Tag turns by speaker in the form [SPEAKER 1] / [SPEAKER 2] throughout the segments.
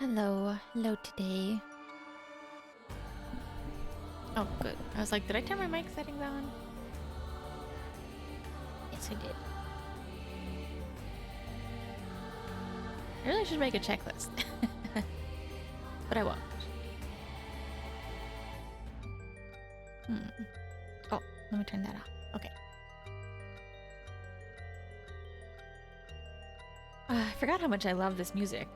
[SPEAKER 1] Hello, hello today. Oh, good. I was like, did I turn my mic settings on? Yes, I did. I really should make a checklist, but I won't. Oh, let me turn that off. Okay. I forgot how much I love this music.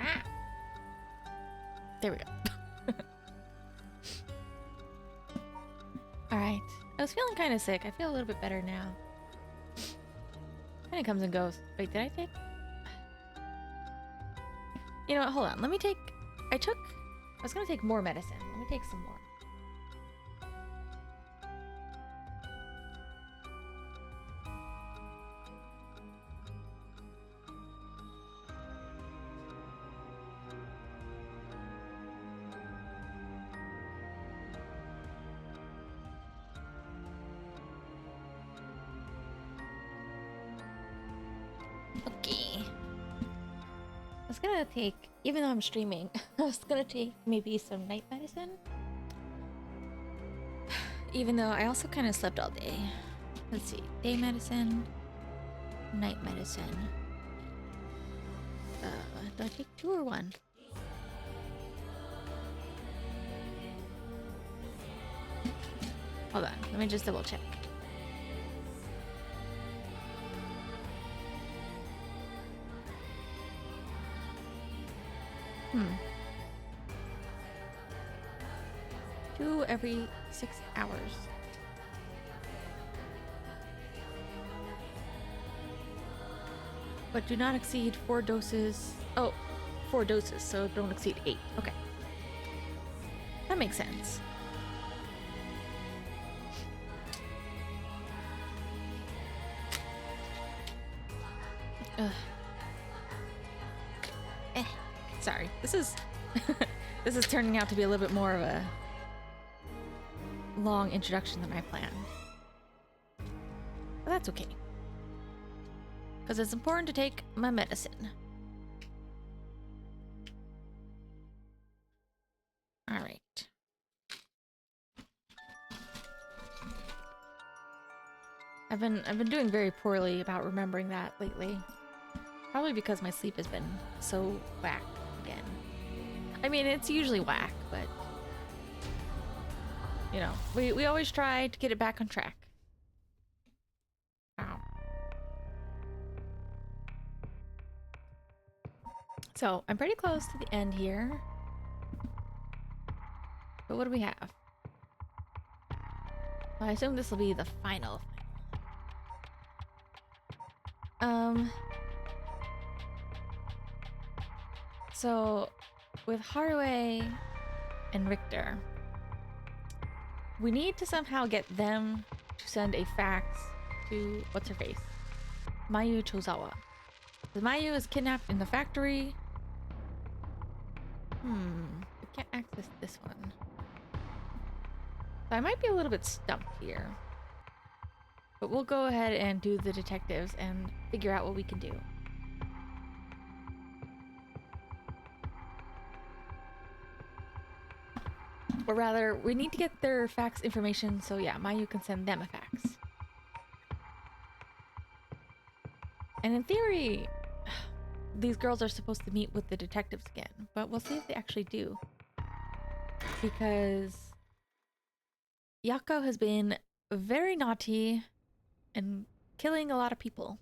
[SPEAKER 1] Ah! There we go. Alright. I was feeling kind of sick. I feel a little bit better now. Kind of comes and goes. Wait, did I take... You know what? Hold on. Let me take... I was going to take more medicine. Let me take some more. Okay. I was gonna take, even though I'm streaming, I was gonna take maybe some night medicine. Even though I also kind of slept all day. Let's see. Day medicine, night medicine. Do I take 2 or 1? Hold on. Let me just double check. Hmm. 2 every 6 hours. But do not exceed 4 doses. Oh, 4 doses, so don't exceed 8. Okay. That makes sense. Ugh. Sorry. This is this is turning out to be a little bit more of a long introduction than I planned. But that's okay. Because it's important to take my medicine. Alright. I've been doing very poorly about remembering that lately. Probably because my sleep has been so whack again. I mean, it's usually whack, but you know, we always try to get it back on track. Ow. So, I'm pretty close to the end here. But what do we have? Well, I assume this will be the final. So, with Harué and Richter, we need to somehow get them to send a fax to what's-her-face, Mayu Chozawa. The Mayu is kidnapped in the factory. We can't access this one. So I might be a little bit stumped here. But we'll go ahead and do the detectives and figure out what we can do. Or rather, we need to get their fax information, so yeah, Mayu can send them a fax. And in theory, these girls are supposed to meet with the detectives again, but we'll see if they actually do. Because Yako has been very naughty and killing a lot of people.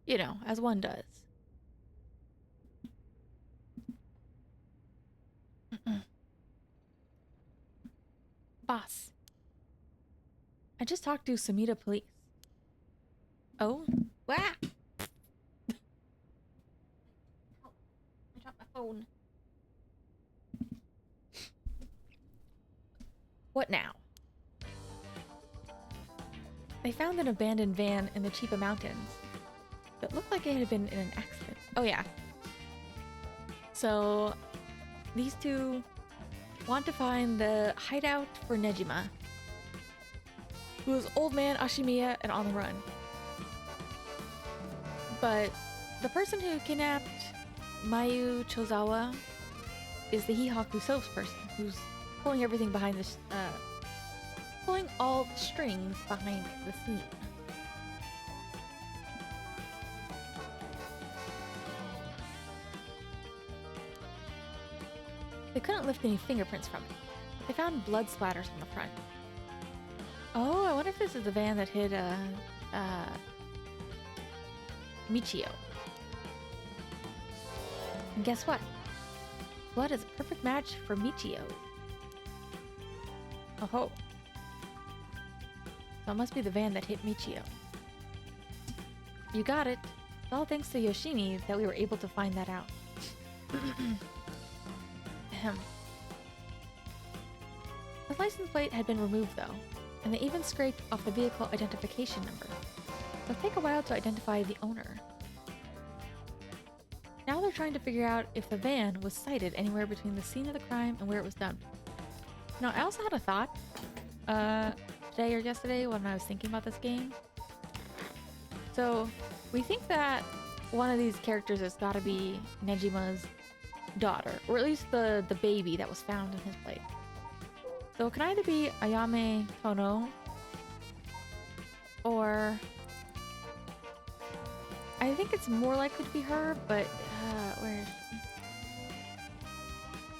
[SPEAKER 1] You know, as one does. Boss. I just talked to Samita Police. Oh? Wah! I dropped my phone. What now? They found an abandoned van in the Chiba Mountains. It looked like it had been in an accident. Oh yeah. So, these two want to find the hideout for Nejima, who is old man Ashimiya and on the run. But the person who kidnapped Mayu Chozawa is the Hihaku soaps person who's pulling everything behind this, pulling all the strings behind the scene. They couldn't lift any fingerprints from it. They found blood splatters on the front. Oh, I wonder if this is the van that hit, Michio. And guess what? Blood is a perfect match for Michio. Oh ho. So it must be the van that hit Michio. You got it. It's all thanks to Yoshimi that we were able to find that out. Ahem. The license plate had been removed though, and they even scraped off the vehicle identification number. It'll take a while to identify the owner. Now they're trying to figure out if the van was sighted anywhere between the scene of the crime and where it was done. Now, I also had a thought today or yesterday when I was thinking about this game. So, we think that one of these characters has got to be Nejima's daughter, or at least the baby that was found in his plate. So it can either be Ayame Tono, or I think it's more likely to be her, but where is she?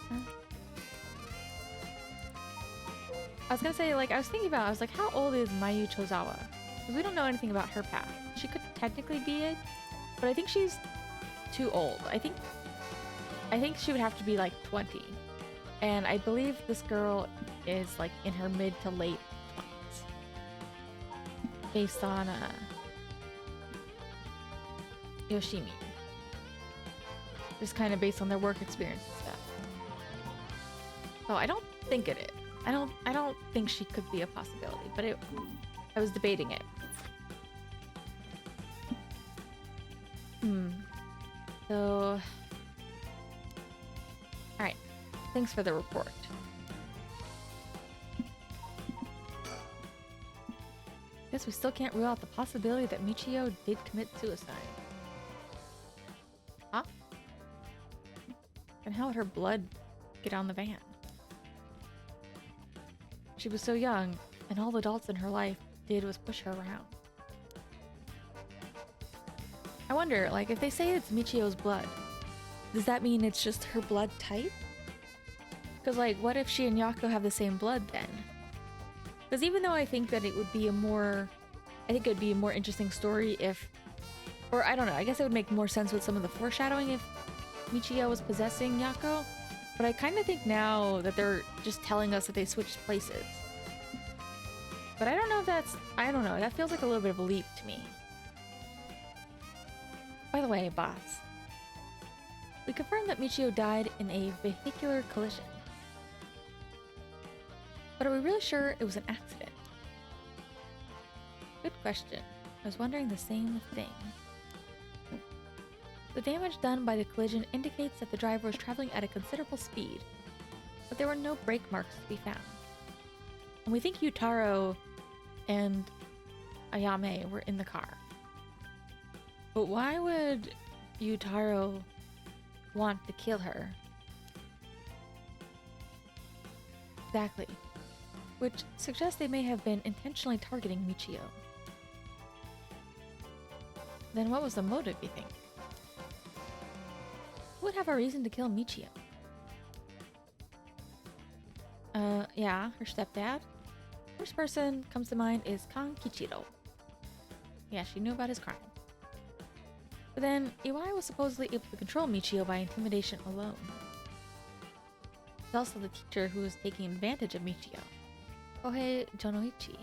[SPEAKER 1] Huh? I was gonna say, like, I was thinking about, I was like, how old is Mayu Chozawa? Because we don't know anything about her past. She could technically be it, but I think she's too old. I think she would have to be like 20. And I believe this girl is like in her mid to late 20s. Based on Yoshimi. Just kind of based on their work experience and stuff. So I don't think it is. I don't think she could be a possibility, but I was debating it. So alright. Thanks for the report. Guess we still can't rule out the possibility that Michio did commit suicide. Huh? And how would her blood get on the van? She was so young, and all the adults in her life did was push her around. I wonder, like, if they say it's Michio's blood, does that mean it's just her blood type? Because, like, what if she and Yako have the same blood then? Because even though I think that it would be a more interesting story if, or I don't know, I guess it would make more sense with some of the foreshadowing if Michio was possessing Yako. But I kind of think now that they're just telling us that they switched places. But I don't know if that's, I don't know, that feels like a little bit of a leap to me. By the way, boss, we confirmed that Michio died in a vehicular collision. But are we really sure it was an accident? Good question. I was wondering the same thing. The damage done by the collision indicates that the driver was traveling at a considerable speed, but there were no brake marks to be found. And we think Yutaro and Ayame were in the car. But why would Yutaro want to kill her? Exactly. Which suggests they may have been intentionally targeting Michio. Then what was the motive, you think? Who would have a reason to kill Michio? Yeah, her stepdad. First person comes to mind is Kan Kichiro. Yeah, she knew about his crime. But then, Iwai was supposedly able to control Michio by intimidation alone. He's also the teacher who was taking advantage of Michio, Kohei Jonoichi.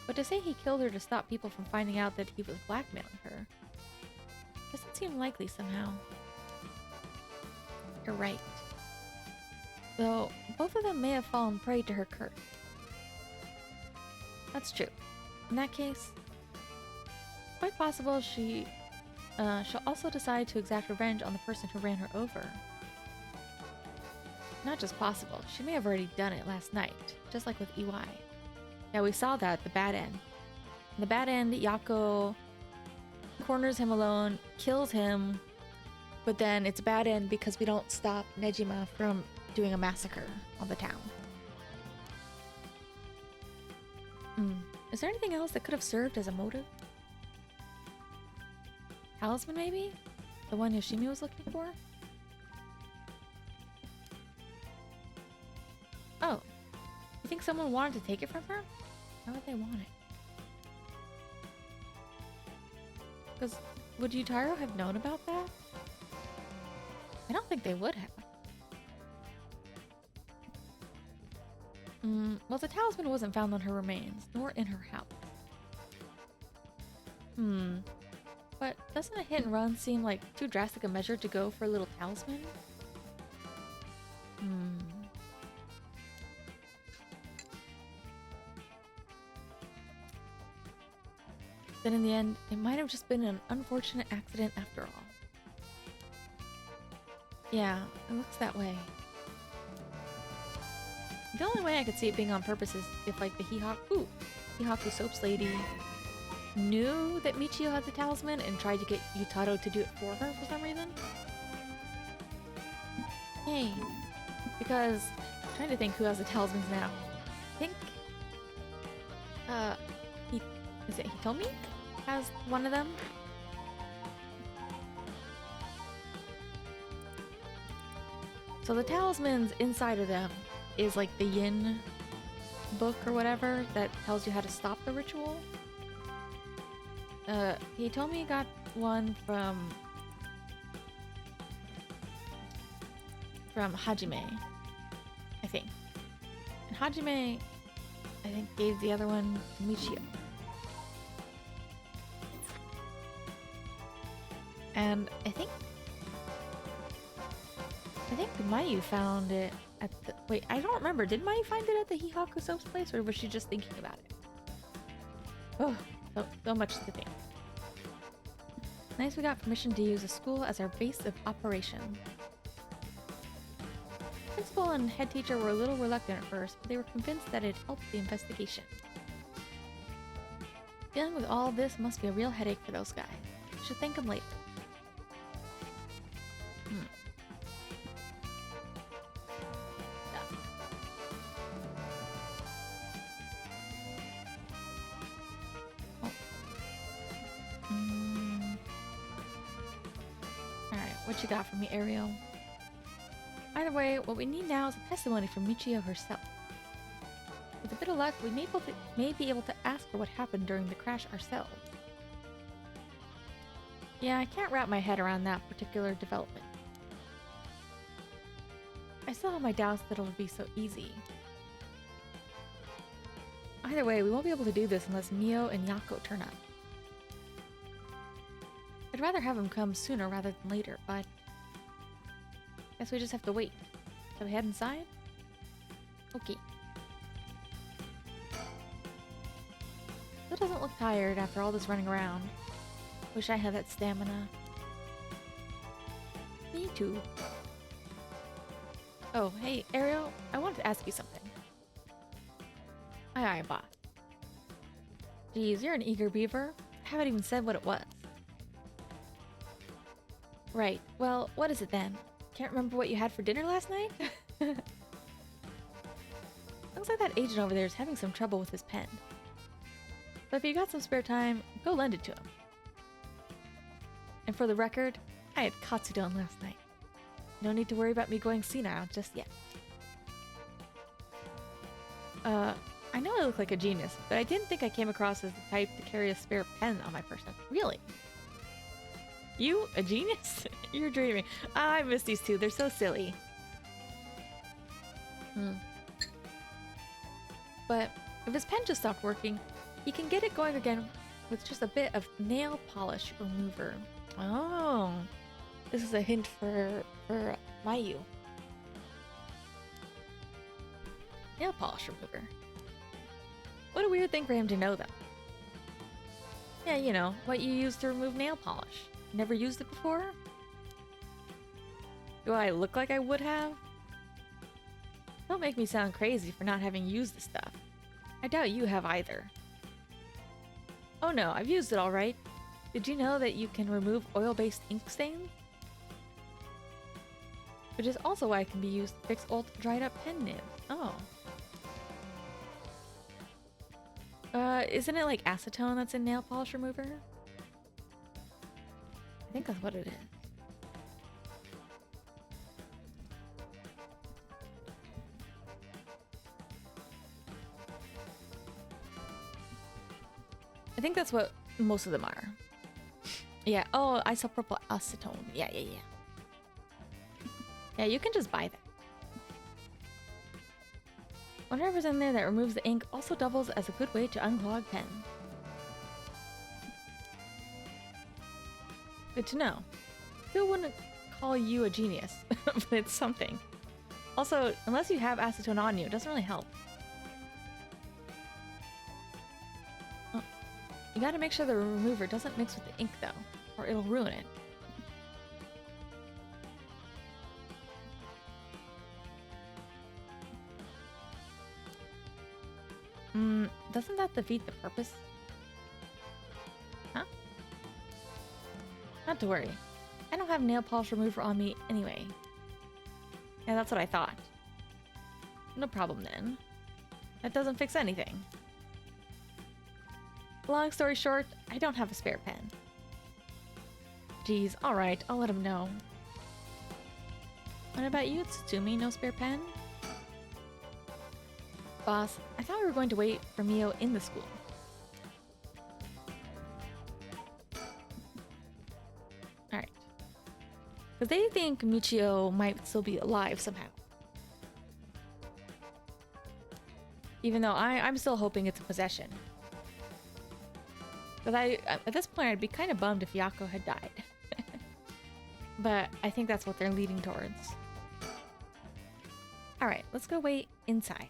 [SPEAKER 1] But to say he killed her to stop people from finding out that he was blackmailing her doesn't seem likely somehow. You're right. Though, both of them may have fallen prey to her curse. That's true. In that case, quite possible she'll also decide to exact revenge on the person who ran her over. Not just possible, she may have already done it last night, just like with Iwai. Yeah, we saw that at the bad end. In the bad end, Yako corners him alone, kills him, but then it's a bad end because we don't stop Nejima from doing a massacre on the town. Is there anything else that could have served as a motive? Talisman, maybe? The one Yoshimi was looking for? Oh. You think someone wanted to take it from her? Why would they want it? Because would Yutaro have known about that? I don't think they would have. Well, the talisman wasn't found on her remains, nor in her house. But doesn't a hit and run seem like too drastic a measure to go for a little talisman? Then in the end, it might have just been an unfortunate accident after all. Yeah, it looks that way. The only way I could see it being on purpose is if, like, the Hihaku Soaps lady knew that Michio had the talisman and tried to get Yutaro to do it for her for some reason. Hey, because I'm trying to think who has the talismans now. I think, Hitomi has one of them? So the talismans inside of them is like the yin book or whatever that tells you how to stop the ritual. Hitomi got one from Hajime, I think. And Hajime, I think, gave the other one to Michio. And I think Mayu found it at the... Wait, I don't remember. Did Mayu find it at the Hihaku Soap's place, or was she just thinking about it? Oh, so much to think. Nice we got permission to use the school as our base of operation. Principal and head teacher were a little reluctant at first, but they were convinced that it helped the investigation. Dealing with all this must be a real headache for those guys. I should thank them later. What you got for me, Ariel? Either way, what we need now is a testimony from Michio herself. With a bit of luck, we may be able to ask her what happened during the crash ourselves. Yeah, I can't wrap my head around that particular development. I still have my doubts that it'll be so easy. Either way, we won't be able to do this unless Mio and Yako turn up. I'd rather have them come sooner rather than later, but guess we just have to wait. Shall we head inside? Okay. Still doesn't look tired after all this running around. Wish I had that stamina. Me too. Oh, hey, Ariel, I wanted to ask you something. Aye, boss. Geez, you're an eager beaver. I haven't even said what it was. Right. Well, what is it then? Can't remember what you had for dinner last night? Looks like that agent over there is having some trouble with his pen. So if you got some spare time, go lend it to him. And for the record, I had katsudon last night. No need to worry about me going senile just yet. I know I look like a genius, but I didn't think I came across as the type to carry a spare pen on my person. Really? You? A genius? You're dreaming. I miss these two. They're so silly. But if his pen just stopped working, he can get it going again with just a bit of nail polish remover. Oh. This is a hint for Mayu. Nail polish remover. What a weird thing for him to know, though. Yeah, you know, what you use to remove nail polish. Never used it before? Do I look like I would have? Don't make me sound crazy for not having used the stuff. I doubt you have either. Oh no, I've used it all right. Did you know that you can remove oil-based ink stains? Which is also why it can be used to fix old dried up pen nibs. Oh. Isn't it like acetone that's in nail polish remover? I think that's what it is. I think that's what most of them are. Yeah, oh, isopropyl acetone. Yeah. Yeah, you can just buy that. Whatever's in there that removes the ink also doubles as a good way to unclog pen. Good to know. Still wouldn't call you a genius, but it's something. Also, unless you have acetone on you, it doesn't really help. Oh, you gotta make sure the remover doesn't mix with the ink though, or it'll ruin it. Doesn't that defeat the purpose? Huh? Not to worry. I don't have nail polish remover on me anyway. Yeah, that's what I thought. No problem then. That doesn't fix anything. Long story short, I don't have a spare pen. Geez, alright, I'll let him know. What about you, Tsutsumi? No spare pen? Boss, I thought we were going to wait for Mio in the school. Alright. Because they think Michio might still be alive somehow. Even though I'm still hoping it's a possession. Because at this point, I'd be kind of bummed if Yako had died. But I think that's what they're leading towards. Alright, let's go wait inside.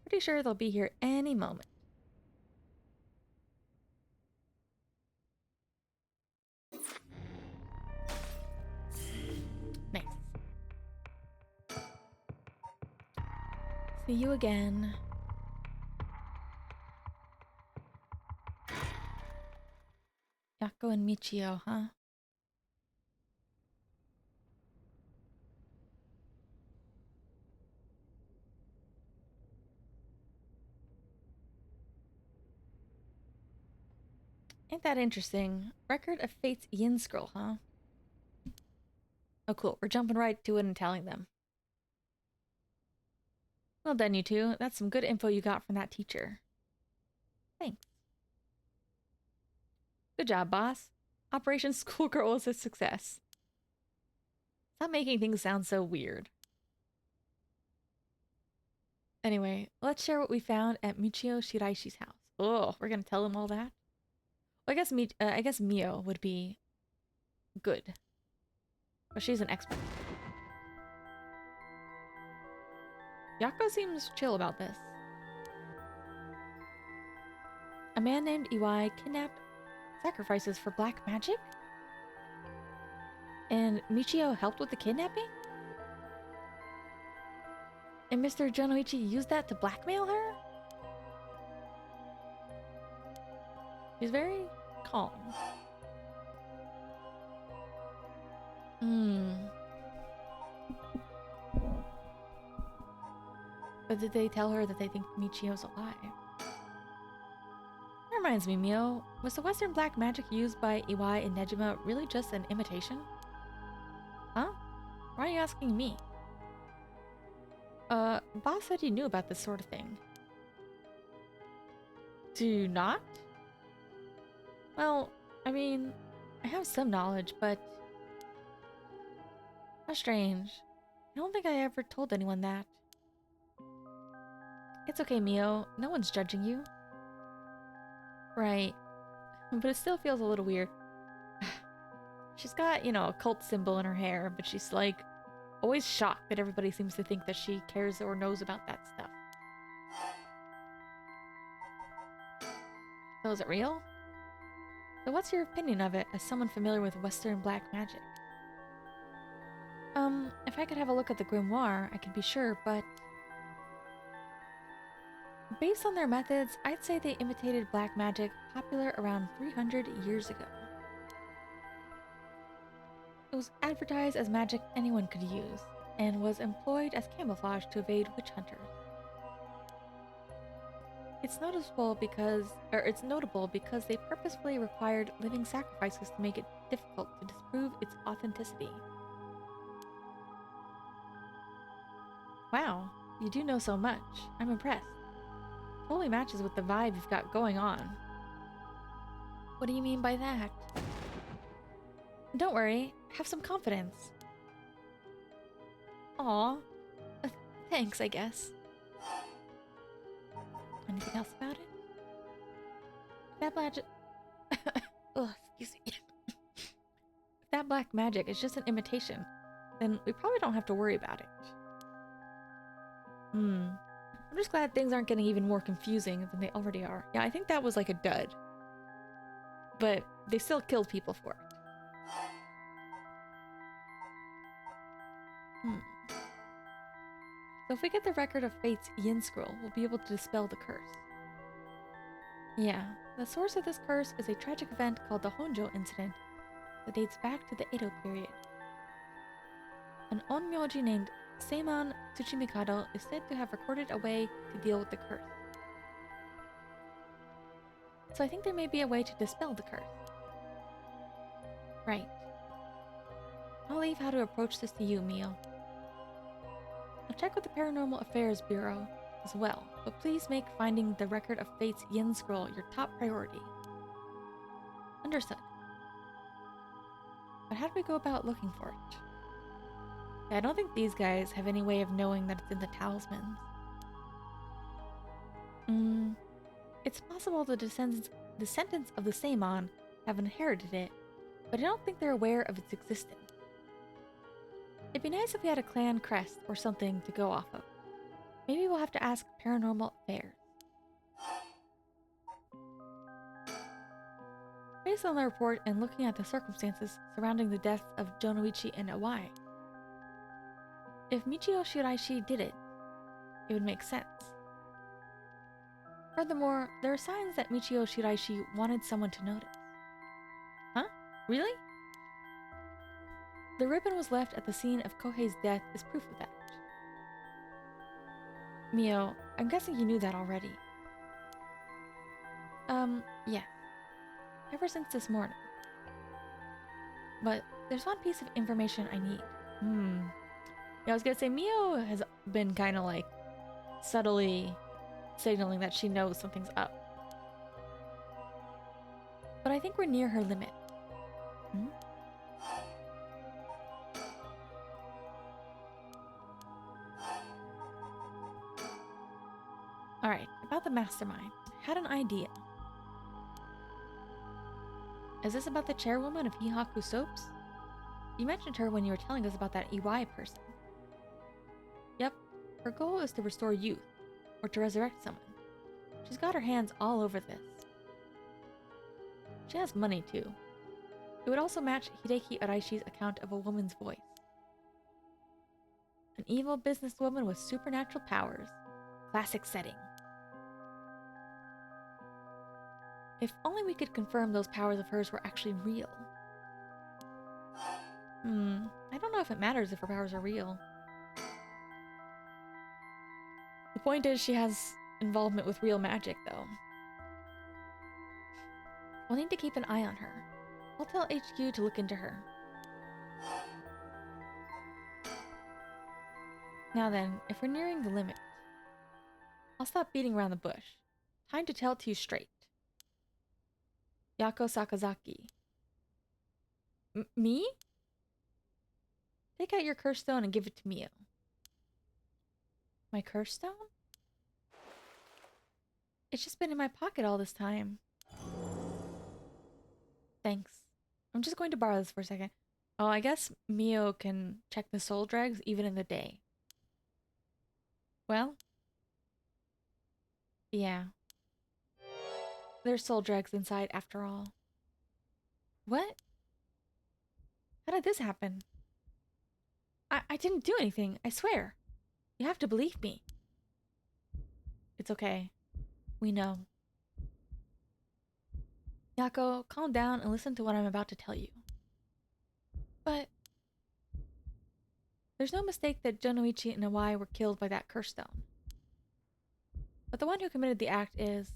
[SPEAKER 1] Pretty sure they'll be here any moment. Nice. See you again. Yako and Michio, huh? Ain't that interesting? Record of Fate's Yin scroll, huh? Oh cool, we're jumping right to it and telling them. Well done, you two. That's some good info you got from that teacher. Thanks. Good job, boss. Operation Schoolgirl was a success. Stop making things sound so weird. Anyway, let's share what we found at Michio Shiraishi's house. Oh, we're gonna tell him all that? Well, I guess Mio would be good. But she's an expert. Yako seems chill about this. A man named Iwai kidnapped sacrifices for black magic? And Michio helped with the kidnapping? And Mr. Jonoichi used that to blackmail her? She's very calm. But did they tell her that they think Michio's alive? That reminds me, Mio. Was the Western black magic used by Iwai and Nejima really just an imitation? Huh? Why are you asking me? Boss said you knew about this sort of thing. Do you not? Well, I mean, I have some knowledge, but... How strange. I don't think I ever told anyone that. It's okay, Mio. No one's judging you. Right. But it still feels a little weird. She's got, you know, a cult symbol in her hair, but she's like always shocked that everybody seems to think that she cares or knows about that stuff. So is it real? So what's your opinion of it as someone familiar with Western black magic? If I could have a look at the grimoire, I could be sure, but... Based on their methods, I'd say they imitated black magic popular around 300 years ago. It was advertised as magic anyone could use, and was employed as camouflage to evade witch hunters. It's notable because they purposefully required living sacrifices to make it difficult to disprove its authenticity. Wow, you do know so much. I'm impressed. Totally matches with the vibe you've got going on. What do you mean by that? Don't worry, have some confidence. Aw, thanks, I guess. Anything else about it? That magic. Ugh, excuse me. If that black magic is just an imitation, then we probably don't have to worry about it. I'm just glad things aren't getting even more confusing than they already are. Yeah, I think that was like a dud. But they still killed people for it. So if we get the record of Fate's Yin Scroll, we'll be able to dispel the curse. Yeah, the source of this curse is a tragic event called the Honjo incident that dates back to the Edo period. An onmyoji named Seiman Tsuchimikado is said to have recorded a way to deal with the curse. So I think there may be a way to dispel the curse. Right. I'll leave how to approach this to you, Mio. I'll check with the Paranormal Affairs Bureau as well, but please make finding the record of Fate's Yin Scroll your top priority. Understood. But how do we go about looking for it? Yeah, I don't think these guys have any way of knowing that it's in the talismans. It's possible the descendants of the Seimon have inherited it, but I don't think they're aware of its existence. It'd be nice if we had a clan crest or something to go off of. Maybe we'll have to ask Paranormal Affairs. Based on the report and looking at the circumstances surrounding the deaths of Jonoichi and Awai, if Michio Shiraishi did it, it would make sense. Furthermore, there are signs that Michio Shiraishi wanted someone to notice. Huh? Really? The ribbon was left at the scene of Kohei's death is proof of that. Mio, I'm guessing you knew that already. Yeah. Ever since this morning. But there's one piece of information I need. Yeah, I was gonna say, Mio has been kind of like subtly signaling that she knows something's up. But I think we're near her limit. Alright, about the mastermind. Had an idea. Is this about the chairwoman of Hihaku Soaps? You mentioned her when you were telling us about that EY person. Yep, her goal is to restore youth, or to resurrect someone. She's got her hands all over this. She has money too. It would also match Hideki Araishi's account of a woman's voice. An evil businesswoman with supernatural powers. Classic setting. If only we could confirm those powers of hers were actually real. I don't know if it matters if her powers are real. The point is she has involvement with real magic, though. We'll need to keep an eye on her. I'll tell HQ to look into her. Now then, if we're nearing the limit, I'll stop beating around the bush. Time to tell it to you straight. Yako Sakazaki. Me? Take out your curse stone and give it to Mio. My curse stone? It's just been in my pocket all this time. Thanks. I'm just going to borrow this for a second. Oh, I guess Mio can check the soul dregs even in the day. Well, yeah. There's soul dregs inside after all. What? How did this happen? I didn't do anything, I swear. You have to believe me. It's okay. We know. Yako, calm down and listen to what I'm about to tell you. But there's no mistake that Jonoichi and Awai were killed by that curse stone. But the one who committed the act is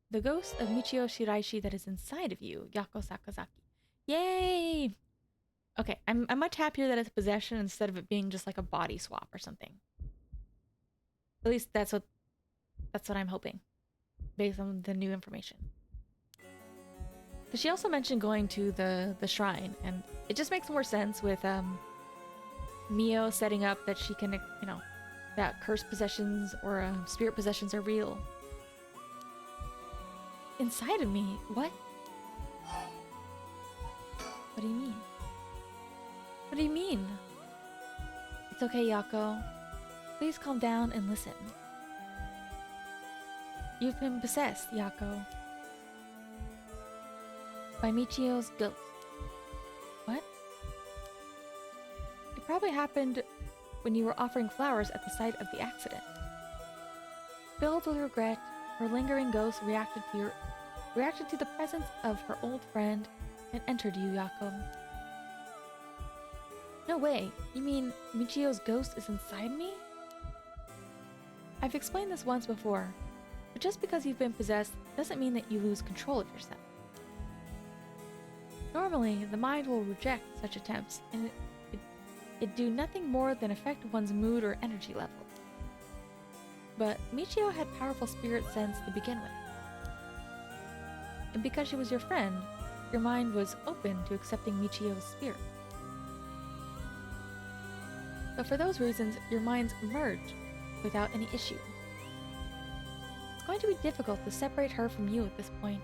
[SPEAKER 1] the ghost of Michio Shiraishi that is inside of you, Yako Sakazaki. Yay! Okay, I'm much happier that it's possession instead of it being just like a body swap or something. At least that's what I'm hoping, based on the new information. Because she also mentioned going to the shrine, and it just makes more sense with Mio setting up that she can, you know, that cursed possessions or spirit possessions are real. Inside of me? What? What do you mean? What do you mean? It's okay, Yako. Please calm down and listen. You've been possessed, Yako. By Michio's ghost. What? It probably happened when you were offering flowers at the site of the accident. Filled with regret, her lingering ghost reacted to the presence of her old friend and entered you, Yako. No way. You mean Michio's ghost is inside me? I've explained this once before, but just because you've been possessed doesn't mean that you lose control of yourself. Normally, the mind will reject such attempts, and it do nothing more than affect one's mood or energy level. But Michio had powerful spirit sense to begin with. And because she was your friend, your mind was open to accepting Michio's spirit. But for those reasons, your minds merged without any issue. It's going to be difficult to separate her from you at this point.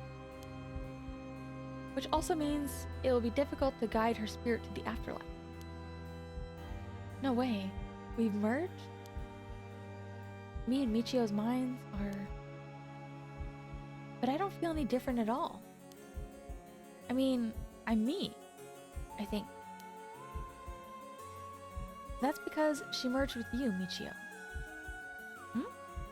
[SPEAKER 1] Which also means it will be difficult to guide her spirit to the afterlife. No way. We've merged? Me and Michio's minds are... But I don't feel any different at all. I mean, I'm me, I think. That's because she merged with you, Michio.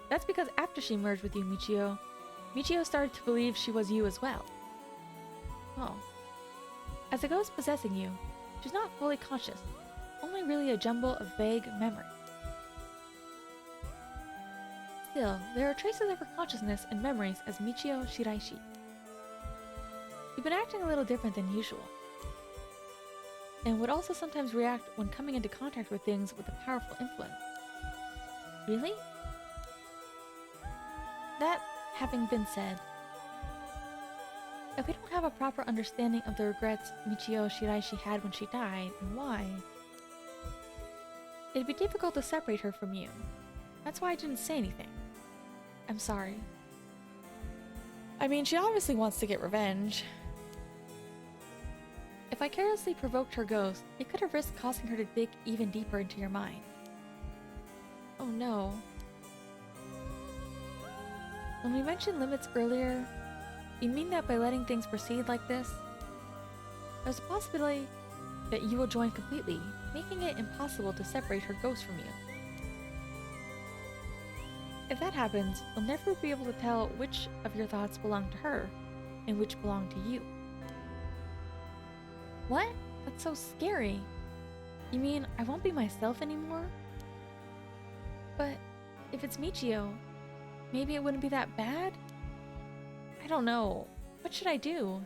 [SPEAKER 1] That's because after she merged with you, Michio started to believe she was you as well. Oh. As a ghost possessing you, she's not fully conscious, only really a jumble of vague memories. Still, there are traces of her consciousness and memories as Michio Shiraishi. You've been acting a little different than usual, and would also sometimes react when coming into contact with things with a powerful influence. Really? That having been said, if we don't have a proper understanding of the regrets Michio Shiraishi had when she died, and why, it'd be difficult to separate her from you. That's why I didn't say anything. I'm sorry. I mean, she obviously wants to get revenge. If I carelessly provoked her ghost, it could have risked causing her to dig even deeper into your mind. Oh no. When we mentioned limits earlier, you mean that by letting things proceed like this, there's a possibility that you will join completely, making it impossible to separate her ghost from you. If that happens, you'll never be able to tell which of your thoughts belong to her and which belong to you. What? That's so scary. You mean I won't be myself anymore? But if it's Michio, maybe it wouldn't be that bad? I don't know. What should I do?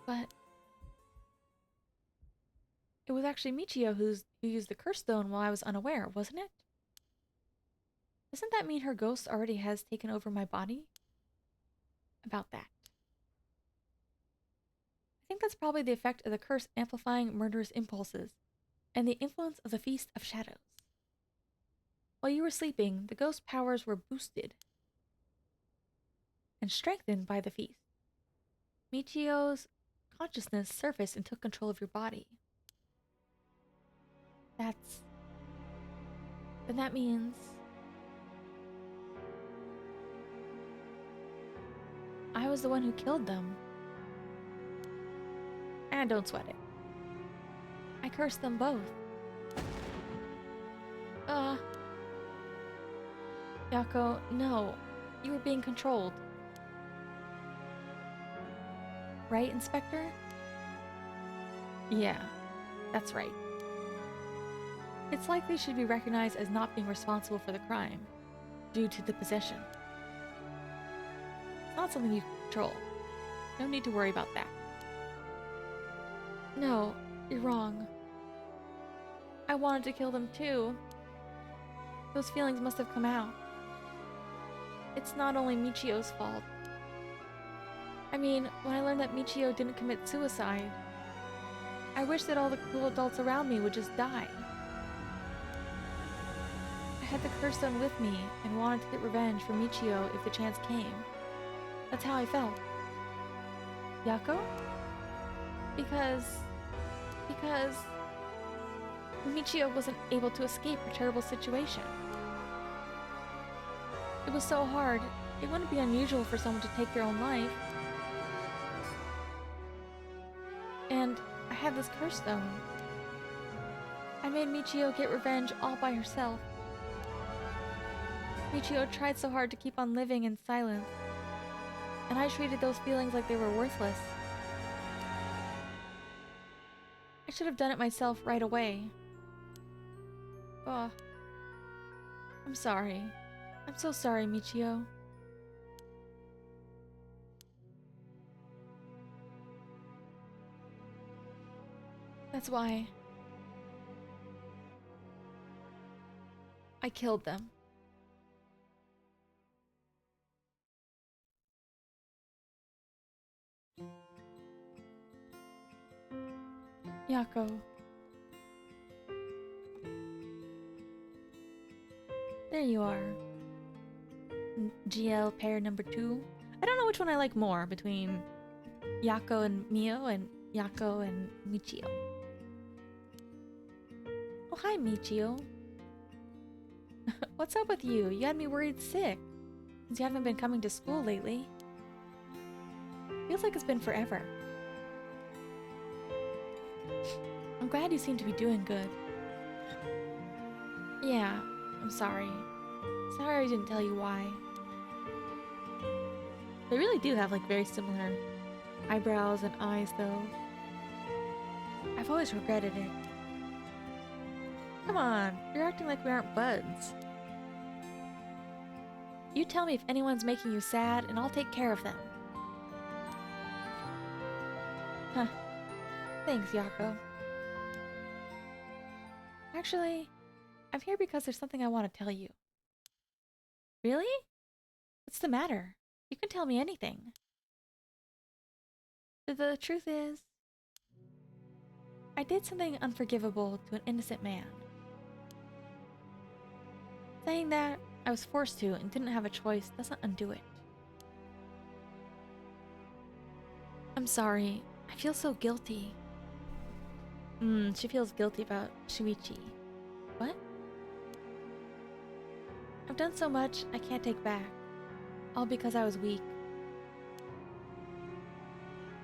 [SPEAKER 1] But it was actually Michio who used the curse stone while I was unaware, wasn't it? Doesn't that mean her ghost already has taken over my body? About that. I think that's probably the effect of the curse amplifying murderous impulses, and the influence of the Feast of Shadows. While you were sleeping, the ghost powers were boosted and strengthened by the feast. Michio's consciousness surfaced and took control of your body. Then that means... I was the one who killed them. And don't sweat it. I cursed them both. Uh, Yako, no. You were being controlled. Right, Inspector? Yeah, that's right. It's likely she'd be recognized as not being responsible for the crime, due to the possession. It's not something you can control. No need to worry about that. No, you're wrong. I wanted to kill them too. Those feelings must have come out. It's not only Michio's fault. I mean, when I learned that Michio didn't commit suicide, I wish that all the cool adults around me would just die. I had the curse stone with me and wanted to get revenge for Michio if the chance came. That's how I felt. Yako? Because Michio wasn't able to escape her terrible situation. It was so hard, it wouldn't be unusual for someone to take their own life. And I had this curse stone. I made Michio get revenge all by herself. Michio tried so hard to keep on living in silence, and I treated those feelings like they were worthless. I should have done it myself right away. Oh, I'm sorry. I'm so sorry, Michio. That's why I killed them. Yako. There you are. GL pair number 2. I don't know which one I like more between Yako and Mio and Yako and Michio. Oh, hi, Michio. What's up with you? You had me worried sick, since you haven't been coming to school lately. Feels like it's been forever. I'm glad you seem to be doing good. Yeah, I'm sorry. Sorry I didn't tell you why. They really do have like very similar eyebrows and eyes though. I've always regretted it. Come on, you're acting like we aren't buds. You tell me if anyone's making you sad and I'll take care of them. Huh. Thanks, Yako. Actually, I'm here because there's something I want to tell you. Really? What's the matter? You can tell me anything. The truth is, I did something unforgivable to an innocent man. Saying that I was forced to and didn't have a choice doesn't undo it. I'm sorry. I feel so guilty. She feels guilty about Shuichi. What? I've done so much I can't take back. All because I was weak.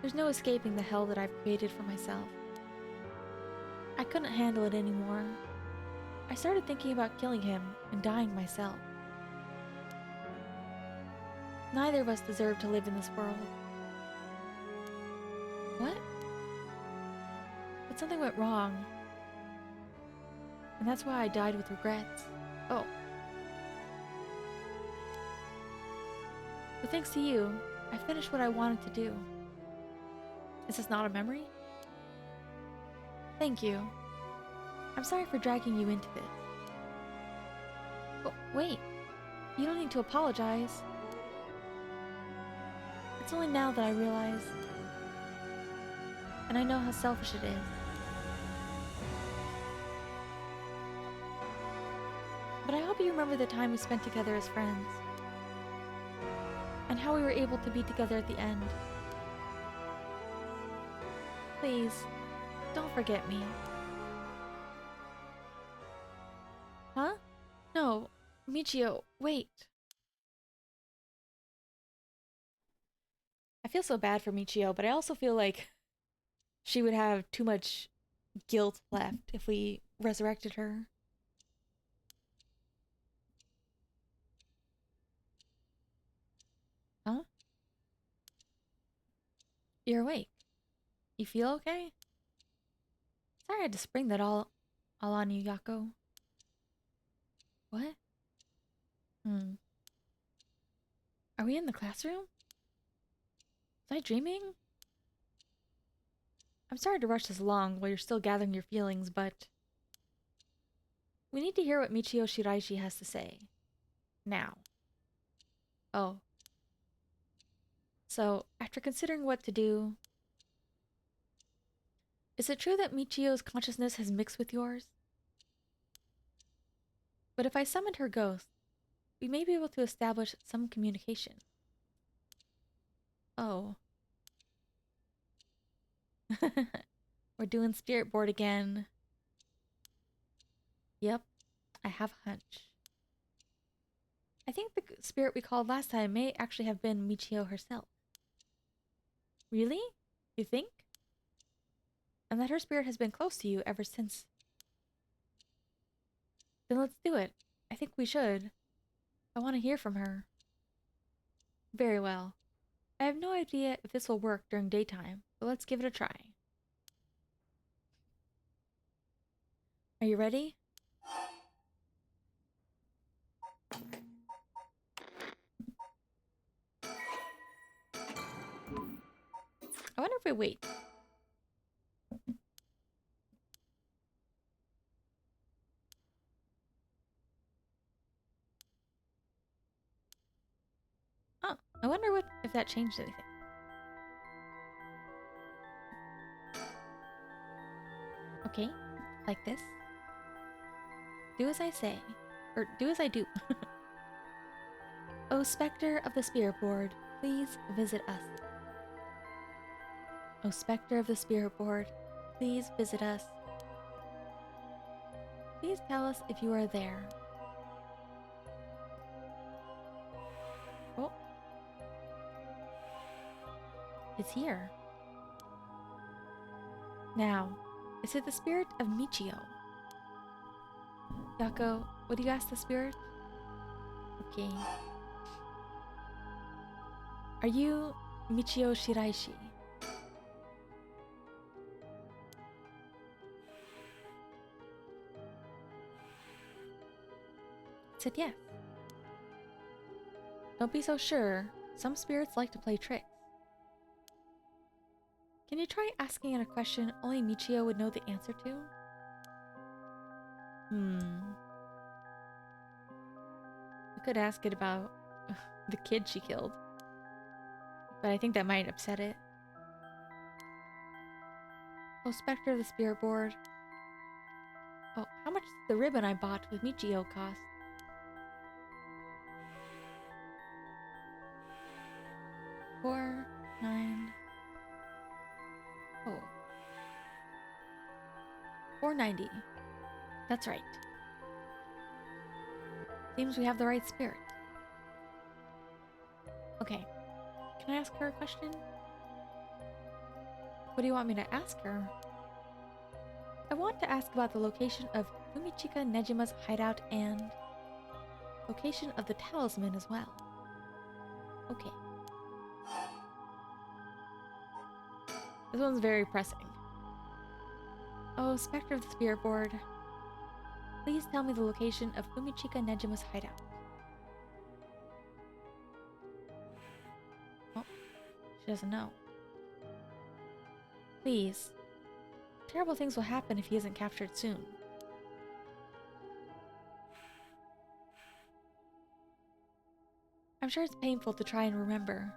[SPEAKER 1] There's no escaping the hell that I've created for myself. I couldn't handle it anymore. I started thinking about killing him and dying myself. Neither of us deserve to live in this world. What? But something went wrong. And that's why I died with regrets. Oh. But thanks to you, I finished what I wanted to do. Is this not a memory? Thank you. I'm sorry for dragging you into this. But wait, you don't need to apologize. It's only now that I realize, and I know how selfish it is. But I hope you remember the time we spent together as friends, and how we were able to be together at the end. Please, don't forget me. Huh? No, Michio, wait. I feel so bad for Michio, but I also feel like she would have too much guilt left if we resurrected her. You're awake. You feel okay? Sorry I had to spring that all on you, Yako. What? Are we in the classroom? Was I dreaming? I'm sorry to rush this along while you're still gathering your feelings, but we need to hear what Michio Shiraishi has to say. Now. Oh. So, after considering what to do, is it true that Michio's consciousness has mixed with yours? But if I summoned her ghost, we may be able to establish some communication. Oh. We're doing spirit board again. Yep, I have a hunch. I think the spirit we called last time may actually have been Michio herself. Really? You think? And that her spirit has been close to you ever since. Then let's do it. I think we should. I want to hear from her. Very well. I have no idea if this will work during daytime, but let's give it a try. Are you ready? I wonder if we wait. Oh, I wonder if that changed anything. Okay, like this. Do as I say. Or do as I do. O Spectre of the Spirit Board, please visit us. O Spectre of the Spirit Board, please visit us. Please tell us if you are there. Oh. It's here. Now, is it the spirit of Michio? Yako, what do you ask the spirit? Okay. Are you Michio Shiraishi? It said yes. Don't be so sure. Some spirits like to play tricks. Can you try asking it a question only Michio would know the answer to? We could ask it about the kid she killed. But I think that might upset it. Oh, Spectre of the Spirit Board. Oh, how much did the ribbon I bought with Michio cost? $4, $9. Oh. $4.90. That's right. Seems we have the right spirit. Okay. Can I ask her a question? What do you want me to ask her? I want to ask about the location of Fumichika Nejima's hideout and location of the talisman as well. Okay. This one's very pressing. Oh, Spectre of the Spirit Board. Please tell me the location of Fumichika Nejima's hideout. Oh, she doesn't know. Please. Terrible things will happen if he isn't captured soon. I'm sure it's painful to try and remember.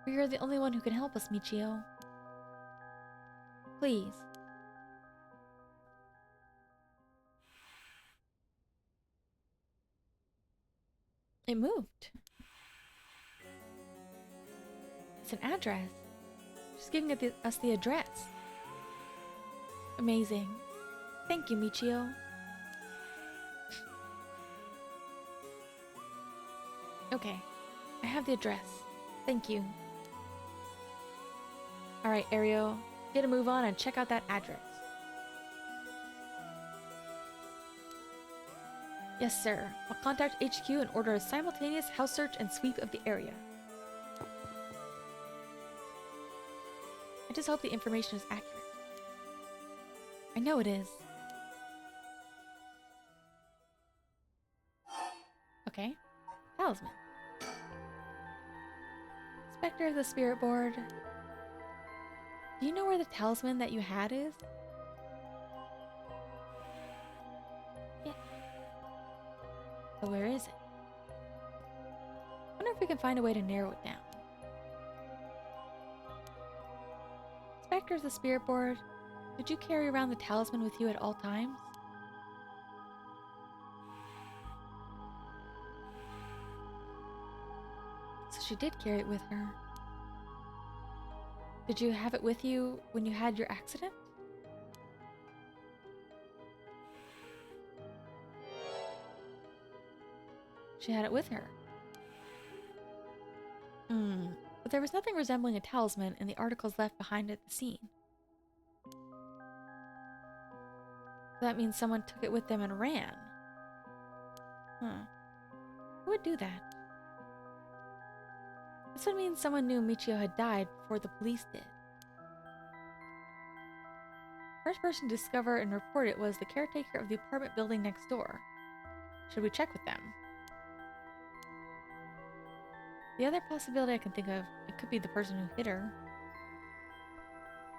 [SPEAKER 1] But you're the only one who can help us, Michio. Please. It moved. It's an address. She's giving us the address. Amazing. Thank you, Michio. Okay. I have the address. Thank you. Alright, Ario. Get a move on and check out that address. Yes, sir. I'll contact HQ and order a simultaneous house search and sweep of the area. I just hope the information is accurate. I know it is. Okay. Talisman. Spectre of the Spirit Board. Do you know where the talisman that you had is? Yeah. But where is it? I wonder if we can find a way to narrow it down. Spectre of the Spirit Board. Did you carry around the talisman with you at all times? So she did carry it with her. Did you have it with you when you had your accident? She had it with her. But there was nothing resembling a talisman in the articles left behind at the scene. That means someone took it with them and ran. Huh. Who would do that? This would mean someone knew Michio had died before the police did. First person to discover and report it was the caretaker of the apartment building next door. Should we check with them? The other possibility I can think of, it could be the person who hit her.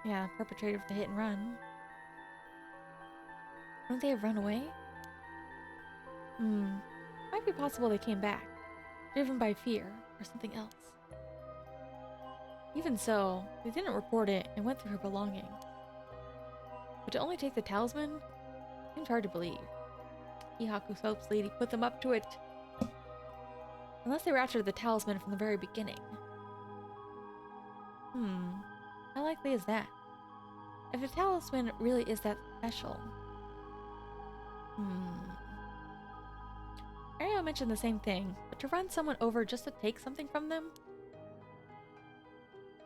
[SPEAKER 1] Yeah, perpetrator of the hit and run. Wouldn't they have run away? Might be possible they came back, driven by fear or something else. Even so, they didn't report it and went through her belongings. But to only take the talisman? Seems hard to believe. Ihaku's hopes lady put them up to it. Unless they were after the talisman from the very beginning. How likely is that? If the talisman really is that special. Ario mentioned the same thing, but to run someone over just to take something from them?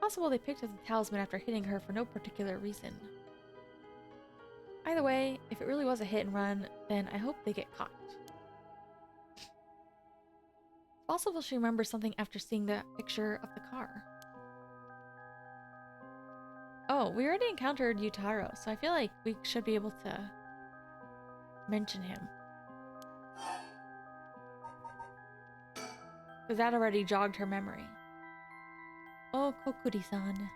[SPEAKER 1] Possible they picked up the talisman after hitting her for no particular reason. Either way, if it really was a hit and run, then I hope they get caught. It's possible she remembers something after seeing the picture of the car. Oh, we already encountered Yutaro, so I feel like we should be able to mention him. Because that already jogged her memory. Oh, Kokuri-san.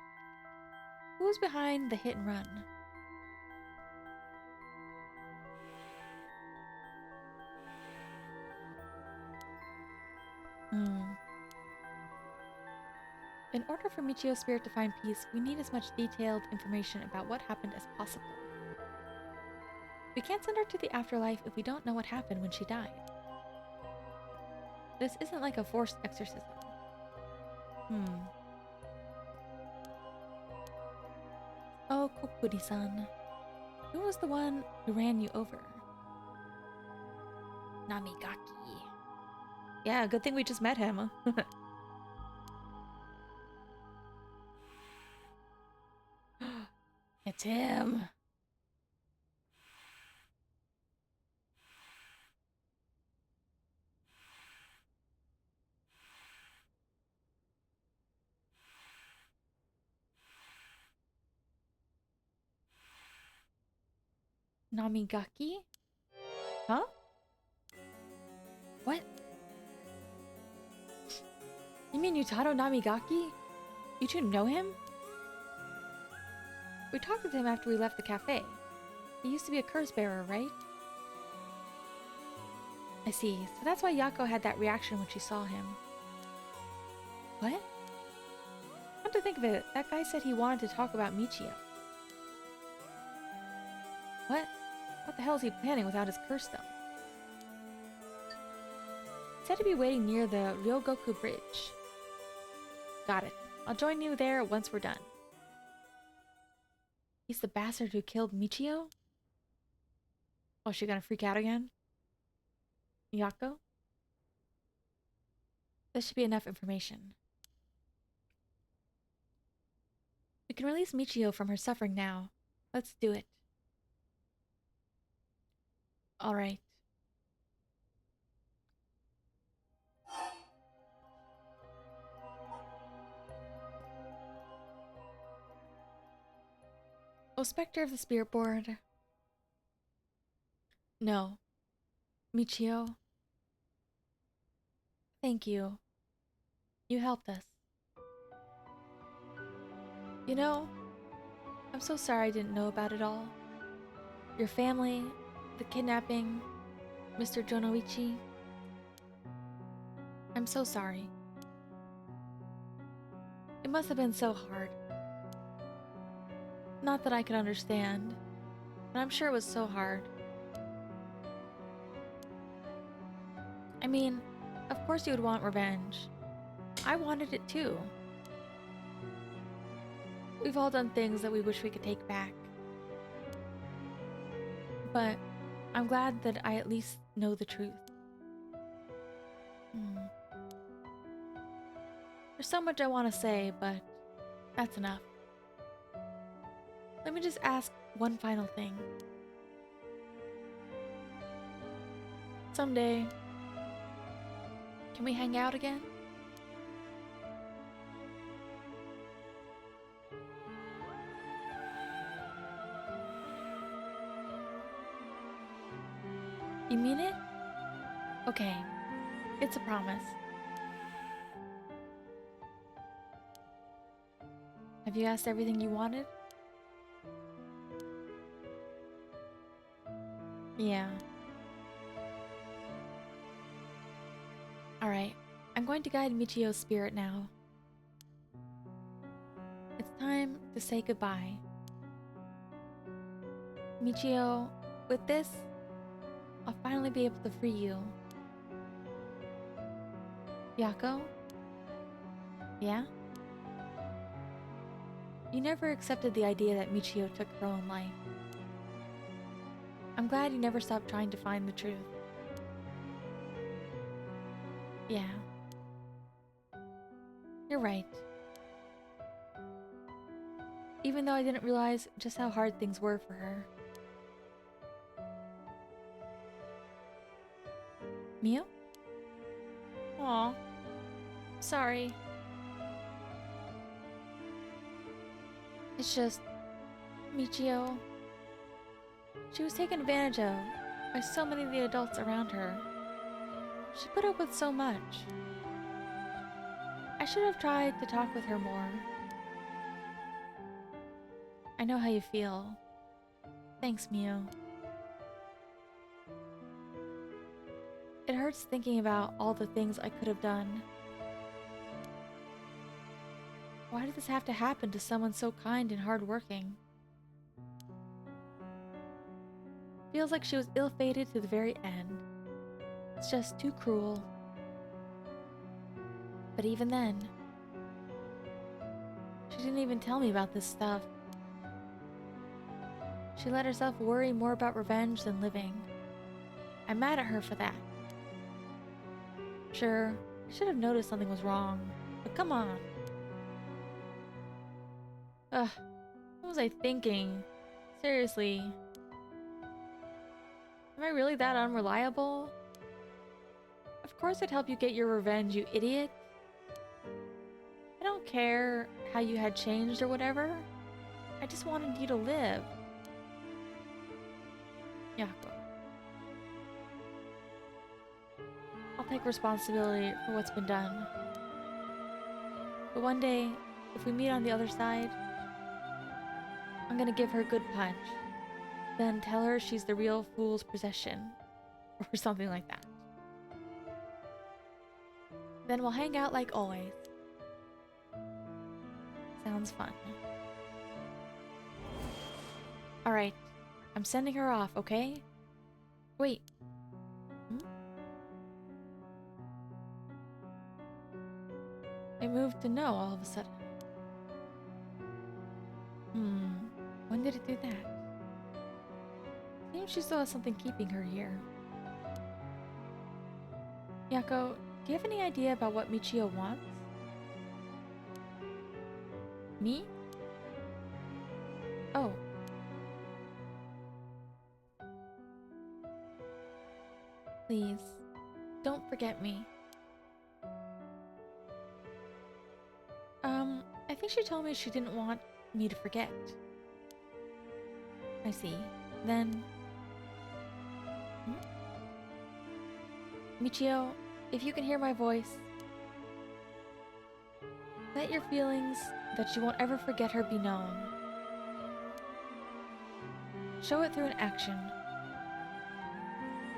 [SPEAKER 1] Who's behind the hit and run? In order for Michio's spirit to find peace, we need as much detailed information about what happened as possible. We can't send her to the afterlife if we don't know what happened when she died. This isn't like a forced exorcism. Oh, Kokuri-san. Who was the one who ran you over? Namigaki. Yeah, good thing we just met him. It's him. Namigaki? Huh? What? You mean Yutaro Namigaki? You two know him? We talked with him after we left the cafe. He used to be a curse bearer, right? I see. So that's why Yako had that reaction when she saw him. What? Come to think of it, that guy said he wanted to talk about Michio. What? What the hell is he planning without his curse stone? He said to be waiting near the Ryogoku Bridge. Got it. I'll join you there once we're done. He's the bastard who killed Michio? Oh, is she gonna freak out again? Yako? This should be enough information. We can release Michio from her suffering now. Let's do it. Alright. Oh, Spectre of the Spirit Board. No. Michio. Thank you. You helped us. You know, I'm so sorry I didn't know about it all. Your family, the kidnapping, Mr. Jonoichi. I'm so sorry. It must have been so hard. Not that I could understand, but I'm sure it was so hard. I mean, of course you would want revenge. I wanted it too. We've all done things that we wish we could take back. But I'm glad that I at least know the truth. There's so much I want to say, but that's enough. Let me just ask one final thing. Someday, can we hang out again? You mean it? Okay, it's a promise. Have you asked everything you wanted? Yeah. Alright, I'm going to guide Michio's spirit now. It's time to say goodbye. Michio, with this, I'll finally be able to free you. Yako? Yeah? You never accepted the idea that Michio took her own life. I'm glad you never stopped trying to find the truth. Yeah. You're right. Even though I didn't realize just how hard things were for her. Mio? Aw. Sorry. It's just... Michio... She was taken advantage of by so many of the adults around her. She put up with so much. I should have tried to talk with her more. I know how you feel. Thanks, Mio. It hurts thinking about all the things I could have done. Why did this have to happen to someone so kind and hardworking? Feels like she was ill-fated to the very end. It's just too cruel. But even then, she didn't even tell me about this stuff. She let herself worry more about revenge than living. I'm mad at her for that. Sure, I should have noticed something was wrong, but come on. Ugh, what was I thinking? Seriously. Am I really that unreliable? Of course I'd help you get your revenge, you idiot. I don't care how you had changed or whatever. I just wanted you to live. Yako. I'll take responsibility for what's been done. But one day, if we meet on the other side, I'm gonna give her a good punch. Then tell her she's the real fool's possession. Or something like that. Then we'll hang out like always. Sounds fun. Alright, I'm sending her off, okay? Wait. It moved to no all of a sudden. When did it do that? Seems she still has something keeping her here. Yako, do you have any idea about what Michio wants? Me? Oh. Please, don't forget me. I think she told me she didn't want me to forget. I see. Then... Michio, if you can hear my voice, let your feelings that you won't ever forget her be known. Show it through an action.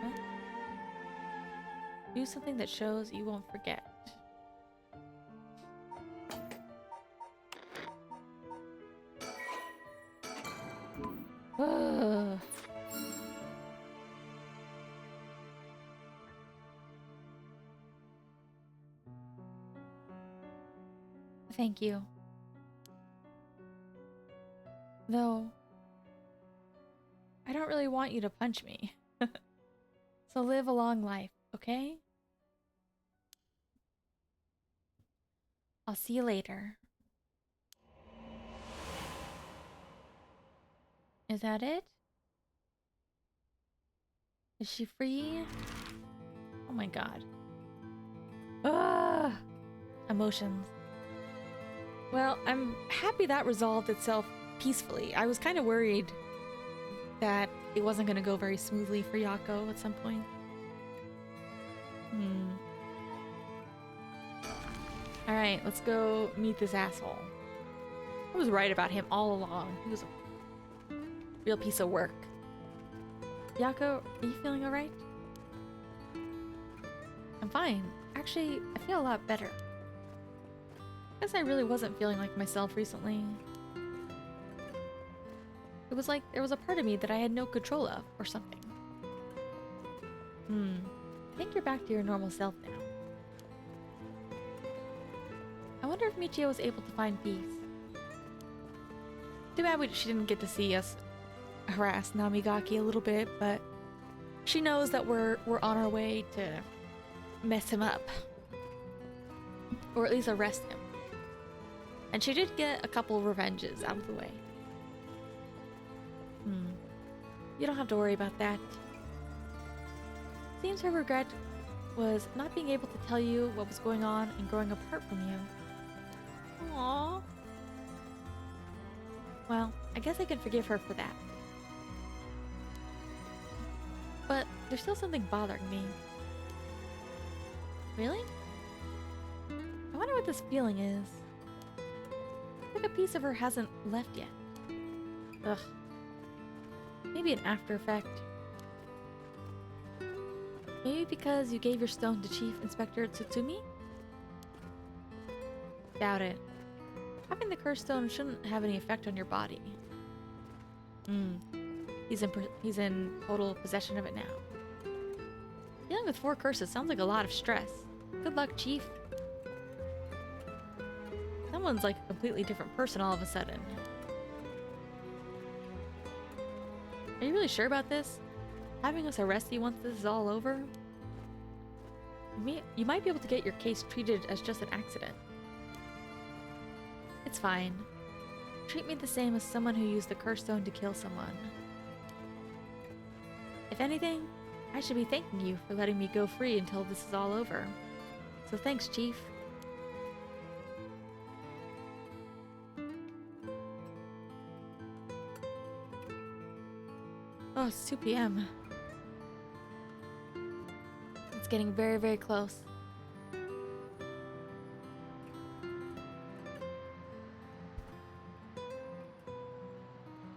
[SPEAKER 1] What? Do something that shows you won't forget. Ugh. Thank you. Though, I don't really want you to punch me. So live a long life, okay? I'll see you later. Is that it? Is she free? Oh my god. Ah! Emotions. Well, I'm happy that resolved itself peacefully. I was kind of worried that it wasn't going to go very smoothly for Yako at some point. Alright, let's go meet this asshole. I was right about him all along. He was a real piece of work. Yako, are you feeling alright? I'm fine. Actually, I feel a lot better. I guess I really wasn't feeling like myself recently. It was like there was a part of me that I had no control of, or something. I think you're back to your normal self now. I wonder if Michio was able to find peace. Too bad she didn't get to see us harass Namigaki a little bit, but she knows that we're on our way to mess him up. Or at least arrest him. And she did get a couple revenges out of the way. You don't have to worry about that. Seems her regret was not being able to tell you what was going on and growing apart from you. Aww. Well, I guess I can forgive her for that. But there's still something bothering me. Really? I wonder what this feeling is. Like a piece of her hasn't left yet. Ugh. Maybe an after effect. Maybe because you gave your stone to Chief Inspector Tsutsumi? Doubt it. Having the curse stone shouldn't have any effect on your body. He's in total possession of it now. Dealing with 4 curses sounds like a lot of stress. Good luck, Chief. Someone's like a completely different person all of a sudden. Are you really sure about this? Having us arrest you once this is all over? You might be able to get your case treated as just an accident. It's fine. Treat me the same as someone who used the curse stone to kill someone. If anything, I should be thanking you for letting me go free until this is all over. So thanks, Chief. Oh, it's 2 p.m. It's getting very, very close.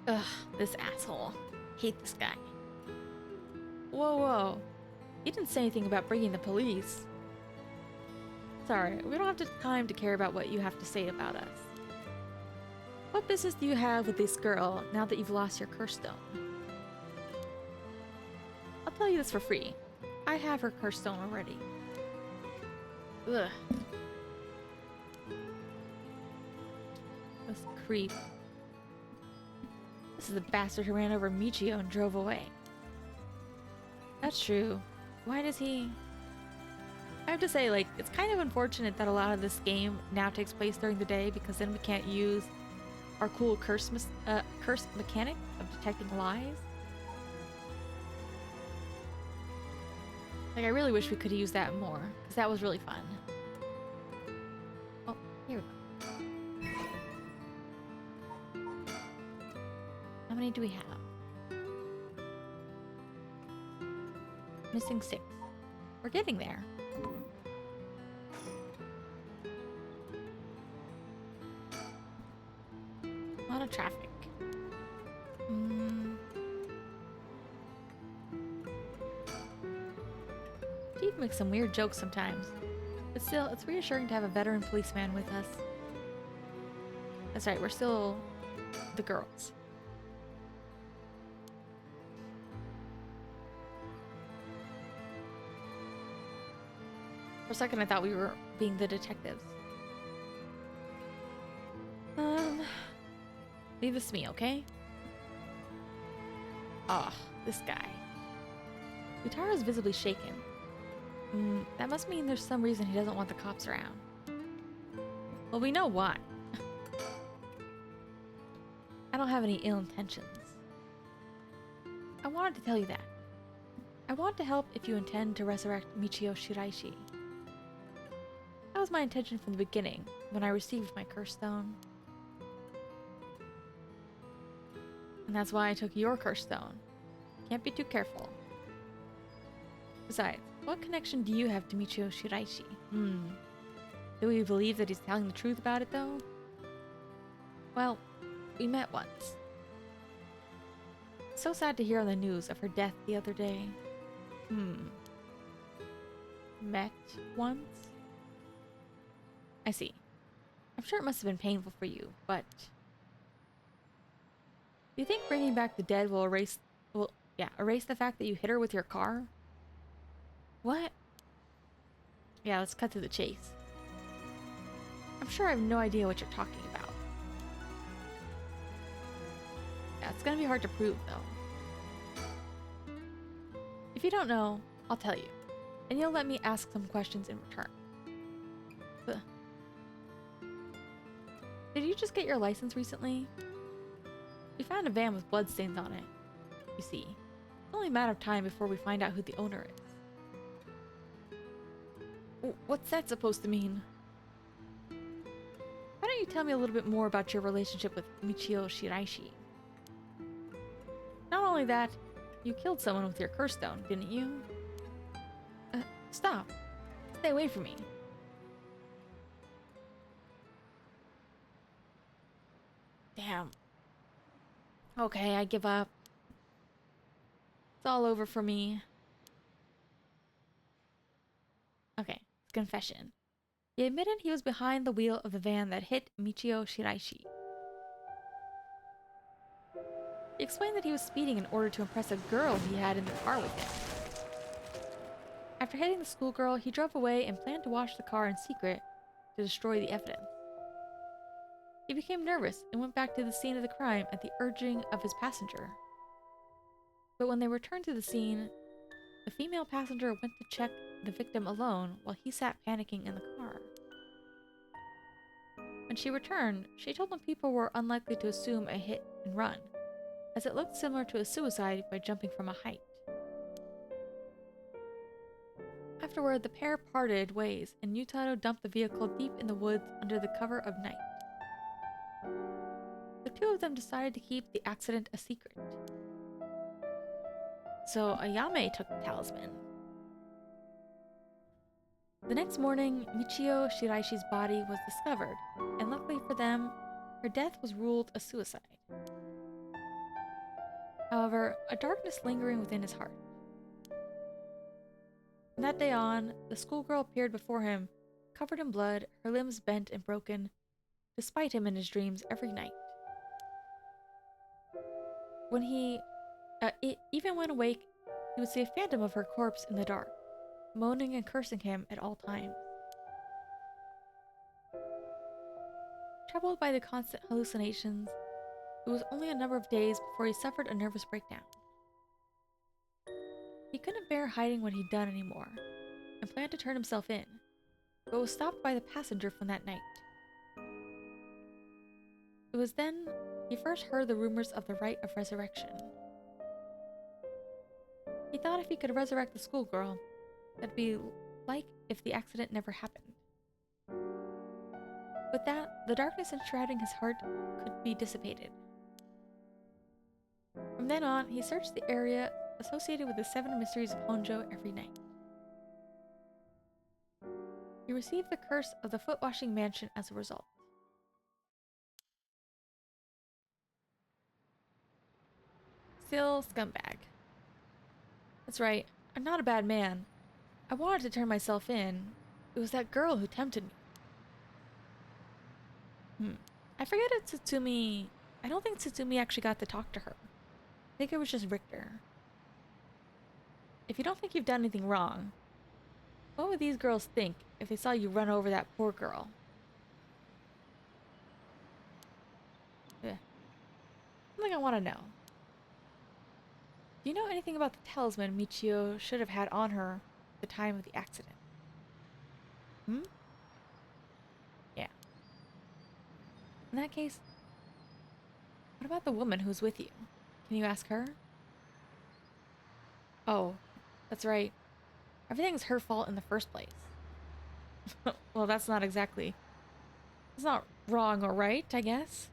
[SPEAKER 1] Ugh, this asshole. Hate this guy. Whoa, whoa. You didn't say anything about bringing the police. Sorry, we don't have time to care about what you have to say about us. What business do you have with this girl now that you've lost your curse stone? I'll tell you this for free. I have her curse stone already. Ugh. This creep. This is the bastard who ran over Michio and drove away. That's true. Why does he... I have to say, like, it's kind of unfortunate that a lot of this game now takes place during the day, because then we can't use our cool curse mechanic of detecting lies. Like, I really wish we could use that more, because that was really fun. Oh, here we go. How many do we have? missing 6. We're getting there. A lot of traffic. Steve makes some weird jokes sometimes, but still, it's reassuring to have a veteran policeman with us. That's right, we're still the girls. For a second, I thought we were being the detectives. Leave this to me, okay? Ah, this guy. Utaro is visibly shaken. That must mean there's some reason he doesn't want the cops around. Well, we know why. I don't have any ill intentions. I wanted to tell you that. I want to help if you intend to resurrect Michio Shiraishi. That was my intention from the beginning, when I received my curse stone. And that's why I took your curse stone. Can't be too careful. Besides, what connection do you have to Michio Shiraishi? Do we believe that he's telling the truth about it, though? Well, we met once. So sad to hear on the news of her death the other day. Met once? I see. I'm sure it must have been painful for you, but... Do you think bringing back the dead will erase the fact that you hit her with your car? What? Yeah, let's cut to the chase. I'm sure I have no idea what you're talking about. Yeah, it's gonna be hard to prove, though. If you don't know, I'll tell you. And you'll let me ask some questions in return. Ugh. Did you just get your license recently? We found a van with bloodstains on it. You see, it's only a matter of time before we find out who the owner is. What's that supposed to mean? Why don't you tell me a little bit more about your relationship with Michio Shiraishi? Not only that, you killed someone with your curse stone, didn't you? Stop. Stay away from me. Damn. Okay, I give up. It's all over for me. Okay, confession. He admitted he was behind the wheel of the van that hit Michio Shiraishi. He explained that he was speeding in order to impress a girl he had in the car with him. After hitting the schoolgirl, he drove away and planned to wash the car in secret to destroy the evidence. He became nervous and went back to the scene of the crime at the urging of his passenger. But when they returned to the scene, the female passenger went to check the victim alone while he sat panicking in the car. When she returned, she told him people were unlikely to assume a hit and run, as it looked similar to a suicide by jumping from a height. Afterward, the pair parted ways, and Yutaro dumped the vehicle deep in the woods under the cover of night. The two of them decided to keep the accident a secret. So Ayame took the talisman. The next morning, Michio Shiraishi's body was discovered, and luckily for them, her death was ruled a suicide. However, a darkness lingering within his heart. From that day on, the schoolgirl appeared before him, covered in blood, her limbs bent and broken, despite him in his dreams every night. When even when awake, he would see a phantom of her corpse in the dark, moaning and cursing him at all times. Troubled by the constant hallucinations, it was only a number of days before he suffered a nervous breakdown. He couldn't bear hiding what he'd done anymore, and planned to turn himself in, but was stopped by the passenger from that night. It was then he first heard the rumors of the rite of resurrection. He thought if he could resurrect the schoolgirl, that'd be like if the accident never happened. With that, the darkness enshrouding his heart could be dissipated. From then on, he searched the area associated with the 7 mysteries of Honjo every night. You receive the curse of the foot-washing mansion as a result. Still scumbag. That's right, I'm not a bad man. I wanted to turn myself in. It was that girl who tempted me. I forget if Tsutsumi... I don't think Tsutsumi actually got to talk to her. I think it was just Richter. If you don't think you've done anything wrong, what would these girls think if they saw you run over that poor girl? Something I want to know. Do you know anything about the talisman Michio should have had on her at the time of the accident? Yeah. In that case, what about the woman who's with you? Can you ask her? Oh, that's right. Everything's her fault in the first place. Well, that's not exactly... It's not wrong or right, I guess.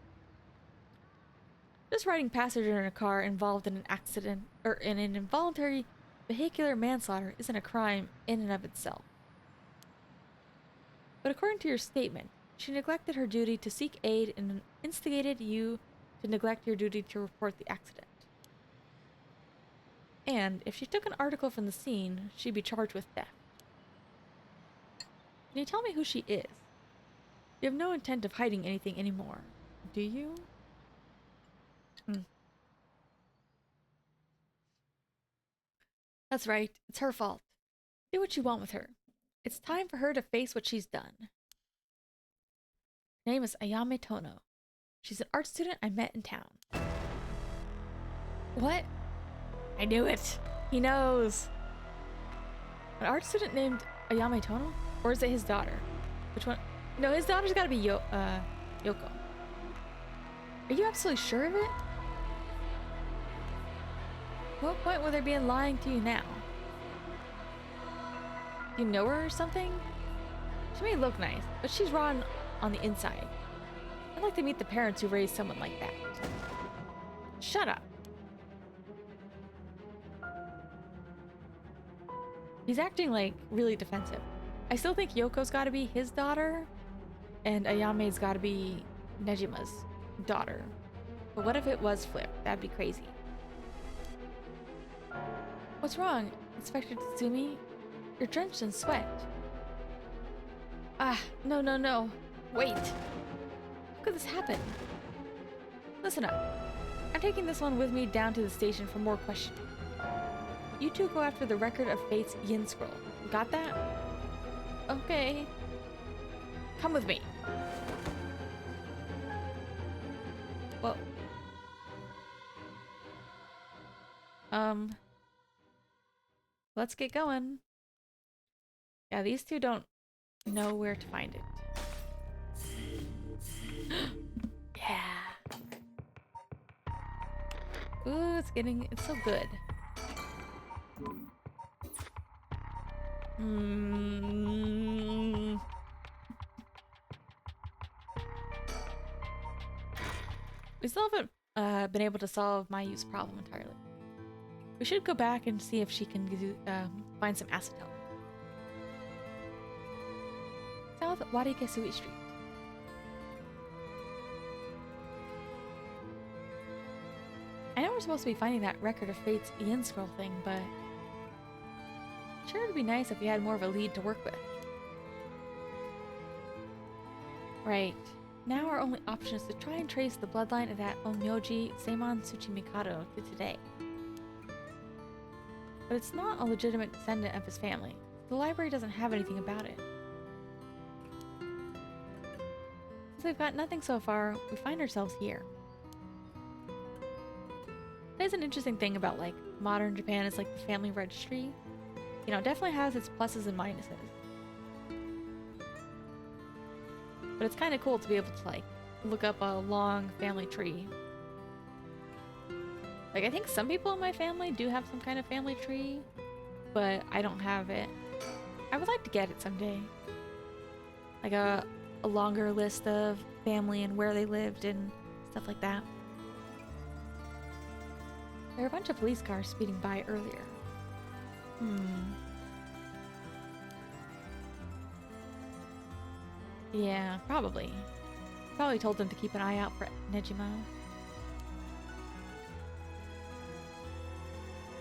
[SPEAKER 1] Just riding passenger in a car involved in an accident, or in an involuntary vehicular manslaughter isn't a crime in and of itself. But according to your statement, she neglected her duty to seek aid and instigated you to neglect your duty to report the accident. And if she took an article from the scene, she'd be charged with theft. Can you tell me who she is? You have no intent of hiding anything anymore, do you? That's right, it's her fault. Do what you want with her. It's time for her to face what she's done. Her name is Ayame Tono. She's an art student I met in town. What? I knew it. He knows. An art student named Ayame Tono? Or is it his daughter? Which one? No, his daughter's gotta be Yoko. Are you absolutely sure of it? What point will there be in lying to you now? Do you know her or something? She may look nice, but she's rotten on the inside. I'd like to meet the parents who raised someone like that. Shut up. He's acting like really defensive. I still think Yoko's gotta be his daughter, and Ayame's gotta be Nejima's daughter. But what if it was flipped? That'd be crazy. What's wrong, Inspector Tatsumi? You're drenched in sweat. Ah, no. Wait. How could this happen? Listen up. I'm taking this one with me down to the station for more questioning. You two go after the record of fate's yin scroll. Got that? Okay. Come with me. Whoa. Let's get going. Yeah, these two don't know where to find it. Yeah. Ooh, it's so good. We still haven't been able to solve Mayu's problem entirely. We should go back and see if she can find some acetone. South Warikesui Street. I know we're supposed to be finding that record of fate's yin scroll thing, but sure it'd be nice if we had more of a lead to work with. Right. Now our only option is to try and trace the bloodline of that Onmyoji Seimon Tsuchimikado to today. But it's not a legitimate descendant of his family. The library doesn't have anything about it. Since we've got nothing so far, we find ourselves here. There's an interesting thing about like modern Japan is like the family registry. You know, it definitely has its pluses and minuses. But it's kind of cool to be able to like look up a long family tree. Like, I think some people in my family do have some kind of family tree, but I don't have it. I would like to get it someday. Like a longer list of family and where they lived and stuff like that. There were a bunch of police cars speeding by earlier. Yeah, probably. Probably told them to keep an eye out for Nejima.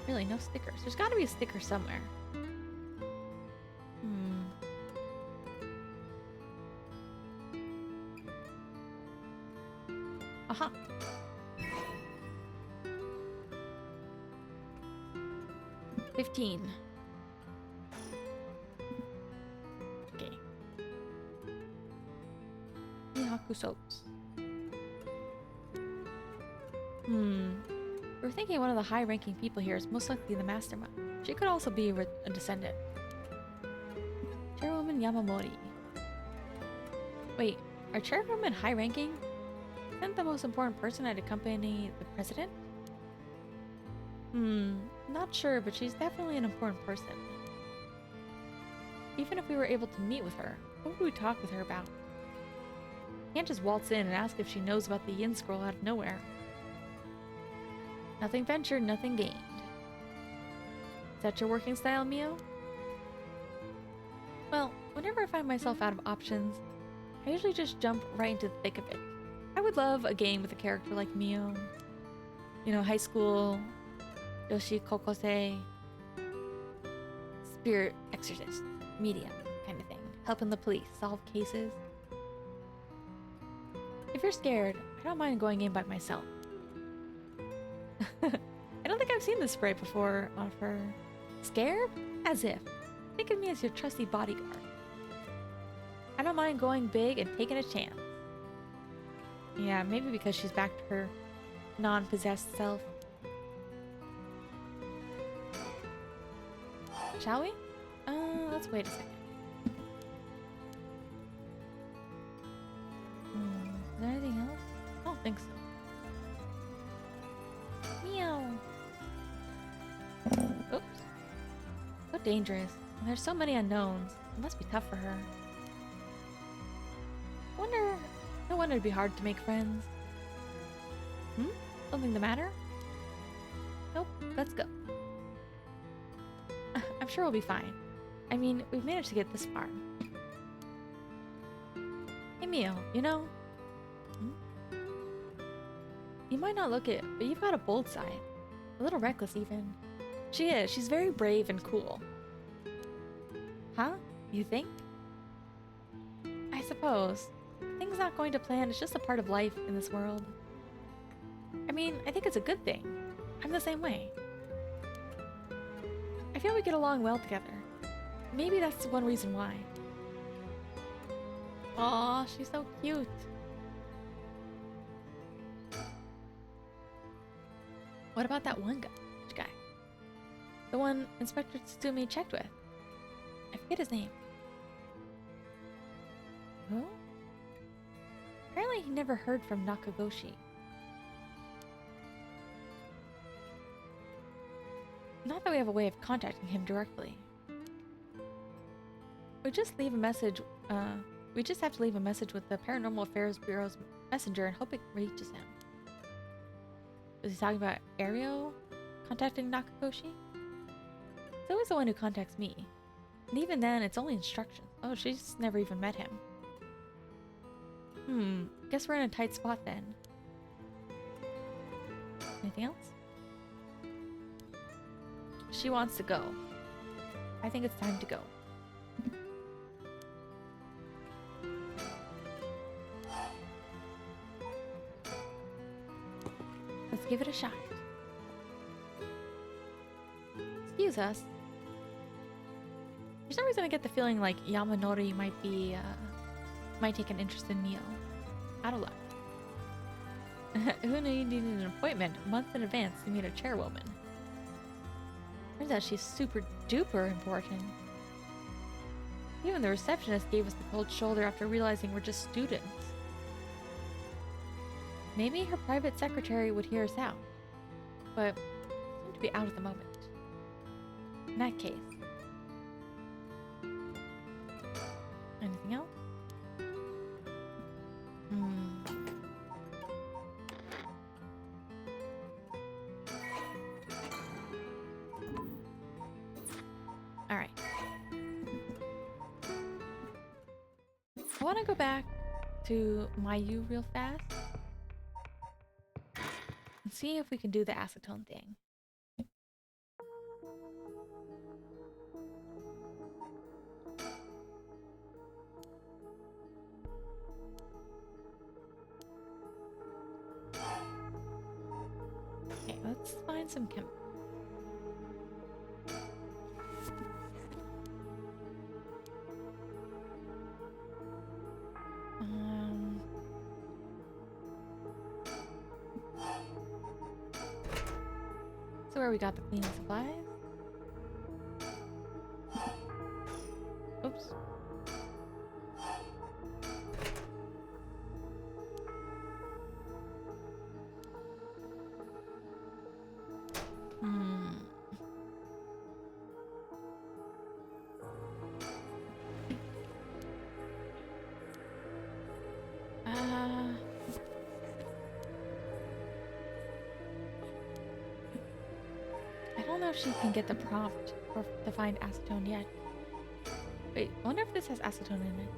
[SPEAKER 1] Really, no stickers. There's gotta be a sticker somewhere. Aha. 15. Okay. Mihaku soaps. We're thinking one of the high-ranking people here is most likely the mastermind. She could also be a descendant. Chairwoman Yamamori. Wait, are chairwomen high-ranking? Isn't the most important person at a company the president? Not sure, but she's definitely an important person. Even if we were able to meet with her, what would we talk with her about? Can't just waltz in and ask if she knows about the Yin Scroll out of nowhere. Nothing ventured, nothing gained. Is that your working style, Mio? Well, whenever I find myself out of options, I usually just jump right into the thick of it. I would love a game with a character like Mio. You know, high school, Yoshi Kokosei, spirit exorcist, medium kind of thing. Helping the police solve cases. If you're scared, I don't mind going in by myself. I don't think I've seen this spray before on her. Scared? As if. Think of me as your trusty bodyguard. I don't mind going big and taking a chance. Yeah, maybe because she's back to her non-possessed self. Shall we? Let's wait a second. Is there anything else? I don't think so. Meow. Oops. So dangerous. And there's so many unknowns. It must be tough for her. No wonder it'd be hard to make friends. Something the matter? Nope. Let's go. I'm sure we'll be fine. I mean, we've managed to get this far. Hey Mio, you know? You might not look it, but you've got a bold side. A little reckless even. She is. She's very brave and cool. Huh? You think? I suppose. Things not going to plan is just a part of life in this world. I mean, I think it's a good thing. I'm the same way. I feel we get along well together. Maybe that's one reason why. Aw, she's so cute. What about that one guy? Which guy? The one Inspector Tsumi checked with. I forget his name. Who? Apparently he never heard from Nakagoshi. Not that we have a way of contacting him directly. We just have to leave a message with the Paranormal Affairs Bureau's messenger and hope it reaches him. Was he talking about Ario contacting Nakagoshi? It's always the one who contacts me. And even then, it's only instructions. Oh, she's never even met him. Guess we're in a tight spot then. Anything else? She wants to go. I think it's time to go. Let's give it a shot. Excuse us. For some reason I get the feeling like Yamanori might take an interest in Mio. Out of luck. Who needed an appointment a month in advance to meet a chairwoman? Turns out she's super duper important. Even the receptionist gave us the cold shoulder after realizing we're just students. Maybe her private secretary would hear us out, but seem to be out at the moment. In that case. Anything else? I want to go back to Mayu real fast and see if we can do the acetone thing. Okay, let's find some chemicals. So where we got the cleaning supplies. Oops. I don't know if she can get the prompt or to find acetone yet. Wait, I wonder if this has acetone in it.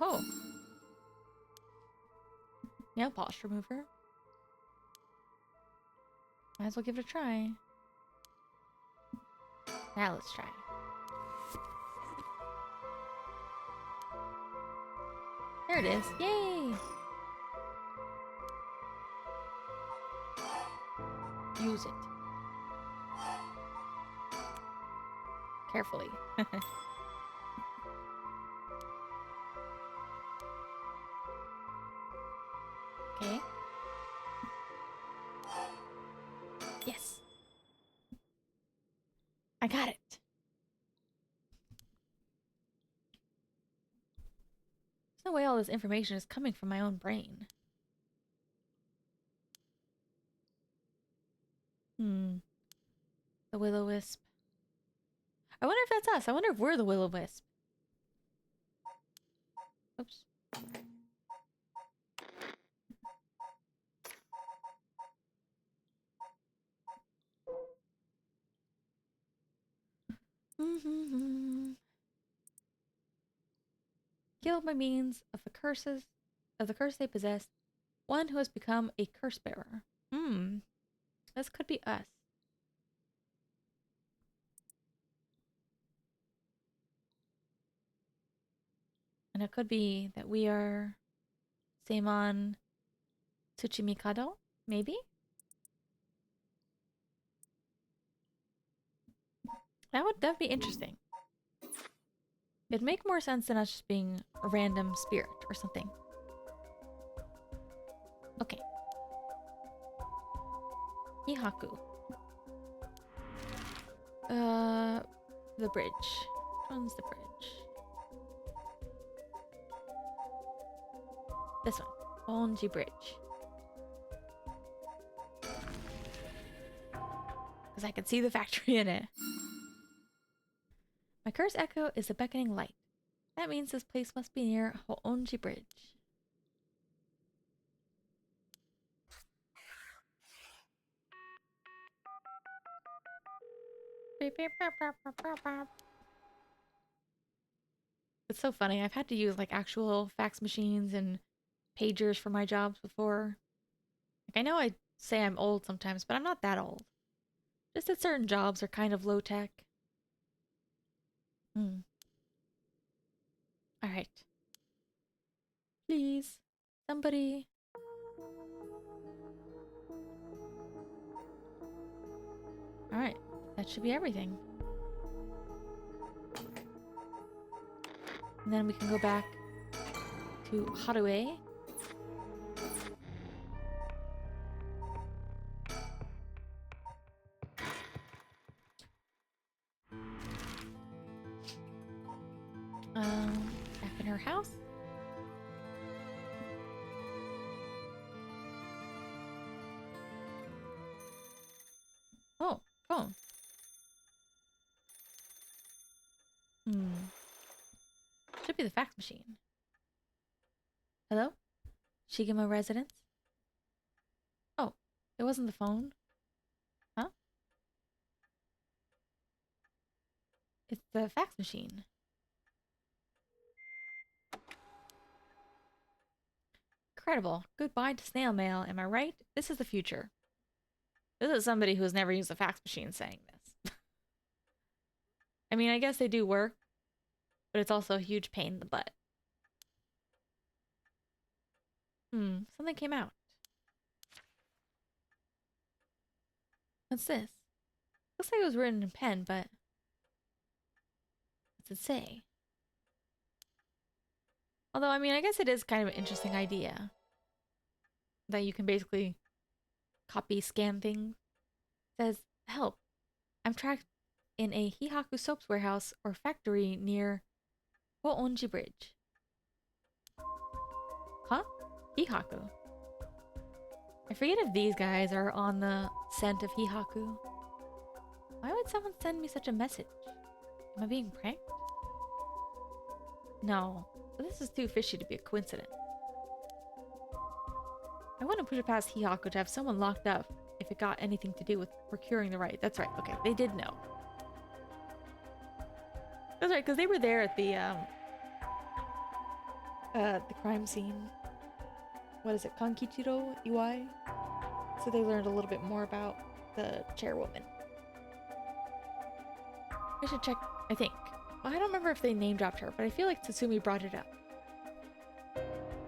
[SPEAKER 1] Oh. Nail polish remover. Might as well give it a try. Now let's try. There it is. Yay! Use it. Carefully. Okay. Yes. I got it. There's no way all this information is coming from my own brain. The will-o-wisp. I wonder if that's us. I wonder if we're the will-o-wisp. Oops. Killed by means of the curses of the curse they possess, one who has become a curse bearer. This could be us. And it could be that we are Seimon Tsuchimikado, maybe? That'd be interesting. It'd make more sense than us just being a random spirit or something. Okay. Hihaku. The bridge. Which one's the bridge? This one. Onji Bridge. Because I can see the factory in it. My curse echo is a beckoning light. That means this place must be near Hoonji Bridge. It's so funny. I've had to use like actual fax machines and pagers for my jobs before. Like I know I say I'm old sometimes, but I'm not that old. Just that certain jobs are kind of low tech. Alright. Please. Somebody. Alright. That should be everything. And then we can go back to Harué. Back in her house. Oh, phone. Should be the fax machine. Hello? Shigemo residence? Oh, it wasn't the phone? The fax machine. Incredible. Goodbye to snail mail, am I right? This is the future. This is somebody who has never used a fax machine saying this. I mean, I guess they do work, but it's also a huge pain in the butt. Something came out. What's this? Looks like it was written in pen, but what's it say? Although, I mean, I guess it is kind of an interesting idea. That you can basically copy, scan things. It says, help. I'm trapped in a Hihaku soaps warehouse or factory near Hoonji Bridge. Huh? Hihaku. I forget if these guys are on the scent of Hihaku. Why would someone send me such a message? Am I being pranked? No, this is too fishy to be a coincidence. I wouldn't put it past Hihaku to have someone locked up if it got anything to do with procuring the right. That's right, okay, they did know. That's right, because they were there at the crime scene. What is it, Kankichiro Iwai? So they learned a little bit more about the chairwoman. I should check, I think. Well, I don't remember if they name dropped her, but I feel like Tatsumi brought it up.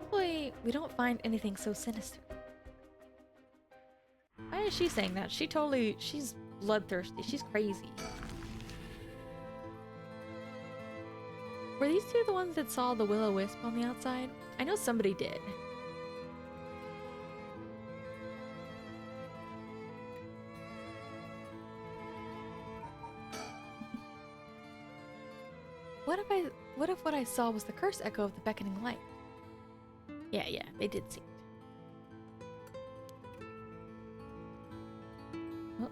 [SPEAKER 1] Hopefully, we don't find anything so sinister. Why is she saying that? She's bloodthirsty. She's crazy. Were these two the ones that saw the will-o-wisp on the outside? I know somebody did. What if what I saw was the curse echo of the beckoning light? Yeah, they did see it. Oh.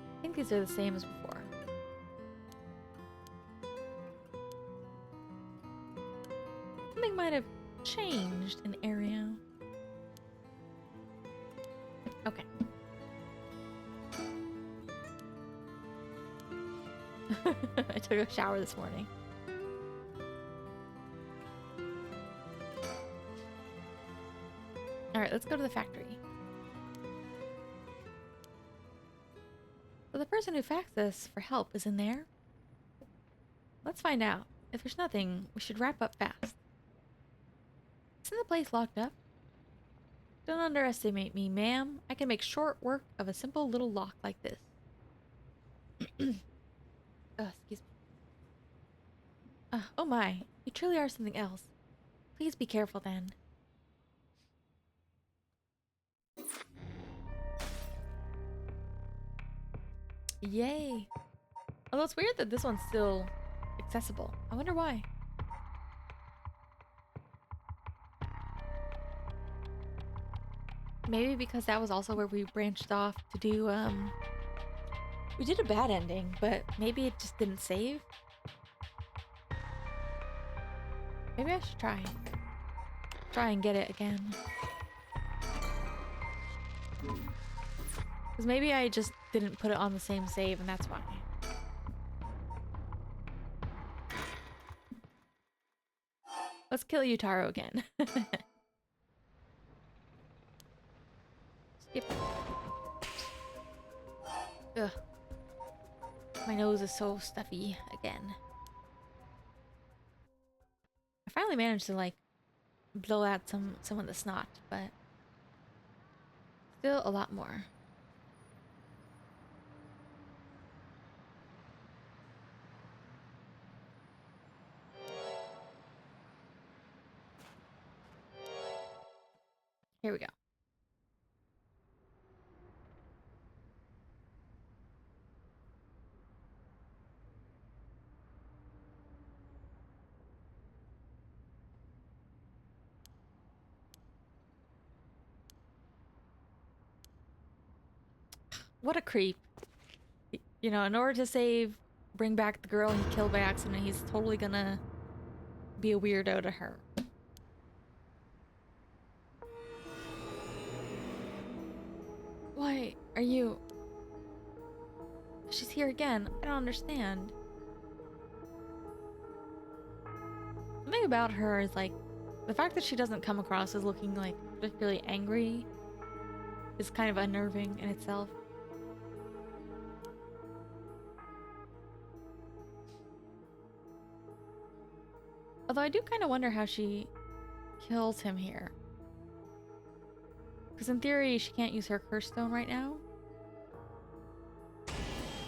[SPEAKER 1] I think these are the same as before. Something might have changed in the area. Okay. I took a shower this morning. Alright, let's go to the factory. So the person who faxed us for help is in there? Let's find out. If there's nothing, we should wrap up fast. Isn't the place locked up? Don't underestimate me, ma'am. I can make short work of a simple little lock like this. Excuse me. Oh my, you truly are something else. Please be careful then. Yay. Although it's weird that this one's still accessible. I wonder why. Maybe because that was also where we branched off to do, we did a bad ending, but maybe it just didn't save. Maybe I should try and get it again. Because maybe I just didn't put it on the same save and that's why. Let's kill Yutaro again. Skip. Ugh. My nose is so stuffy again. I finally managed to like blow out some of the snot, but still a lot more. Here we go. What a creep. You know, in order to bring back the girl he killed by accident, he's totally gonna be a weirdo to her. Why Are you... She's here again. I don't understand. Something about her is like... The fact that she doesn't come across as looking like particularly angry is kind of unnerving in itself. Although I do kind of wonder how she kills him here. Because in theory, she can't use her curse stone right now.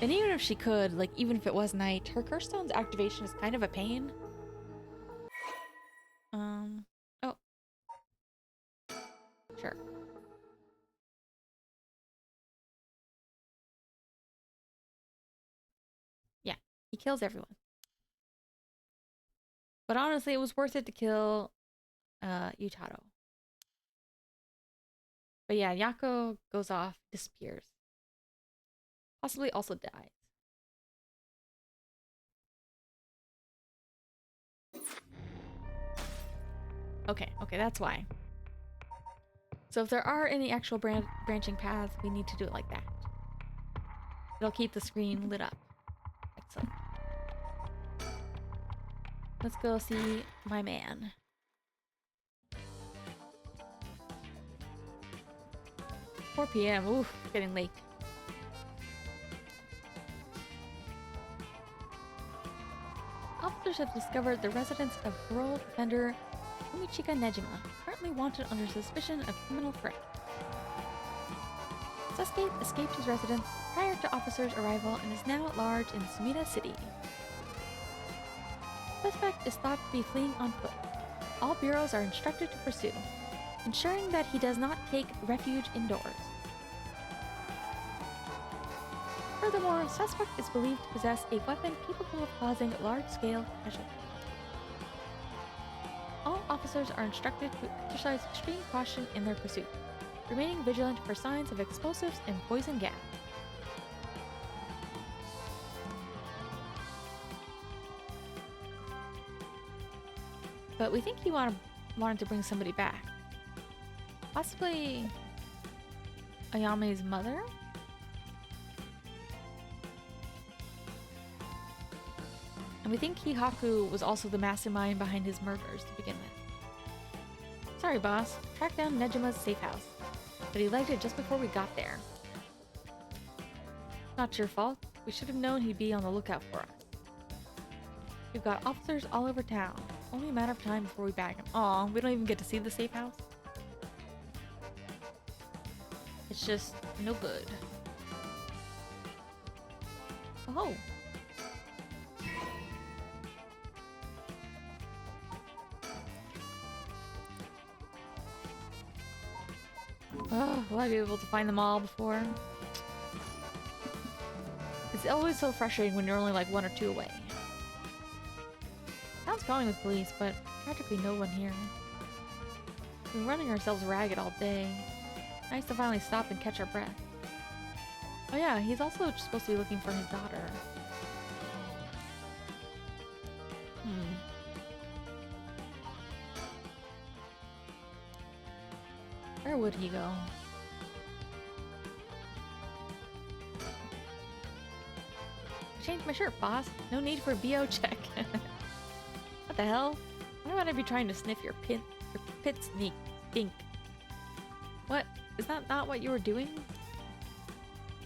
[SPEAKER 1] And even if she could, like, even if it was night, her curse stone's activation is kind of a pain. Oh. Sure. Yeah, he kills everyone. But honestly, it was worth it to kill, Utado. But yeah, Yako goes off, disappears. Possibly also dies. Okay, that's why. So if there are any actual branching paths, we need to do it like that. It'll keep the screen lit up. Excellent. Let's go see my man. "4 p.m. Oof, getting late. Officers have discovered the residence of parole offender Umichika Nejima, currently wanted under suspicion of criminal threat. Suspect escaped his residence prior to officers' arrival and is now at large in Sumida City. Suspect is thought to be fleeing on foot. All bureaus are instructed to pursue, ensuring that he does not take refuge indoors. Furthermore, suspect is believed to possess a weapon capable of causing large-scale casualties. All officers are instructed to exercise extreme caution in their pursuit, remaining vigilant for signs of explosives and poison gas. But we think he wanted to bring somebody back. Possibly Ayame's mother? And we think Hihaku was also the mastermind behind his murders to begin with. Sorry, boss. Tracked down Nejima's safe house, but he left it just before we got there. Not your fault. We should have known he'd be on the lookout for us. We've got officers all over town. Only a matter of time before we bag him. Aw, we don't even get to see the safe house? It's just no good. Oh. Oh, will I be able to find them all before? It's always so frustrating when you're only like 1 or 2 away. Sounds calling with police, but practically no one here. We've been running ourselves ragged all day. Nice to finally stop and catch our breath. Oh yeah, he's also supposed to be looking for his daughter. Where would he go? I changed my shirt, boss. No need for a BO check. What the hell? Why would I be trying to sniff your pit stink? What? Is that not what you were doing?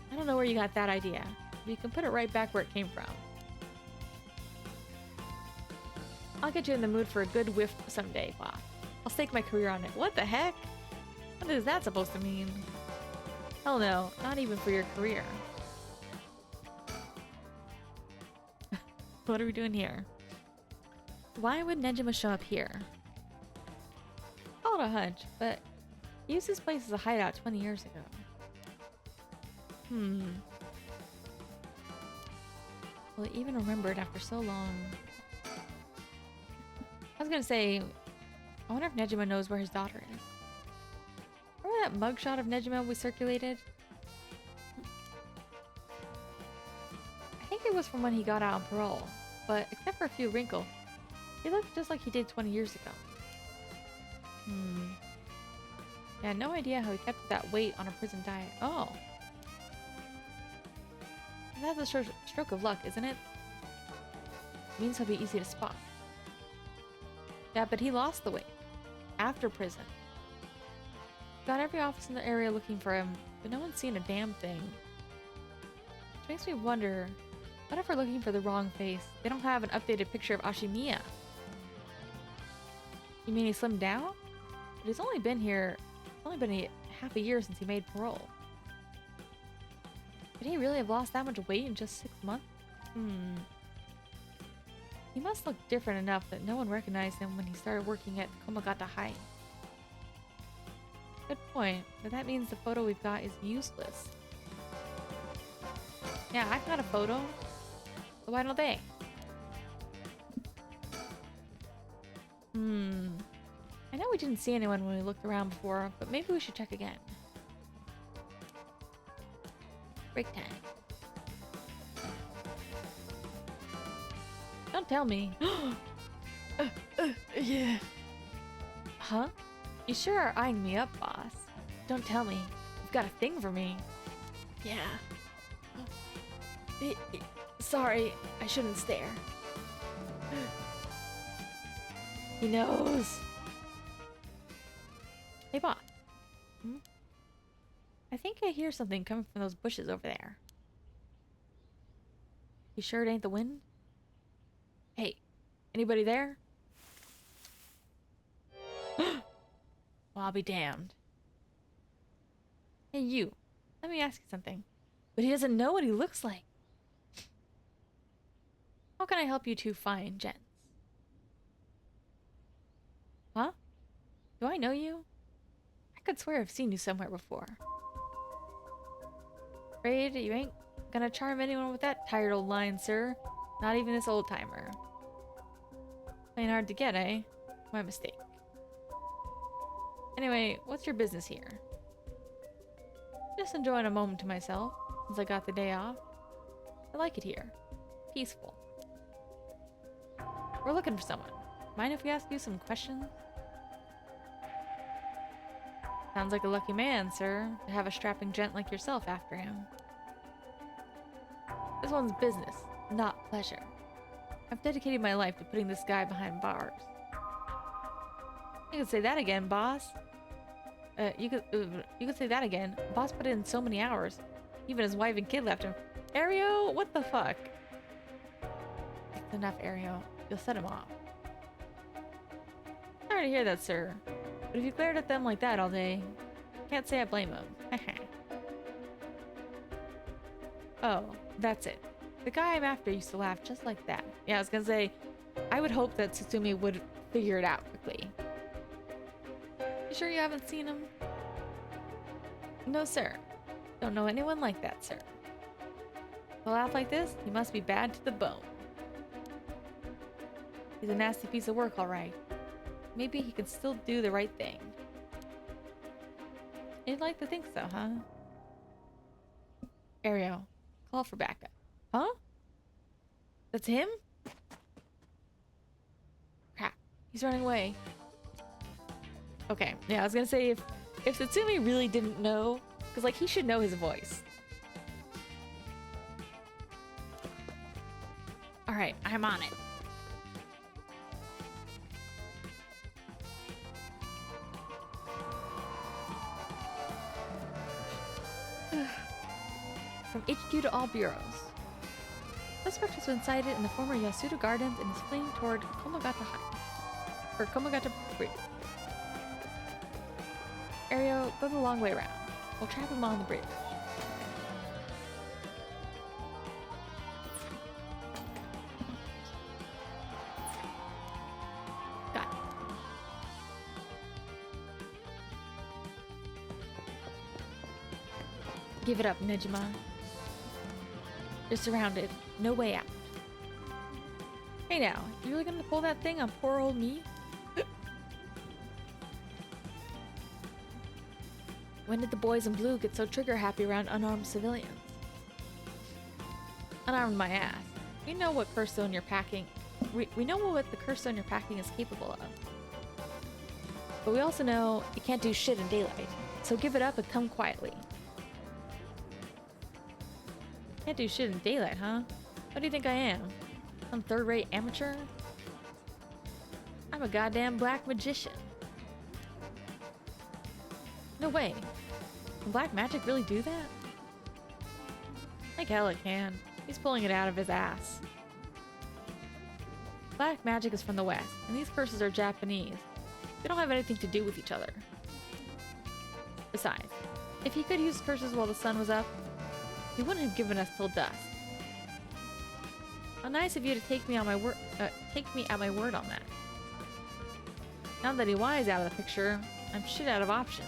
[SPEAKER 1] I don't know where you got that idea. But you can put it right back where it came from. I'll get you in the mood for a good whiff someday, boss. I'll stake my career on it. What the heck? What is that supposed to mean? Hell no, not even for your career. What are we doing here? Why would Nejima show up here? Call it a hunch, but he used this place as a hideout 20 years ago. Will he even remember it after so long? I was gonna say, I wonder if Nejima knows where his daughter is. Remember that mugshot of Nejima we circulated? I think it was from when he got out on parole, but except for a few wrinkles, he looked just like he did 20 years ago. Yeah, no idea how he kept that weight on a prison diet. Oh. That's a stroke of luck, isn't it? Means he'll be easy to spot. Yeah, but he lost the weight. After prison. Got every office in the area looking for him, but no one's seen a damn thing. Which makes me wonder, what if we're looking for the wrong face? They don't have an updated picture of Ashimiya. You mean he slimmed down? But he's only been here, it's only been half a year since he made parole. Could he really have lost that much weight in just 6 months? He must look different enough that no one recognized him when he started working at Komagata High. Good point, but that means the photo we've got is useless. Yeah, I've got a photo, so why don't they? I know we didn't see anyone when we looked around before, but maybe we should check again. Break time. Don't tell me. Yeah. Huh? You sure are eyeing me up, boss. Don't tell me. You've got a thing for me. Yeah. Sorry, I shouldn't stare. He knows. Hey, boss. I think I hear something coming from those bushes over there. You sure it ain't the wind? Hey, anybody there? Well, I'll be damned. Hey, you. Let me ask you something. But he doesn't know what he looks like. How can I help you two fine gents? Huh? Do I know you? I could swear I've seen you somewhere before. Afraid you ain't gonna charm anyone with that tired old line, sir. Not even this old timer. Playing hard to get, eh? My mistake. Anyway, what's your business here? Just enjoying a moment to myself, since I got the day off. I like it here. Peaceful. We're looking for someone. Mind if we ask you some questions? Sounds like a lucky man, sir, to have a strapping gent like yourself after him. This one's business, not pleasure. I've dedicated my life to putting this guy behind bars. You could say that again, boss. You could say that again. Boss put in so many hours. Even his wife and kid left him. Ario, what the fuck? That's enough, Ario. You'll set him off. Sorry to hear that, sir. But if you glared at them like that all day, can't say I blame him. Oh, that's it. The guy I'm after used to laugh just like that. Yeah, I was gonna say, I would hope that Tsutsumi would figure it out quickly. You sure you haven't seen him? No, sir. Don't know anyone like that, sir. To laugh like this, he must be bad to the bone. He's a nasty piece of work, all right. Maybe he can still do the right thing. You'd like to think so, huh? Ario, call for backup. Huh? That's him? Crap, he's running away. Okay, yeah, I was gonna say if Tsutsumi really didn't know, because like he should know his voice. Alright, I'm on it. From HQ to all bureaus. Suspect has been sighted in the former Yasuda Gardens and is fleeing toward Komagata High. Or Komagata Bridge. Ario, go the long way around. We'll trap him on the bridge. Got it. Give it up, Nejima. You're surrounded. No way out. Hey now, you really gonna pull that thing on poor old me? When did the boys in blue get so trigger happy around unarmed civilians? Unarmed my ass. We know what curse zone you're packing. We know what the curse zone you're packing is capable of. But we also know you can't do shit in daylight. So give it up and come quietly. Can't do shit in daylight, huh? What do you think I am? Some third-rate amateur? I'm a goddamn black magician. No way. Can black magic really do that? Like hell it can. He's pulling it out of his ass. Black magic is from the West, and these curses are Japanese. They don't have anything to do with each other. Besides, if he could use curses while the sun was up, he wouldn't have given us till dusk. How nice of you to take me at my word on that. Now that Iwai's out of the picture, I'm shit out of options.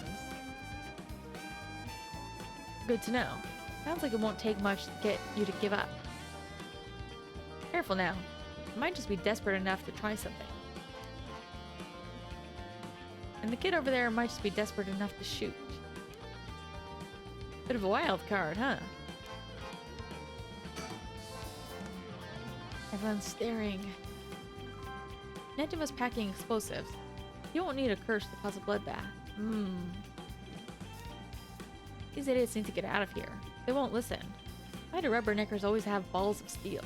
[SPEAKER 1] Good to know. Sounds like it won't take much to get you to give up. Careful now. I might just be desperate enough to try something. And the kid over there might just be desperate enough to shoot. Bit of a wild card, huh? Everyone's staring. Nejima's packing explosives. You won't need a curse to cause a bloodbath. These idiots need to get out of here. They won't listen. Why do rubberneckers always have balls of steel?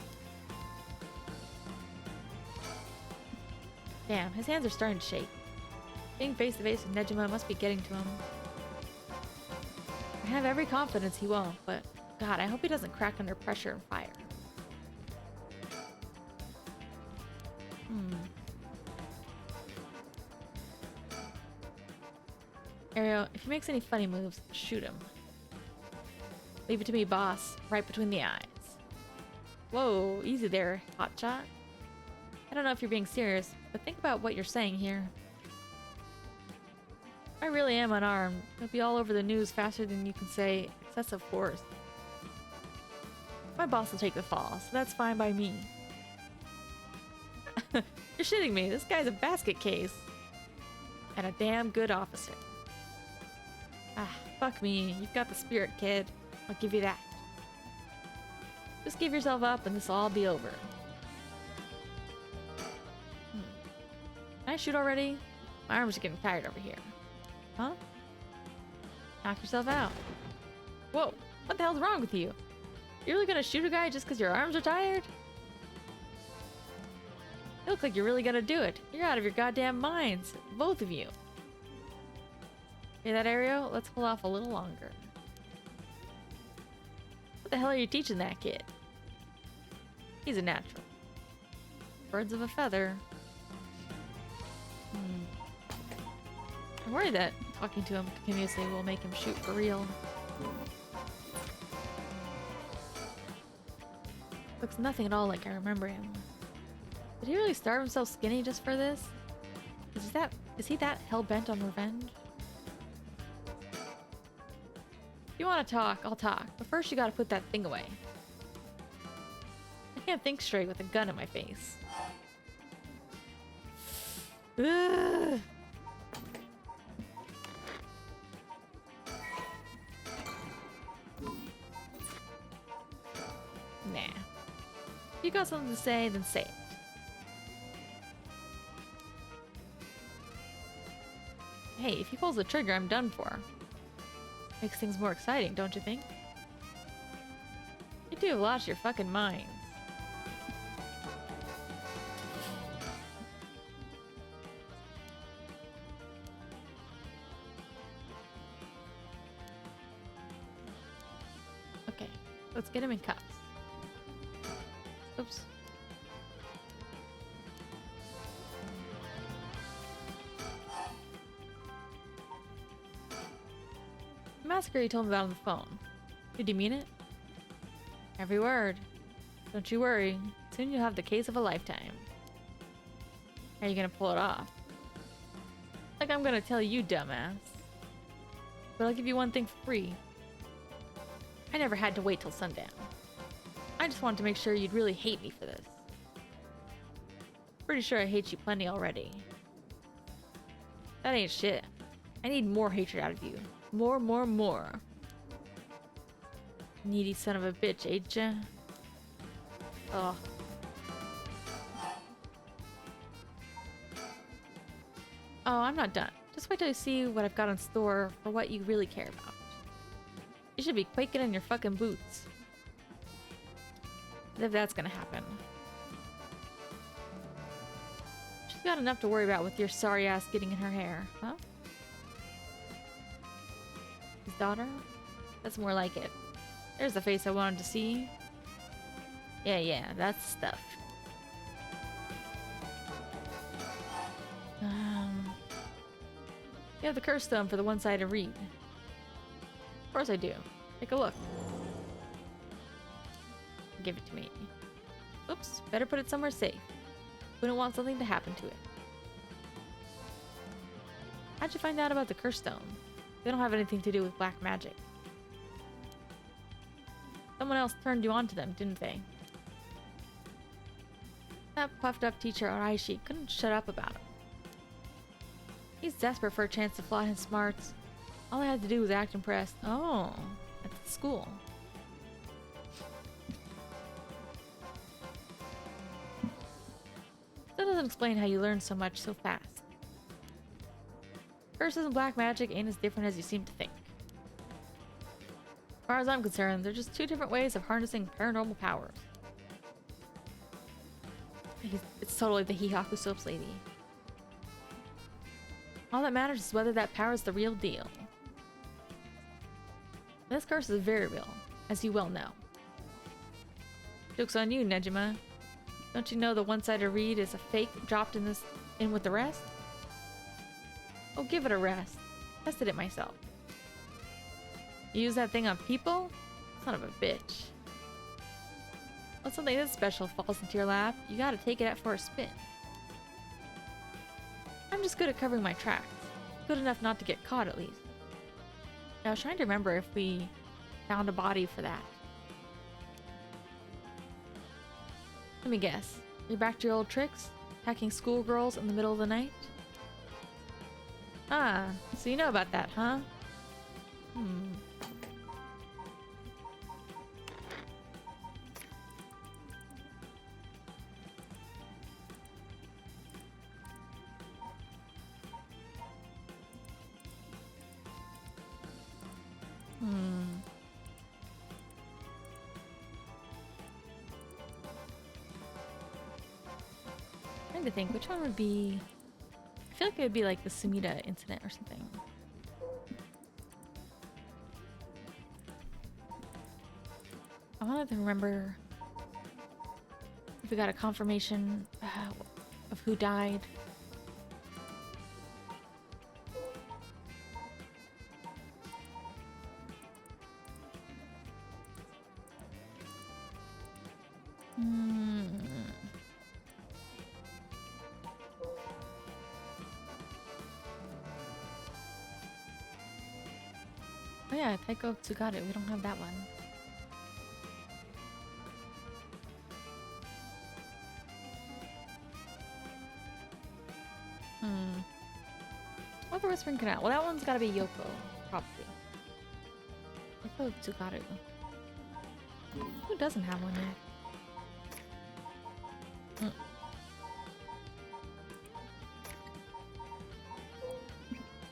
[SPEAKER 1] Damn, his hands are starting to shake. Being face to face with Nejima must be getting to him. I have every confidence he won't, but God, I hope he doesn't crack under pressure and fire. Ario, if he makes any funny moves, shoot him. Leave it to me, boss. Right between the eyes. Whoa, easy there, hotshot. I don't know if you're being serious, but think about what you're saying here. I really am unarmed. It'll be all over the news faster than you can say excessive force. My boss will take the fall, so that's fine by me. You're shitting me. This guy's a basket case. And a damn good officer. Ah, fuck me. You've got the spirit, kid. I'll give you that. Just give yourself up and this'll all be over. Can I shoot already? My arms are getting tired over here. Huh? Knock yourself out. Whoa, what the hell's wrong with you? You're really gonna shoot a guy just because your arms are tired? You look like you're really gonna do it. You're out of your goddamn minds. Both of you. Hear that, Ario? Let's hold off a little longer. What the hell are you teaching that kid? He's a natural. Birds of a feather. I'm worried that talking to him continuously will make him shoot for real. Looks nothing at all like I remember him. Did he really starve himself skinny just for this? Is he that hell-bent on revenge? If you want to talk, I'll talk. But first you gotta put that thing away. I can't think straight with a gun in my face. Ugh. Nah. If you got something to say, then say it. Hey, if he pulls the trigger, I'm done for. Makes things more exciting, don't you think? You do have lost your fucking minds. Okay, let's get him in cuffs. Oops. The massacre you told me about on the phone. Did you mean it? Every word. Don't you worry. Soon you'll have the case of a lifetime. How are you gonna pull it off? Like I'm gonna tell you, dumbass. But I'll give you one thing for free. I never had to wait till sundown. I just wanted to make sure you'd really hate me for this. Pretty sure I hate you plenty already. That ain't shit. I need more hatred out of you. More, more, more. Needy son of a bitch, ain't ya? Ugh. Oh, I'm not done. Just wait till you see what I've got in store for what you really care about. You should be quaking in your fucking boots. if that's gonna happen. She's got enough to worry about with your sorry ass getting in her hair, huh? His daughter? That's more like it. There's the face I wanted to see. Yeah, that's stuff. You have the curse stone for the one-sided reed. Of course I do. Take a look. Give it to me. Oops, better put it somewhere safe. Wouldn't want something to happen to it. How'd you find out about the curse stone? They don't have anything to do with black magic. Someone else turned you on to them, didn't they? That puffed up teacher Araishi couldn't shut up about him. He's desperate for a chance to flaunt his smarts. All I had to do was act impressed. Oh, at the school. That doesn't explain how you learn so much so fast. Curses and black magic ain't as different as you seem to think. As far as I'm concerned, they're just two different ways of harnessing paranormal powers. It's totally the Hihaku Soaps lady. All that matters is whether that power is the real deal. This curse is very real, as you well know. Joke's on you, Nejima. Don't you know the one-sided reed is a fake dropped in with the rest? Oh, give it a rest. Tested it myself. You use that thing on people? Son of a bitch. When something this special falls into your lap, you gotta take it out for a spin. I'm just good at covering my tracks. Good enough not to get caught, at least. I was trying to remember if we found a body for that. Let me guess. You're back to your old tricks? Attacking schoolgirls in the middle of the night? Ah, so you know about that, huh? Trying to think, which one would be... I feel like it would be like the Sumida incident or something. I wanted to remember if we got a confirmation of who died. Oh yeah, Taiko Tsugaru. We don't have that one. What the Whispering Canal? Well, that one's gotta be Yoko, probably. Taiko Tsugaru. Who doesn't have one yet?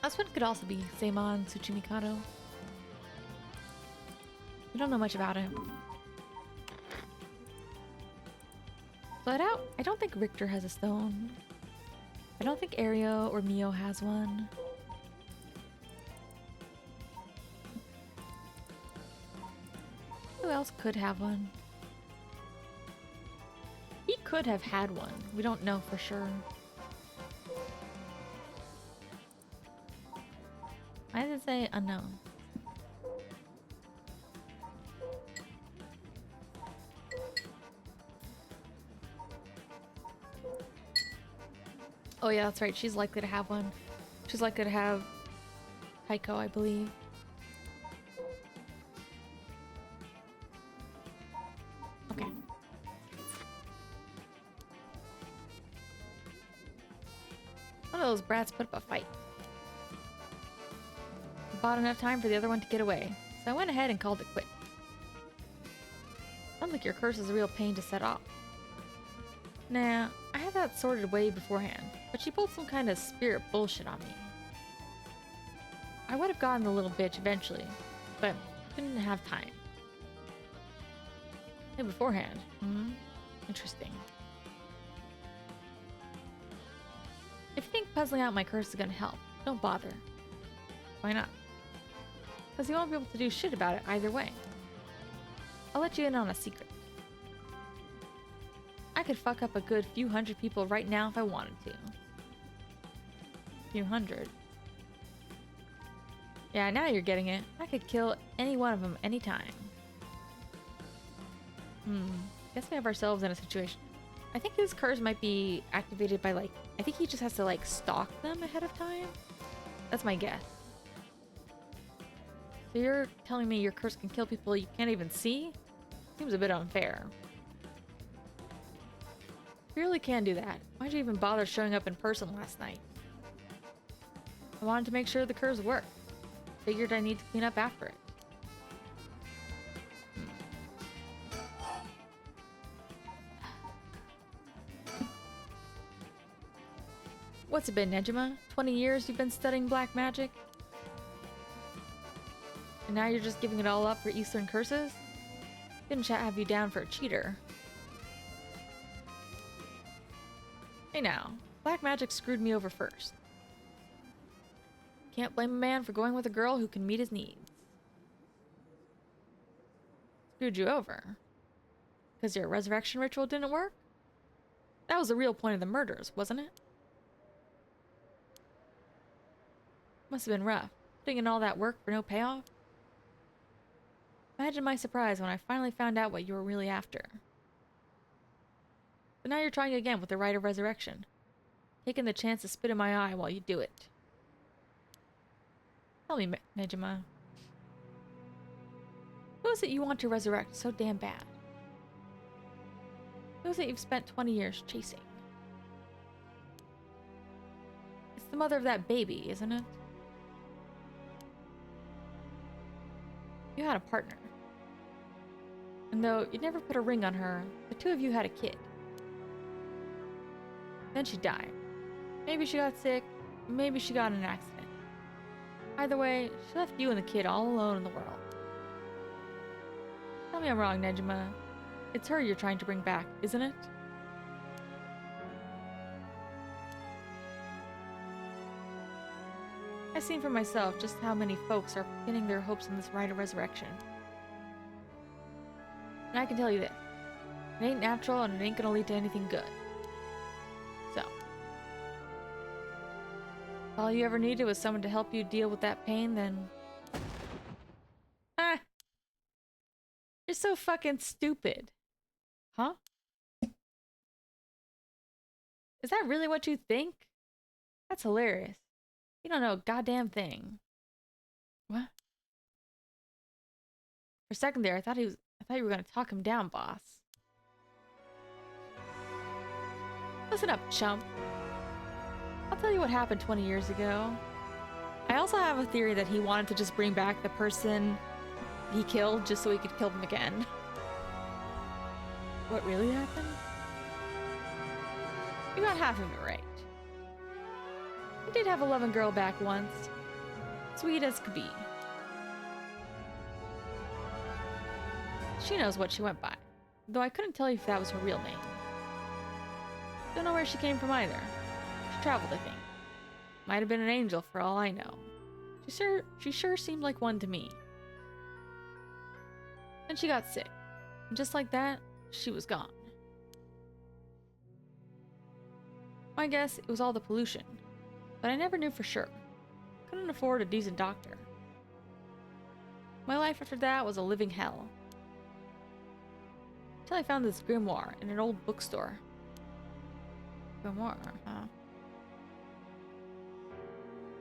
[SPEAKER 1] This one could also be Seimon Tsuchimikado. We don't know much about him. So I don't think Richter has a stone. I don't think Ario or Mio has one. Who else could have one? He could have had one. We don't know for sure. Why does it say unknown? Oh yeah, that's right. She's likely to have one. She's likely to have Taiko, I believe. Okay. One of those brats put up a fight. Bought enough time for the other one to get away, so I went ahead and called it quits. Sounds like your curse is a real pain to set off. Nah, I had that sorted way beforehand, but she pulled some kind of spirit bullshit on me. I would have gotten the little bitch eventually, but didn't have time. Hey, beforehand. Hmm. Interesting. If you think puzzling out my curse is gonna help, don't bother. Why not? Because you won't be able to do shit about it either way. I'll let you in on a secret. I could fuck up a good few hundred people right now if I wanted to. Few hundred. Yeah, now you're getting it. I could kill any one of them anytime. Guess we have ourselves in a situation. I think his curse might be activated by, like, I think he just has to, like, stalk them ahead of time. That's my guess. So you're telling me your curse can kill people you can't even see? Seems a bit unfair. If you really can do that, why'd you even bother showing up in person last night? I wanted to make sure the curse worked. Figured I need to clean up after it. What's it been, Nejima? 20 years you've been studying black magic? And now you're just giving it all up for Eastern curses? Didn't chat have you down for a cheater. Hey now, black magic screwed me over first. Can't blame a man for going with a girl who can meet his needs. Screwed you over? Because your resurrection ritual didn't work? That was the real point of the murders, wasn't it? Must have been rough, putting in all that work for no payoff. Imagine my surprise when I finally found out what you were really after. But now you're trying again with the rite of resurrection, taking the chance to spit in my eye while you do it. Tell me, Nejima. Who is it you want to resurrect so damn bad? Who is it you've spent 20 years chasing? It's the mother of that baby, isn't it? You had a partner. And though you never put a ring on her, the two of you had a kid. Then she died. Maybe she got sick, maybe she got in an accident. Either way, she left you and the kid all alone in the world. Tell me I'm wrong, Nejima. It's her you're trying to bring back, isn't it? I've seen for myself just how many folks are pinning their hopes on this rite of resurrection. And I can tell you this. It ain't natural and it ain't gonna lead to anything good. So. If all you ever needed was someone to help you deal with that pain, then... Ah! You're so fucking stupid. Huh? Is that really what you think? That's hilarious. You don't know a goddamn thing. What? For a second there, I thought you were gonna talk him down, boss. Listen up, chump. I'll tell you what happened 20 years ago. I also have a theory that he wanted to just bring back the person he killed just so he could kill them again. What really happened? You got half of it right. I did have a loving girl back once. Sweet as could be. She knows what she went by, though I couldn't tell you if that was her real name. Don't know where she came from either. She traveled, I think. Might have been an angel for all I know. She sure seemed like one to me. Then she got sick, and just like that, she was gone. My guess, it was all the pollution, but I never knew for sure. Couldn't afford a decent doctor. My life after that was a living hell. Until I found this grimoire in an old bookstore. Grimoire, huh?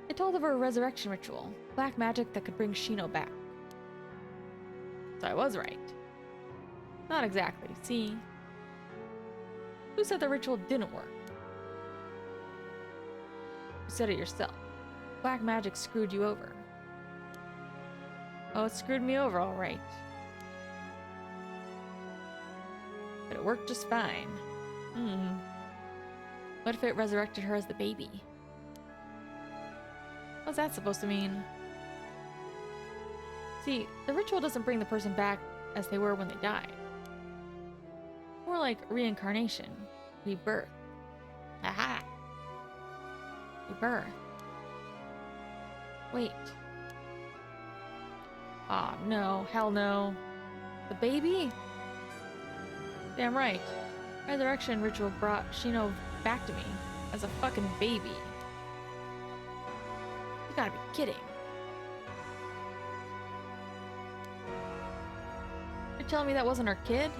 [SPEAKER 1] It told of a resurrection ritual, black magic that could bring Shino back. So I was right. Not exactly, see? Who said the ritual didn't work? You said it yourself. Black magic screwed you over. Oh, it screwed me over, all right. But it worked just fine. What if it resurrected her as the baby? What's that supposed to mean? See, the ritual doesn't bring the person back as they were when they died. More like reincarnation. Rebirth. Aha! Rebirth. Wait. Aw, oh, no. Hell no. The baby? Damn right. Resurrection ritual brought Shino back to me as a fucking baby. You gotta be kidding. You're telling me that wasn't her kid?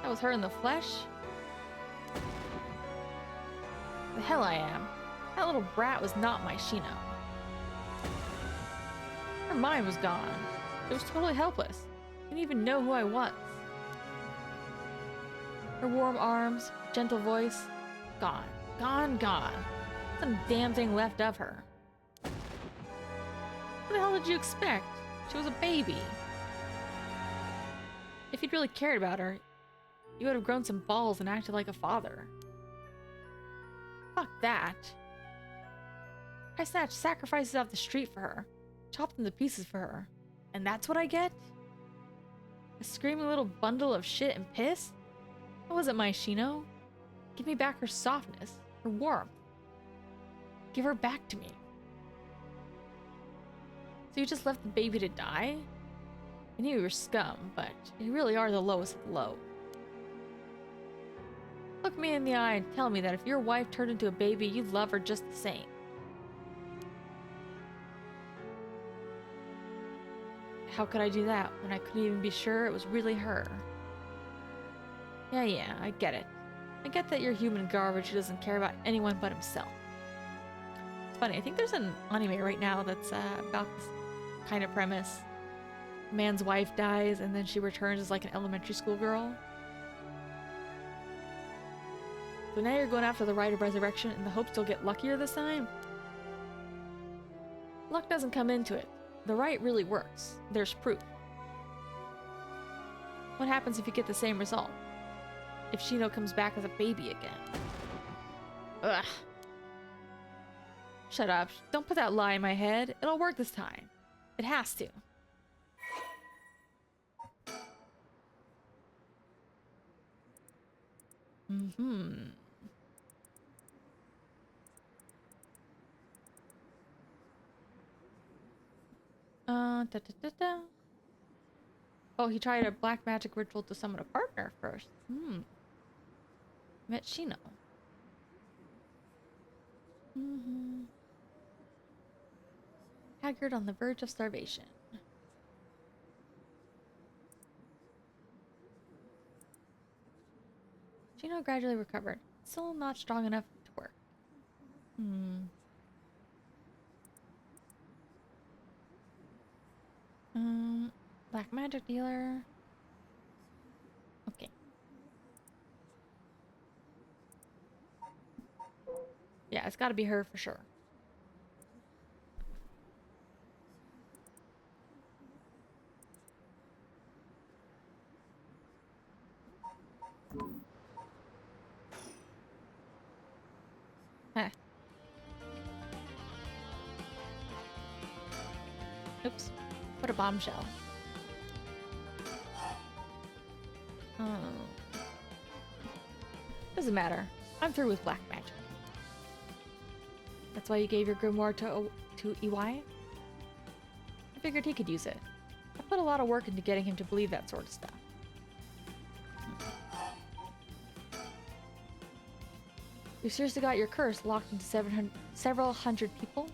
[SPEAKER 1] That was her in the flesh? The hell I am. That little brat was not my Shino. Her mind was gone. It was totally helpless. Didn't even know who I was. Her warm arms, gentle voice, gone. Gone, gone. Some damn thing left of her. What the hell did you expect? She was a baby. If you'd really cared about her, you would have grown some balls and acted like a father. Fuck that. I snatched sacrifices off the street for her, chopped them to pieces for her, and that's what I get? A screaming little bundle of shit and piss? That wasn't my Shino. Give me back her softness, her warmth. Give her back to me. So you just left the baby to die? I knew you were scum, but you really are the lowest of the low. Look me in the eye and tell me that if your wife turned into a baby, you'd love her just the same. How could I do that when I couldn't even be sure it was really her? Yeah, I get it. I get that you're human garbage who doesn't care about anyone but himself. It's funny, I think there's an anime right now that's about this kind of premise. A man's wife dies and then she returns as like an elementary school girl. So now you're going after the rite of resurrection in the hopes you'll get luckier this time? Luck doesn't come into it. The rite really works. There's proof. What happens if you get the same result? If Shino comes back as a baby again? Ugh. Shut up. Don't put that lie in my head. It'll work this time. It has to. Oh, he tried a black magic ritual to summon a partner first. Met Shino. Haggard on the verge of starvation. Shino gradually recovered. Still not strong enough to work. Black magic dealer. Okay. Yeah, it's gotta be her for sure. Huh. Oops. What a bombshell. Doesn't matter. I'm through with black magic. That's why you gave your grimoire to Iwai? I figured he could use it. I put a lot of work into getting him to believe that sort of stuff. You seriously got your curse locked into several hundred people?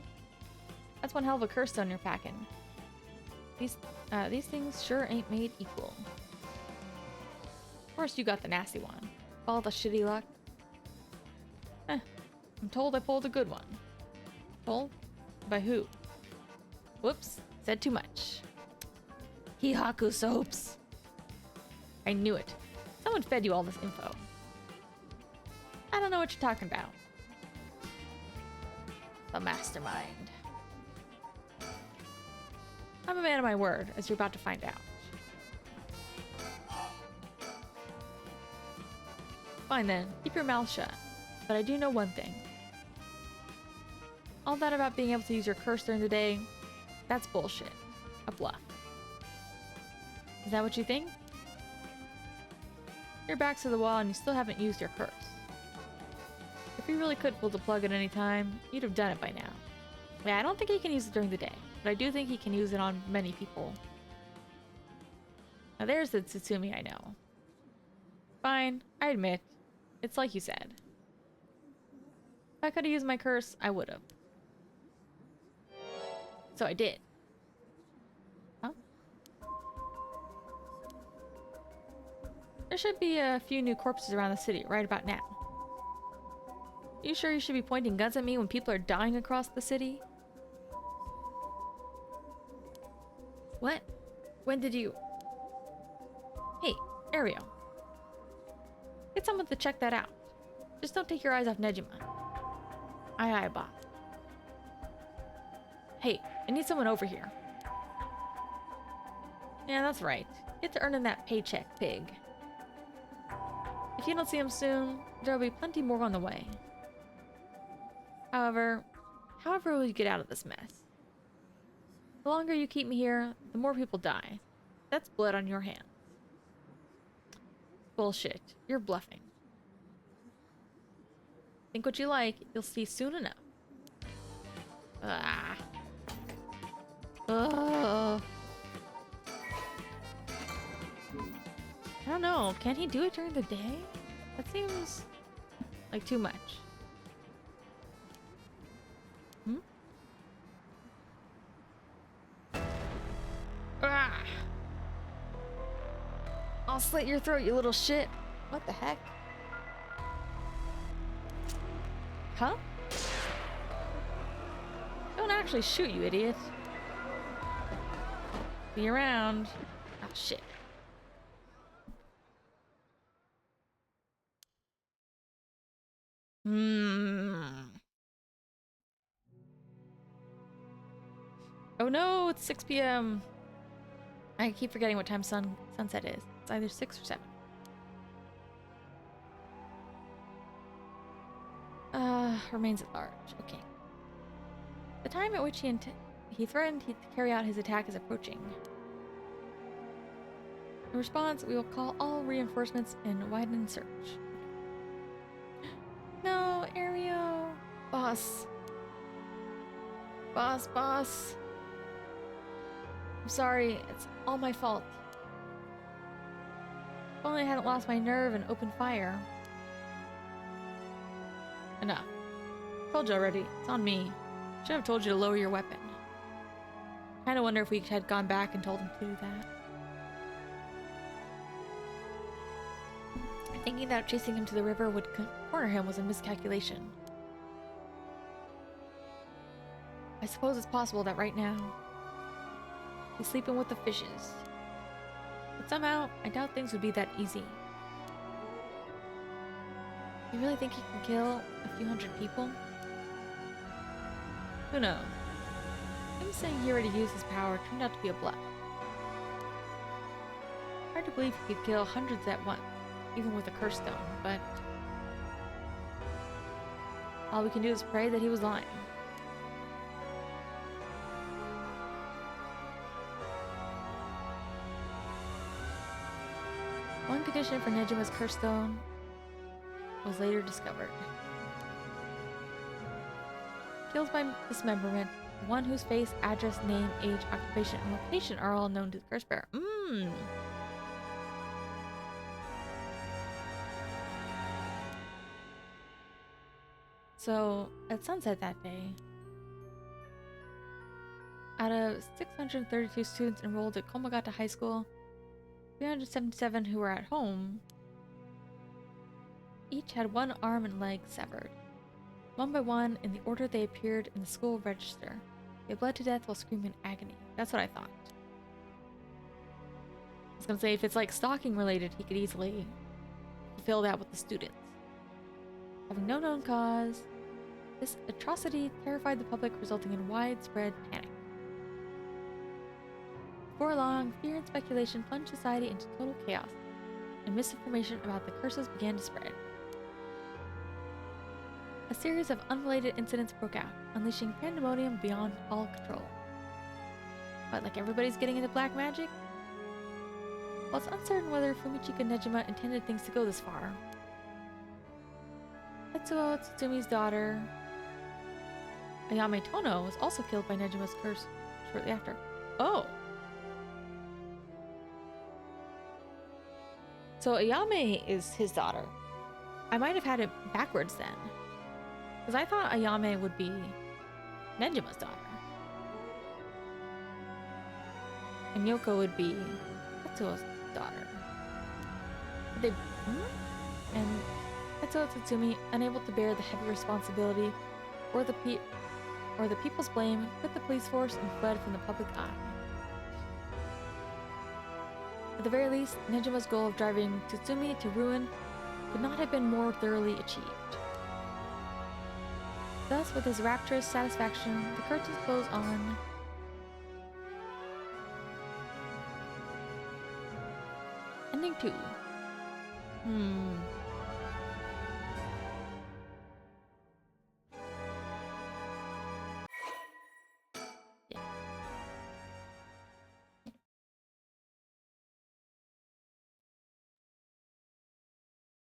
[SPEAKER 1] That's one hell of a curse stone you're packing. These things sure ain't made equal. Of course you got the nasty one. All the shitty luck. I'm told I pulled a good one. Told? By who? Whoops, said too much. Hihaku soaps. I knew it. Someone fed you all this info. I don't know what you're talking about. The mastermind. I'm a man of my word, as you're about to find out. Fine then, keep your mouth shut. But I do know one thing. All that about being able to use your curse during the day, that's bullshit. A bluff. Is that what you think? Your back's to the wall and you still haven't used your curse. If you really could pull the plug at any time, you'd have done it by now. Yeah, I don't think he can use it during the day, but I do think he can use it on many people. Now there's the Tsutsumi I know. Fine, I admit. It's like you said. If I could have used my curse, I would have. So I did. Huh? There should be a few new corpses around the city right about now. You sure you should be pointing guns at me when people are dying across the city? What? When did you... Hey, Ariel. Get someone to check that out. Just don't take your eyes off Nejima. Aye aye, boss. Hey, I need someone over here. Yeah, that's right. Get to earning that paycheck, pig. If you don't see him soon, there'll be plenty more on the way. However will you get out of this mess? The longer you keep me here, the more people die. That's blood on your hands. Bullshit. You're bluffing. Think what you like, you'll see soon enough. Ah. Ugh. I don't know. Can he do it during the day? That seems like too much. Hmm? Ah! I'll slit your throat, you little shit. What the heck? Huh? Don't actually shoot, you idiot. Be around. Oh, shit. Oh no, it's 6 p.m. I keep forgetting what time sunset is. It's either 6 or 7. Remains at large. Okay. The time at which he threatened to carry out his attack is approaching. In response, we will call all reinforcements and widen search. No, Ariel. Boss. Boss. I'm sorry. It's all my fault. If only I hadn't lost my nerve and opened fire. Enough. Told you already. It's on me. Should have told you to lower your weapon. Kinda wonder if we had gone back and told him to do that. Thinking that chasing him to the river would corner him was a miscalculation. I suppose it's possible that right now he's sleeping with the fishes. But somehow, I doubt things would be that easy. You really think he can kill a few hundred people? Who knows? Him saying he already used his power turned out to be a bluff. Hard to believe he could kill hundreds at once, even with a curse stone, but all we can do is pray that he was lying. One condition for Nejima's curse stone was later discovered. Kills by dismemberment, one whose face, address, name, age, occupation, and location are all known to the curse bearer. So, at sunset that day, out of 632 students enrolled at Komagata High School, 377 who were at home each had one arm and leg severed. One by one, in the order they appeared in the school register. They bled to death while screaming in agony. That's what I thought. I was gonna say, if it's like stalking related, he could easily fulfill that with the students. Having no known cause, this atrocity terrified the public, resulting in widespread panic. Before long, fear and speculation plunged society into total chaos, and misinformation about the curses began to spread. A series of unrelated incidents broke out, unleashing pandemonium beyond all control. But like everybody's getting into black magic? While it's uncertain whether Fumichika Nejima intended things to go this far. Tetsuo Tsutsumi's daughter, Ayame Tono, was also killed by Nejima's curse shortly after. Oh! So Ayame is his daughter. I might have had it backwards then. Because I thought Ayame would be Nejima's daughter. And Yoko would be Tetsuo's daughter. They... And Tetsuo Tsutsumi, unable to bear the heavy responsibility or the people's blame, quit the police force and fled from the public eye. At the very least, Nejima's goal of driving Tsutsumi to ruin could not have been more thoroughly achieved. Thus, with his rapturous satisfaction, the curtains close on ending 2. Yeah.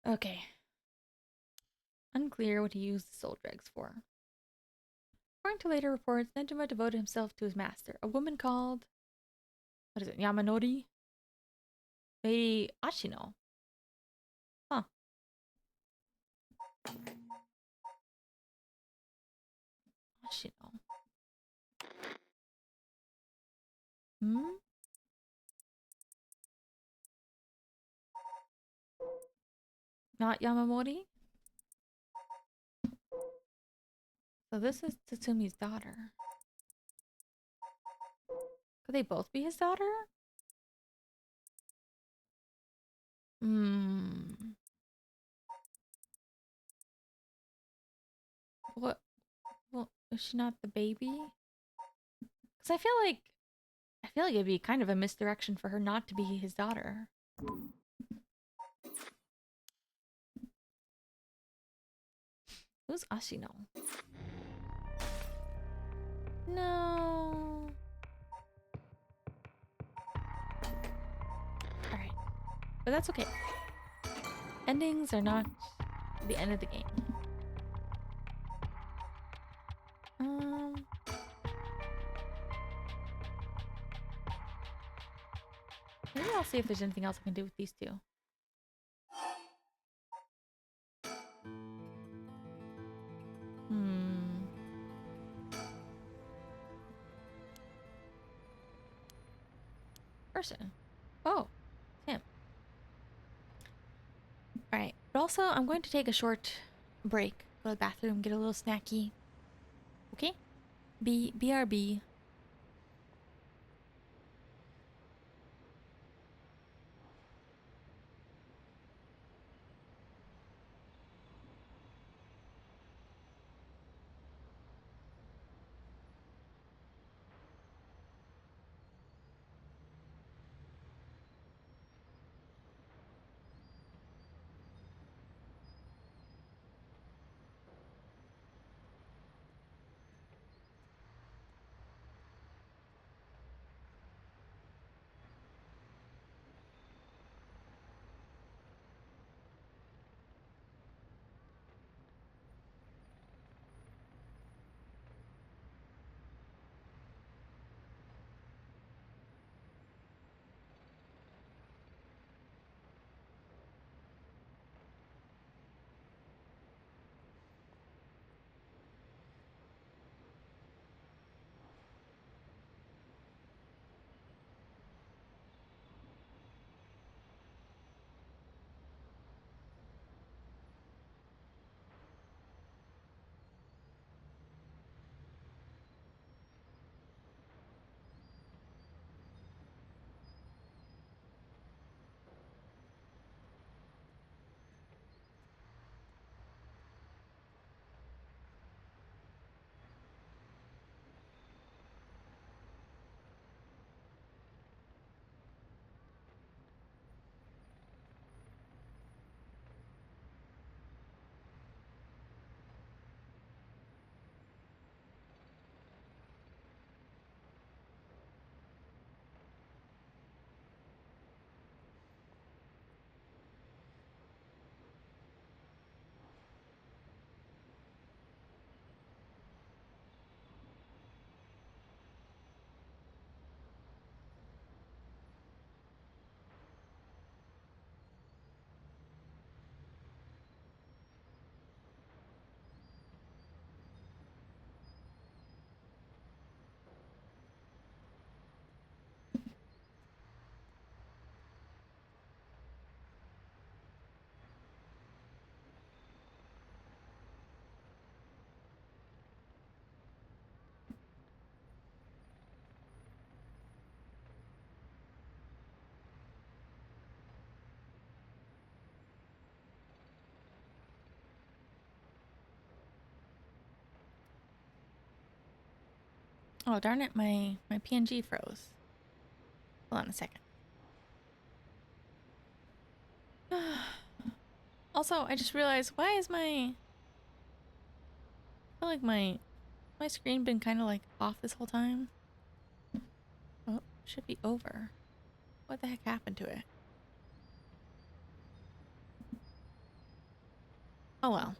[SPEAKER 1] Okay. Unclear what he used the soul dregs for. According to later reports, Nejima devoted himself to his master, a woman called... what is it? Yamanori? Maybe Ashino. Huh. Ashino. Not Yamamori? So this is Tatsumi's daughter. Could they both be his daughter? What? Well, is she not the baby? Because I feel like it'd be kind of a misdirection for her not to be his daughter. Who's Ashino? No. Alright. But that's okay. Endings are not the end of the game. Maybe I'll see if there's anything else I can do with these two. Person. Oh, it's him. Alright, but also I'm going to take a short break. Go to the bathroom, get a little snacky. Okay? BRB. Oh, darn it, my PNG froze. Hold on a second. Also, I just realized, why is I feel like my screen been kind of like off this whole time. Oh, should be over. What the heck happened to it? Oh well.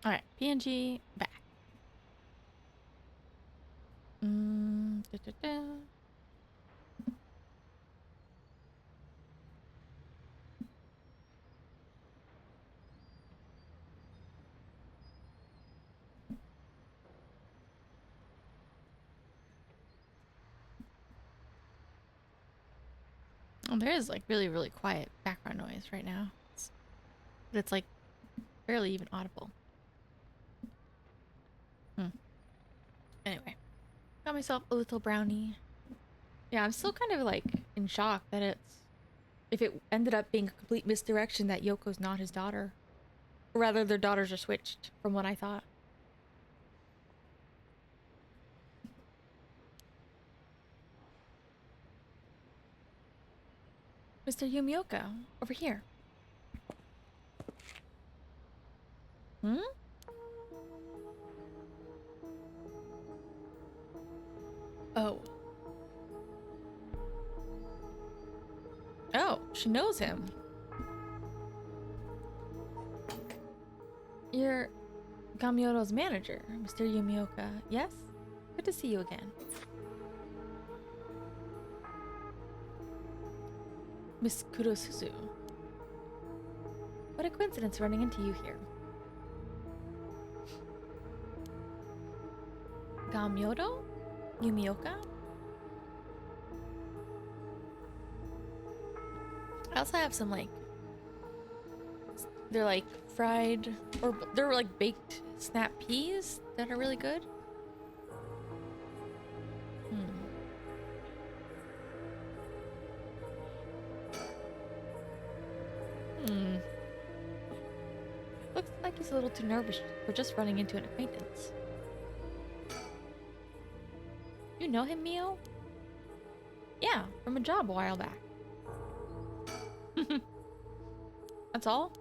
[SPEAKER 1] Alright, PNG back. Da, da, da. Oh, there is like really, really quiet background noise right now. But it's like barely even audible. Anyway, got myself a little brownie. Yeah, I'm still kind of like in shock that if it ended up being a complete misdirection that Yoko's not his daughter. Or rather, their daughters are switched from what I thought. Mr. Yumioka, over here. Hmm? Oh. Oh, she knows him. You're Gamyoto's manager, Mr. Yumioka, yes? Good to see you again. Miss Kurosuzu. What a coincidence running into you here. Gamyoto? Yumioka? I also have some like... They're like fried... Or they're like baked snap peas that are really good. Looks like he's a little too nervous for just running into an acquaintance. You know him, Mio? Yeah, from a job a while back. That's all?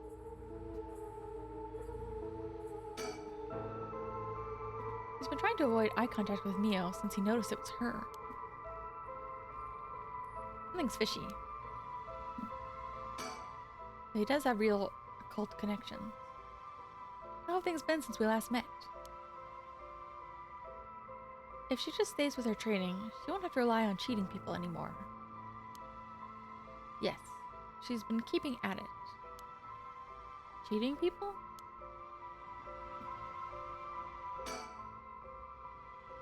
[SPEAKER 1] He's been trying to avoid eye contact with Mio since he noticed it was her. Something's fishy. But he does have real occult connections. How have things been since we last met? If she just stays with her training, she won't have to rely on cheating people anymore. Yes, she's been keeping at it. Cheating people?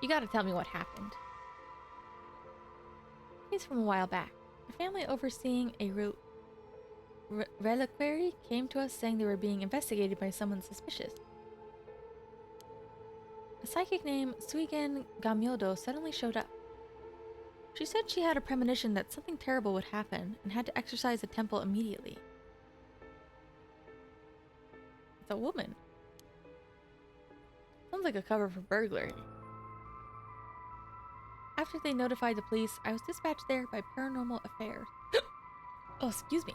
[SPEAKER 1] You gotta tell me what happened. It's from a while back. A family overseeing a reliquary came to us saying they were being investigated by someone suspicious. A psychic named Suigen Gamyodo suddenly showed up. She said she had a premonition that something terrible would happen and had to exorcise the temple immediately. It's a woman. Sounds like a cover for burglary. After they notified the police, I was dispatched there by Paranormal Affairs. Oh, excuse me.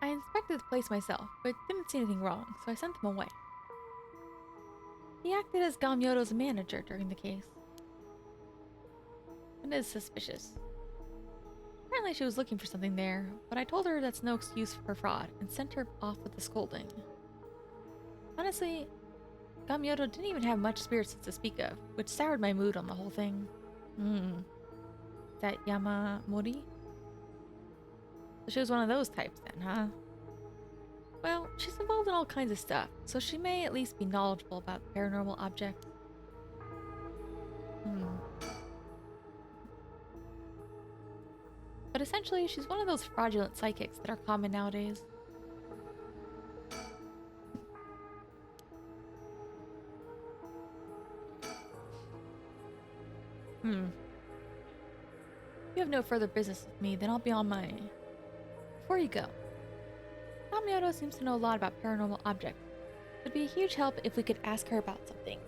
[SPEAKER 1] I inspected the place myself, but didn't see anything wrong, so I sent them away. He acted as Gamyoto's manager during the case. It is suspicious. Apparently she was looking for something there, but I told her that's no excuse for fraud and sent her off with a scolding. Honestly, Gamyoto didn't even have much spirits to speak of, which soured my mood on the whole thing. That Yamamori? So she was one of those types then, huh? Well, she's involved in all kinds of stuff, so she may at least be knowledgeable about paranormal objects. But essentially, she's one of those fraudulent psychics that are common nowadays. If you have no further business with me, then I'll be on my... Before you go, Kamioto seems to know a lot about paranormal objects. It'd be a huge help if we could ask her about something.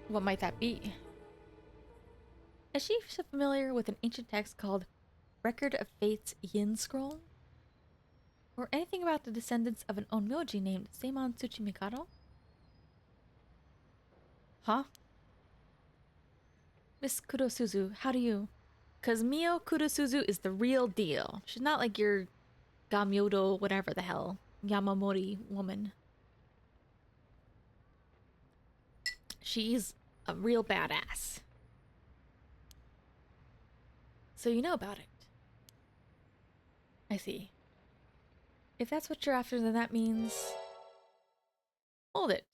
[SPEAKER 1] What might that be? Is she familiar with an ancient text called Record of Fate's Yin Scroll? Or anything about the descendants of an onmyoji named Seimon Tsuchimikado? Huh? Miss Kurosuzu, how do you... Cause Mio Kurosuzu is the real deal. She's not like your Gamyodo whatever the hell Yamamori woman. She's a real badass. So you know about it. I see. If that's what you're after, then that means... Hold it.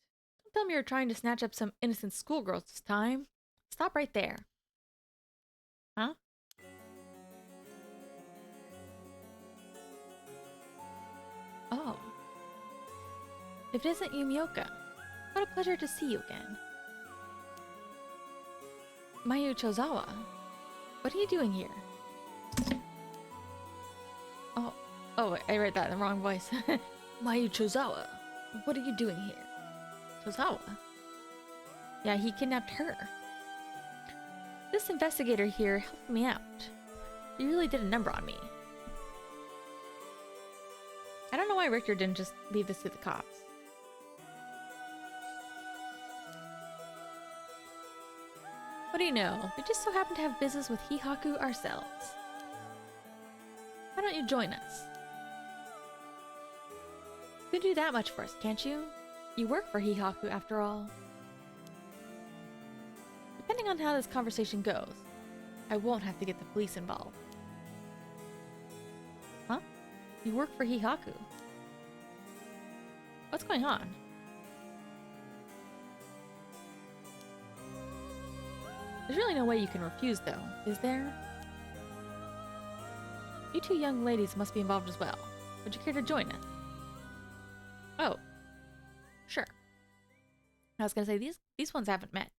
[SPEAKER 1] Don't tell me you're trying to snatch up some innocent schoolgirls this time. Stop right there. Huh? Oh. If it isn't Yumioka, what a pleasure to see you again. Mayu Chozawa, what are you doing here? Oh, I read that in the wrong voice. Mayu Chozawa, what are you doing here? Chozawa? Yeah, he kidnapped her. This investigator here helped me out. He really did a number on me. I don't know why Richter didn't just leave this to the cops. What do you know? We just so happen to have business with Hihaku ourselves. Why don't you join us? You can do that much for us, can't you? You work for Hihaku after all. Depending on how this conversation goes, I won't have to get the police involved. Huh? You work for Hihaku? What's going on? There's really no way you can refuse, though, is there? You two young ladies must be involved as well. Would you care to join us? Oh. Sure. I was gonna say, these ones haven't met.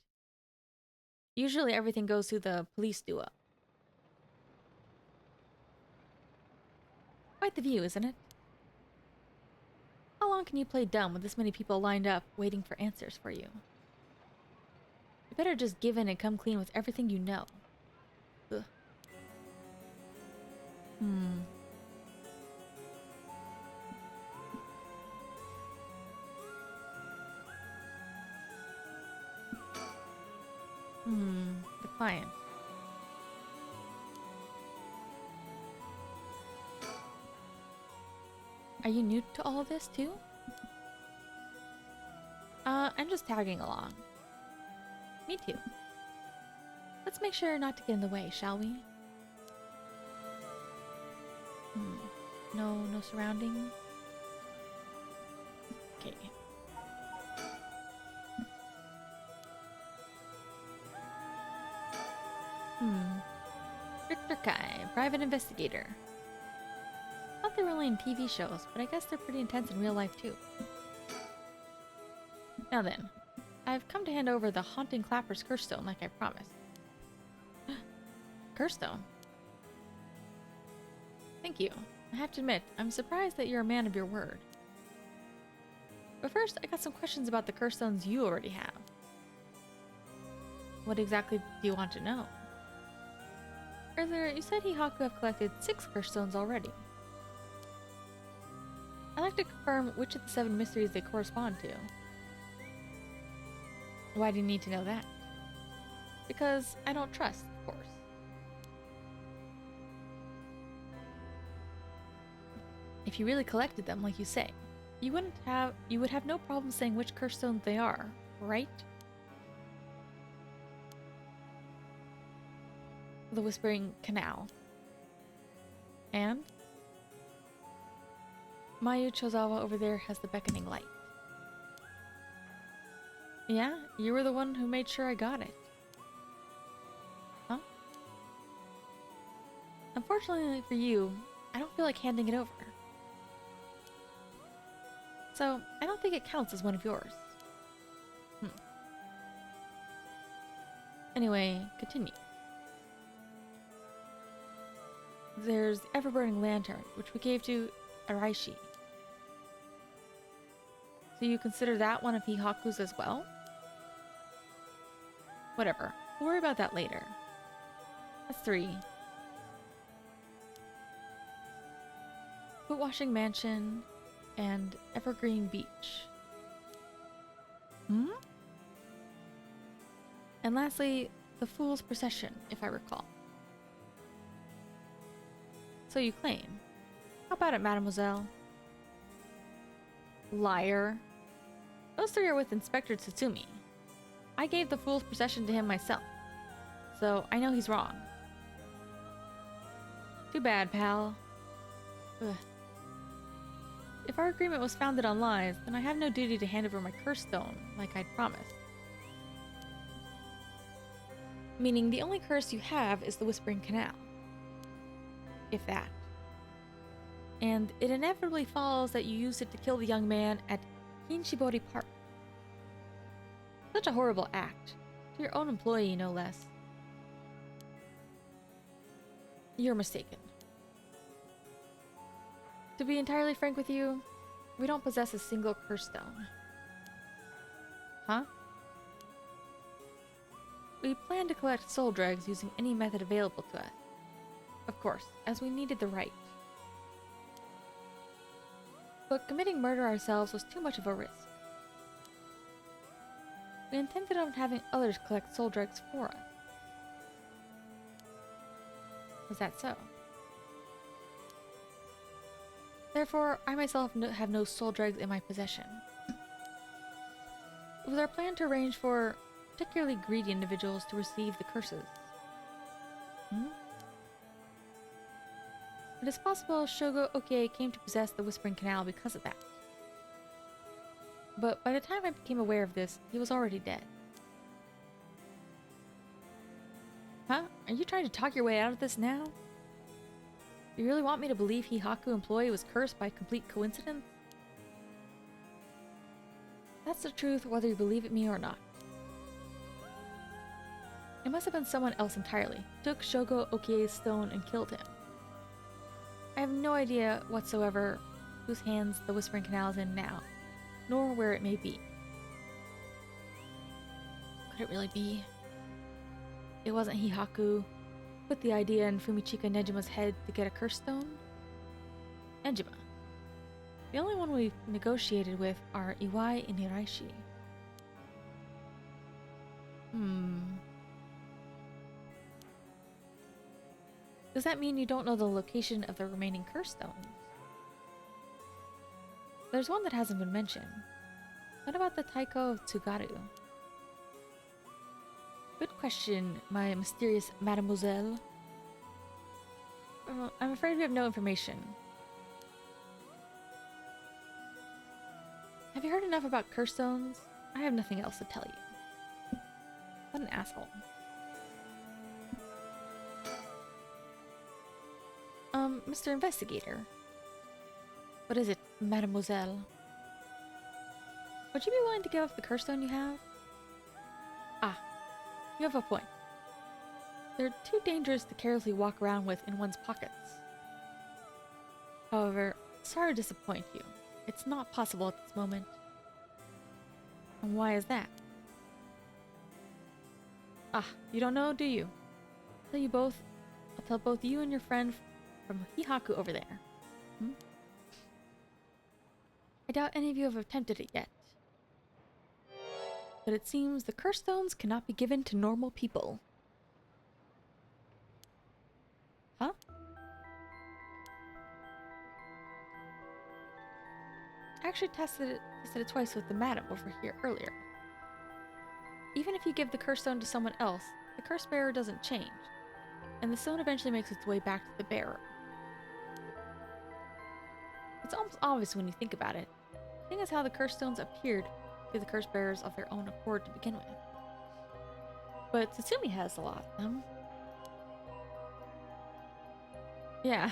[SPEAKER 1] Usually everything goes through the police duo. Quite the view, isn't it? How long can you play dumb with this many people lined up waiting for answers for you? You better just give in and come clean with everything you know. Ugh. The client. Are you new to all this too? I'm just tagging along. Me too. Let's make sure not to get in the way, shall we? No surroundings. Okay. Richter Kai, private investigator. Thought they were only in TV shows, but I guess they're pretty intense in real life too. Now then, I've come to hand over the Haunting Clapper's curse stone like I promised. Curse stone? Thank you. I have to admit, I'm surprised that you're a man of your word. But first, I got some questions about the curse stones you already have. What exactly do you want to know? Earlier, you said Hihaku have collected 6 curse stones already. I'd like to confirm which of the 7 mysteries they correspond to. Why do you need to know that? Because I don't trust, of course. If you really collected them, like you say, you would have no problem saying which curse stones they are, right? The Whispering Canal. And? Mayu Chozawa over there has the beckoning light. Yeah, you were the one who made sure I got it. Huh? Unfortunately for you, I don't feel like handing it over. So, I don't think it counts as one of yours. Anyway, continue. There's the ever-burning lantern, which we gave to Araishi. So you consider that one of Hihaku's as well? Whatever. We'll worry about that later. That's 3. Footwashing Mansion and Evergreen Beach. And lastly, the Fool's Procession, if I recall. So you claim. How about it, mademoiselle? Liar. Those 3 are with Inspector Tsutsumi. I gave the Fool's Procession to him myself, so I know he's wrong. Too bad, pal. Ugh. If our agreement was founded on lies, then I have no duty to hand over my curse stone, like I'd promised. Meaning the only curse you have is the Whispering Canal. If that. And it inevitably follows that you used it to kill the young man at Kinshibori Park. Such a horrible act. To your own employee, no less. You're mistaken. To be entirely frank with you, we don't possess a single curse stone. Huh? We plan to collect soul dregs using any method available to us. Of course, as we needed the right. But committing murder ourselves was too much of a risk. We intended on having others collect soul dregs for us. Was that so? Therefore, I myself have no soul dregs in my possession. It was our plan to arrange for particularly greedy individuals to receive the curses. It is possible Shogo Okie came to possess the Whispering Canal because of that. But by the time I became aware of this, he was already dead. Huh? Are you trying to talk your way out of this now? You really want me to believe Hihaku employee was cursed by complete coincidence? That's the truth whether you believe it me or not. It must have been someone else entirely who took Shogo Okie's stone and killed him. I have no idea whatsoever whose hands the Whispering Canal is in now, nor where it may be. Could it really be? It wasn't Hihaku who put the idea in Fumichika Nejima's head to get a curse stone? Nejima. The only one we've negotiated with are Iwai and Hiraishi. Does that mean you don't know the location of the remaining curse stones? There's one that hasn't been mentioned. What about the Taiko of Tsugaru? Good question, my mysterious mademoiselle. I'm afraid we have no information. Have you heard enough about curse stones? I have nothing else to tell you. What an asshole. Mr. Investigator. What is it, mademoiselle? Would you be willing to give up the curse stone you have? Ah, you have a point. They're too dangerous to carelessly walk around with in one's pockets. However, sorry to disappoint you. It's not possible at this moment. And why is that? Ah, you don't know, do you? I'll tell both you and your friend from Hihaku over there. I doubt any of you have attempted it yet. But it seems the curse stones cannot be given to normal people. Huh? I actually tested it twice with the madam over here earlier. Even if you give the curse stone to someone else, the curse bearer doesn't change, and the stone eventually makes its way back to the bearer. It's almost obvious when you think about it. The thing is how the curse stones appeared to the curse bearers of their own accord to begin with. But Tatsumi has a lot of them. Yeah.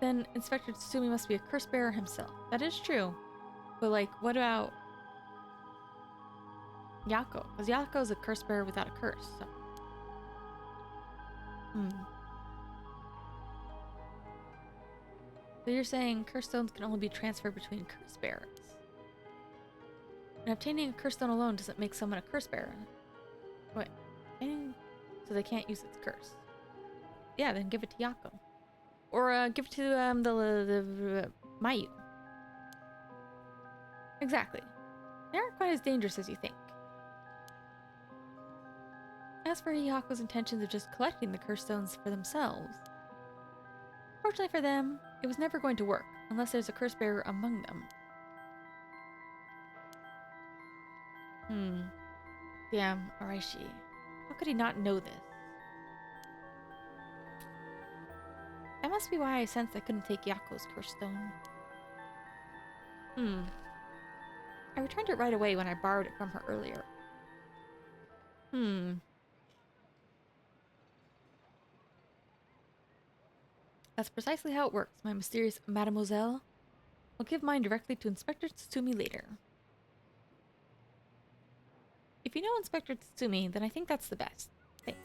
[SPEAKER 1] Then Inspector Tatsumi must be a curse bearer himself. That is true. But like, what about Yako? Because Yako is a curse bearer without a curse. So. So you're saying curse stones can only be transferred between curse bearers. And obtaining a curse stone alone doesn't make someone a curse bearer. Wait. So they can't use its curse. Yeah, then give it to Yako. Or give it to the Mayu. Exactly. They aren't quite as dangerous as you think. As for Hihako's intentions of just collecting the curse stones for themselves, fortunately for them, it was never going to work unless there's a curse bearer among them. Damn, Araishi. How could he not know this? That must be why I sensed I couldn't take Yako's curse stone. I returned it right away when I borrowed it from her earlier. That's precisely how it works, my mysterious mademoiselle. I'll give mine directly to Inspector Tatsumi later. If you know Inspector Tatsumi, then I think that's the best. Thanks.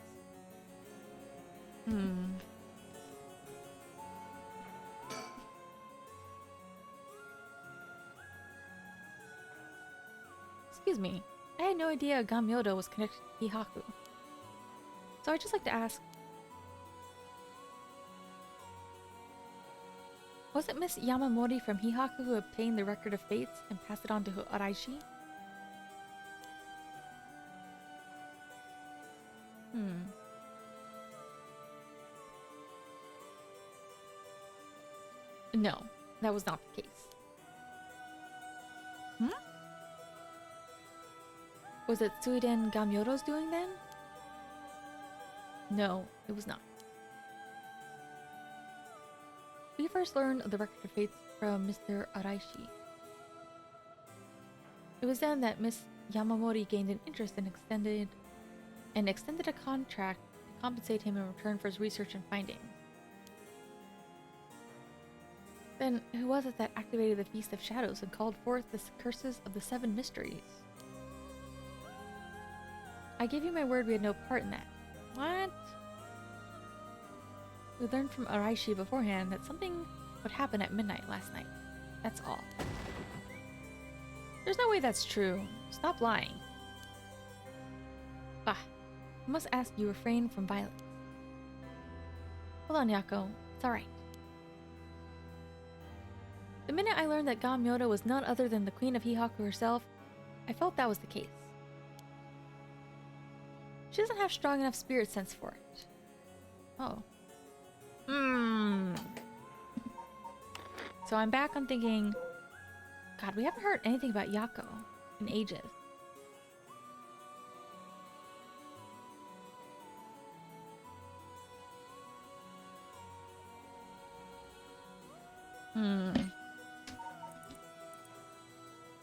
[SPEAKER 1] Excuse me. I had no idea Gamyodo was connected to Hihaku. So I'd just like to ask, was it Miss Yamamori from Hihaku who obtained the Record of Fates and passed it on to Araishi? No, that was not the case. Was it Tsuiden Gamyodo's doing then? No, it was not. We first learned of the Record of Fates from Mr. Araishi. It was then that Miss Yamamori gained an interest and extended a contract to compensate him in return for his research and findings. Then, who was it that activated the Feast of Shadows and called forth the curses of the Seven Mysteries? I gave you my word we had no part in that. What? We learned from Araishi beforehand that something would happen at midnight last night. That's all. There's no way that's true. Stop lying. I must ask you refrain from violence. Hold on, Yako. It's alright. The minute I learned that Gamyodo was none other than the Queen of Hihaku herself, I felt that was the case. She doesn't have strong enough spirit sense for it. Oh. So I'm back on thinking, God, we haven't heard anything about Yako in ages.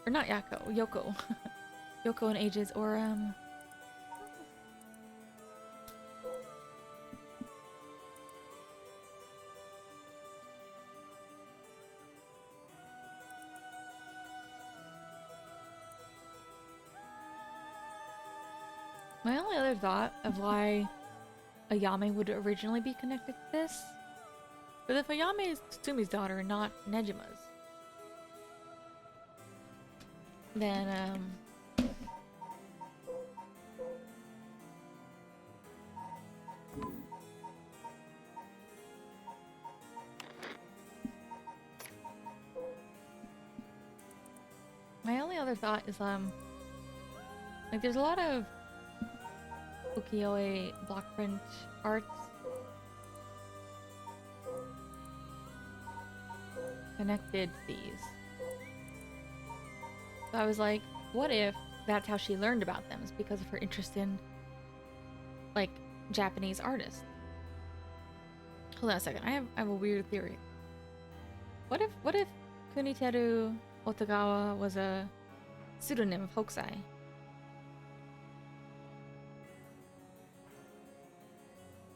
[SPEAKER 1] Or not Yako, Yoko. Yoko in ages, or my only other thought of why Ayame would originally be connected to this, but if Ayame is Tsumi's daughter and not Nejima's, then my only other thought is like there's a lot of ukiyo-e block print arts connected to these. So I was like, what if that's how she learned about them, is because of her interest in like Japanese artists? Hold on a second, I have a weird theory. What if Kuniteru Otagawa was a pseudonym of Hokusai?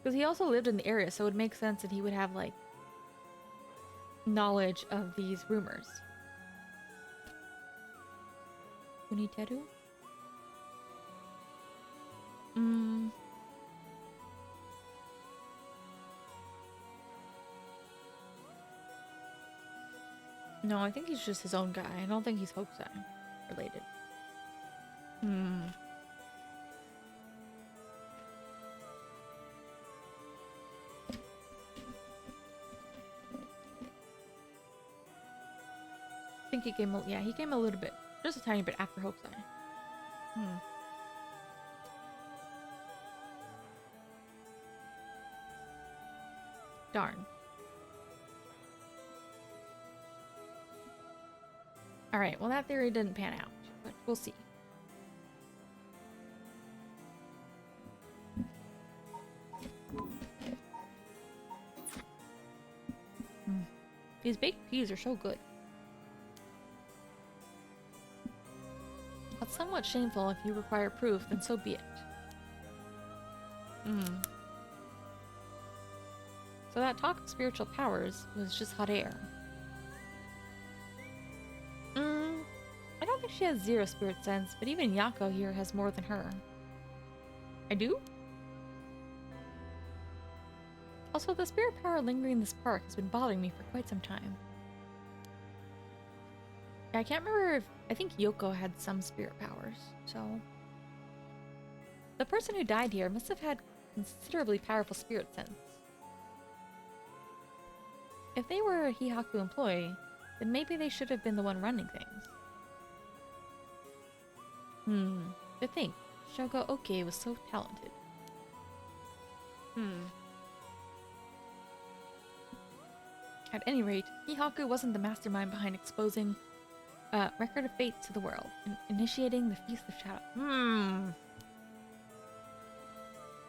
[SPEAKER 1] Because he also lived in the area, so it would make sense that he would have, like, knowledge of these rumors. Kuniteru? No, I think he's just his own guy. I don't think he's Hokusai related. I think he came, yeah, he came a little bit, just a tiny bit after Hokusai. Darn. Alright, well that theory didn't pan out, but we'll see. These baked peas are so good. It's somewhat shameful. If you require proof, then so be it. So that talk of spiritual powers was just hot air. I don't think she has zero spirit sense, but even Yako here has more than her. I do? Also, the spirit power lingering in this park has been bothering me for quite some time. I can't remember if... I think Yoko had some spirit powers, so... The person who died here must have had considerably powerful spirit sense. If they were a Hihaku employee, then maybe they should have been the one running things. To think, Shogo Oke was so talented. At any rate, Hihaku wasn't the mastermind behind exposing Record of Fates to the world and initiating the Feast of Shadow.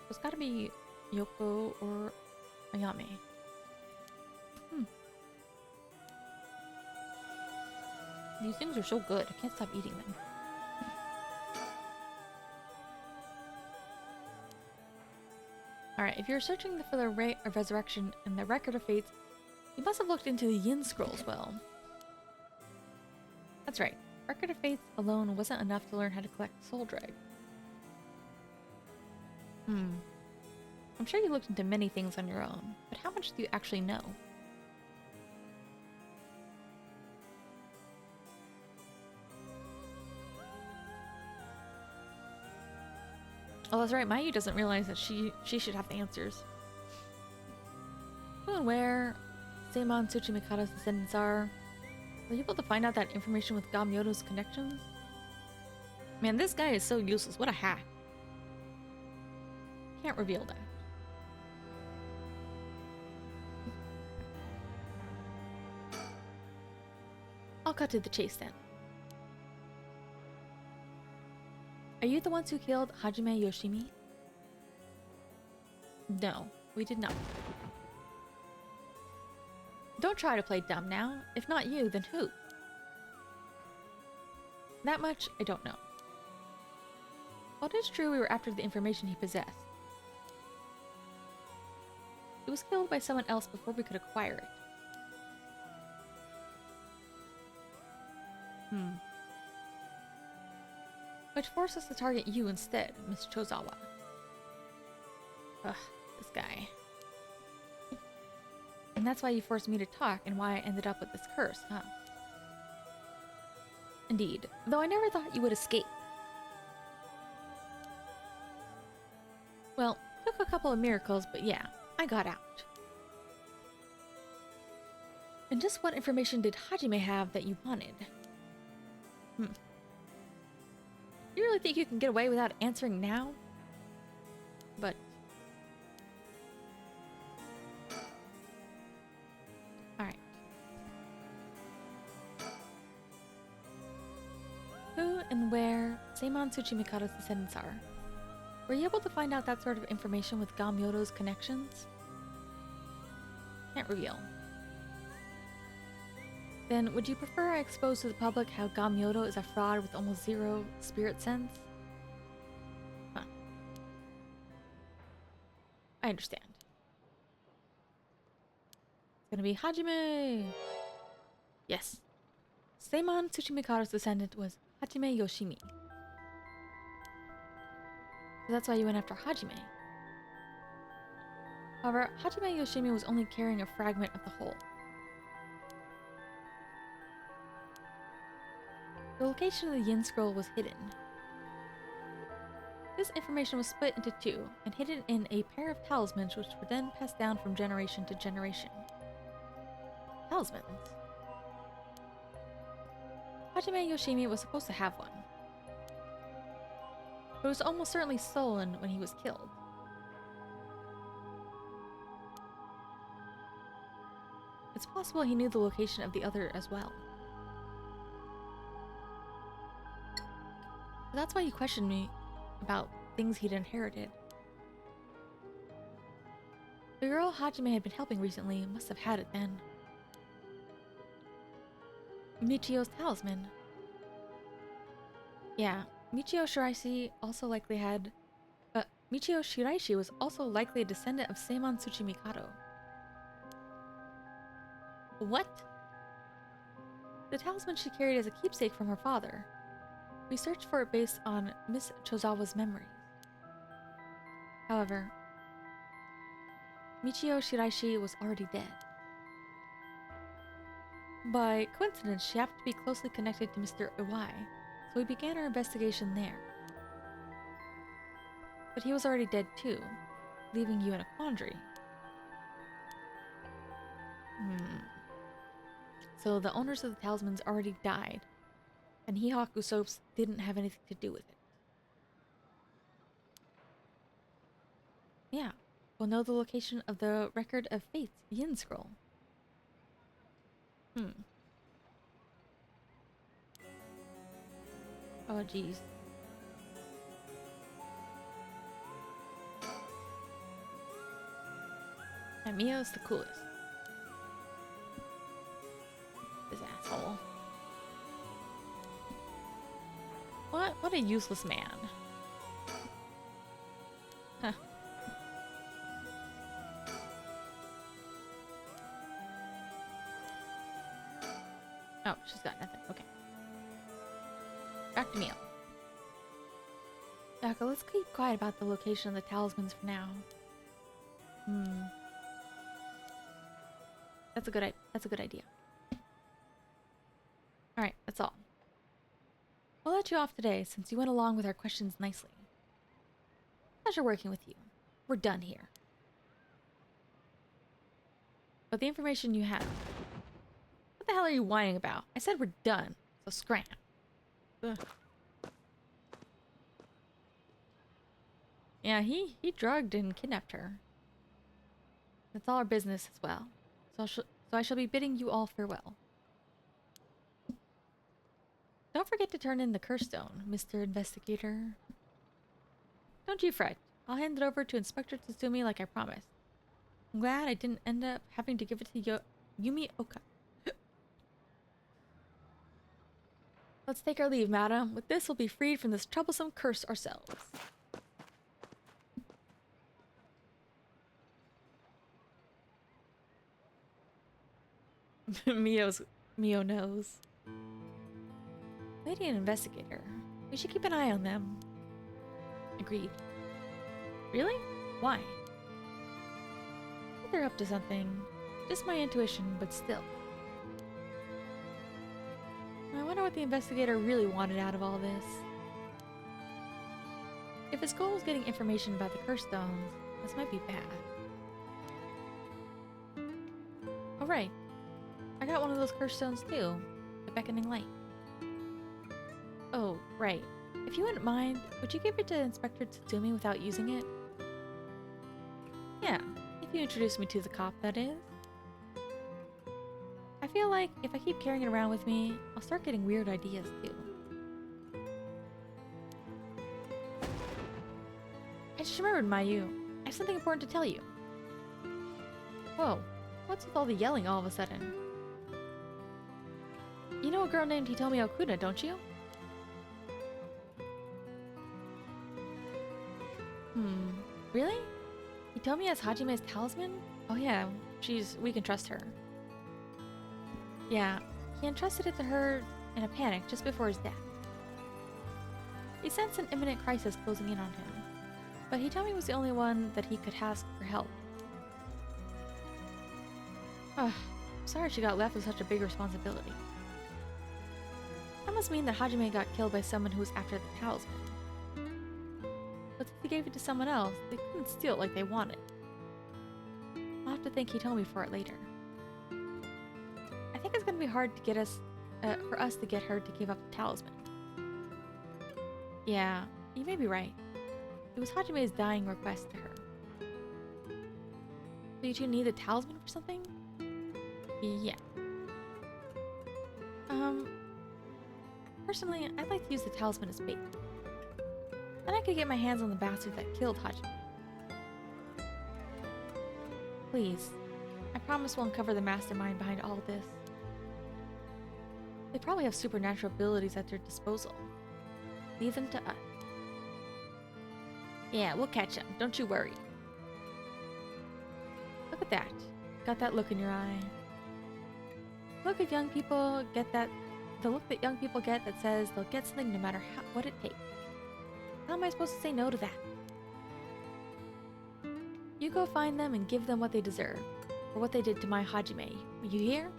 [SPEAKER 1] It's gotta be Yoko or Ayame. These things are so good, I can't stop eating them. Alright, if you're searching for the Ray of Resurrection and the Record of Fates, you must have looked into the Yin Scrolls well. That's right. Record of Fates alone wasn't enough to learn how to collect Soul Drag. I'm sure you looked into many things on your own, but how much do you actually know? Oh, that's right. Mayu doesn't realize that she should have the answers. Who and where Seimon Tsuchimikata's descendants are. Were you able to find out that information with Gamyoto's connections? Man, this guy is so useless. What a hack. Can't reveal that. I'll cut to the chase then. Are you the ones who killed Hajime Yoshimi? No, we did not. Don't try to play dumb now. If not you, then who? That much, I don't know. Well, it is true we were after the information he possessed. It was killed by someone else before we could acquire it. Which forced us to target you instead, Miss Chozawa. Ugh, this guy. And that's why you forced me to talk and why I ended up with this curse, huh? Indeed, though I never thought you would escape. Well, took a couple of miracles, but yeah, I got out. And just what information did Hajime have that you wanted? You really think you can get away without answering now? But... Alright. Who and where Seimon Tsuchimikata's descendants are? Were you able to find out that sort of information with Gamyoto's connections? Can't reveal. Then would you prefer I expose to the public how Gamyodo is a fraud with almost zero spirit sense? Huh. I understand. It's gonna be Hajime! Yes. Seimon Tsuchimikado's descendant was Hajime Yoshimi. So that's why you went after Hajime. However, Hajime Yoshimi was only carrying a fragment of the whole. The location of the Yin Scroll was hidden. This information was split into two and hidden in a pair of talismans which were then passed down from generation to generation. Talismans? Hajime Yoshimi was supposed to have one, but it was almost certainly stolen when he was killed. It's possible he knew the location of the other as well. But that's why you questioned me about things he'd inherited. The girl Hajime had been helping recently must have had it then. Michio's talisman. Yeah, Michio Shiraishi also likely had... Michio Shiraishi was also likely a descendant of Seimon Tsuchimikado. What? The talisman she carried as a keepsake from her father. We searched for it based on Miss Chozawa's memories. However, Michio Shiraishi was already dead. By coincidence, she happened to be closely connected to Mr. Iwai, so we began our investigation there. But he was already dead too, leaving you in a quandary. So the owners of the talismans already died, and Hihaku soaps didn't have anything to do with it. Yeah, we'll know the location of the Record of Fates Yin Scroll. Oh, jeez. And Mio's the coolest. This asshole. What a useless man. Huh. Oh, she's got nothing. Okay. Back to Mio. Yaka, let's keep quiet about the location of the talismans for now. That's a good idea. Alright, that's all. We'll let you off today since you went along with our questions nicely. Pleasure working with you. We're done here. But the information you have... What the hell are you whining about? I said we're done, so scram. Ugh. Yeah, he drugged and kidnapped her. That's all our business as well. So I shall be bidding you all farewell. Don't forget to turn in the curse stone, Mr. Investigator. Don't you fret. I'll hand it over to Inspector Tsutsumi like I promised. I'm glad I didn't end up having to give it to Yumi Oka. Let's take our leave, madam. With this, we'll be freed from this troublesome curse ourselves. Mio knows. Lady and Investigator. We should keep an eye on them. Agreed. Really? Why? I think they're up to something. Just my intuition, but still. I wonder what the investigator really wanted out of all this. If his goal was getting information about the curse stones, this might be bad. Oh right. I got one of those curse stones too. The beckoning light. Oh, right. If you wouldn't mind, would you give it to Inspector Tsutsumi without using it? Yeah, if you introduce me to the cop, that is. I feel like if I keep carrying it around with me, I'll start getting weird ideas too. I just remembered, Mayu. I have something important to tell you. Whoa, what's with all the yelling all of a sudden? You know a girl named Hitomi Okuna, don't you? Really? Hitomi has Hajime's talisman? Oh yeah, we can trust her. Yeah, he entrusted it to her in a panic just before his death. He sensed an imminent crisis closing in on him, but Hitomi was the only one that he could ask for help. Ugh, sorry she got left with such a big responsibility. That must mean that Hajime got killed by someone who was after the talisman. But if he gave it to someone else, they couldn't steal it like they wanted. I'll have to thank Hitomi for it later. I think it's gonna be hard to get us, for us to get her to give up the talisman. Yeah, you may be right. It was Hajime's dying request to her. Do you two need the talisman for something? Yeah. Personally, I'd like to use the talisman as bait. Then I could get my hands on the bastard that killed Hajime. Please, I promise we'll uncover the mastermind behind all this. They probably have supernatural abilities at their disposal. Leave them to us. Yeah, we'll catch them, don't you worry. Look at that. Got that look in your eye. Look at young people get that. The look that young people get that says they'll get something no matter what it takes. How am I supposed to say no to that? You go find them and give them what they deserve, for what they did to my Hajime. You hear?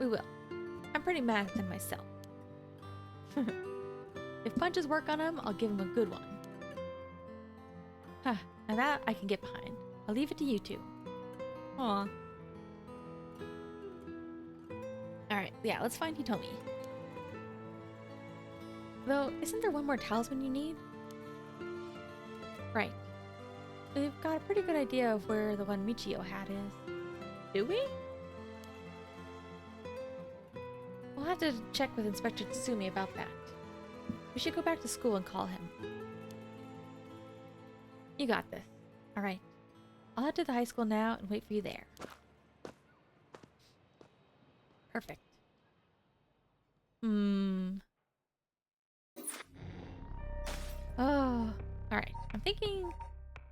[SPEAKER 1] We will. I'm pretty mad at them myself. If punches work on him, I'll give him a good one. Huh, now that I can get behind. I'll leave it to you two. Aw. Alright, yeah, let's find Hitomi. Though, isn't there one more talisman you need? Right. We've got a pretty good idea of where the one Michio had is. Do we? We'll have to check with Inspector Tsumi about that. We should go back to school and call him. You got this. Alright. I'll head to the high school now and wait for you there. Perfect. Oh, alright. I'm thinking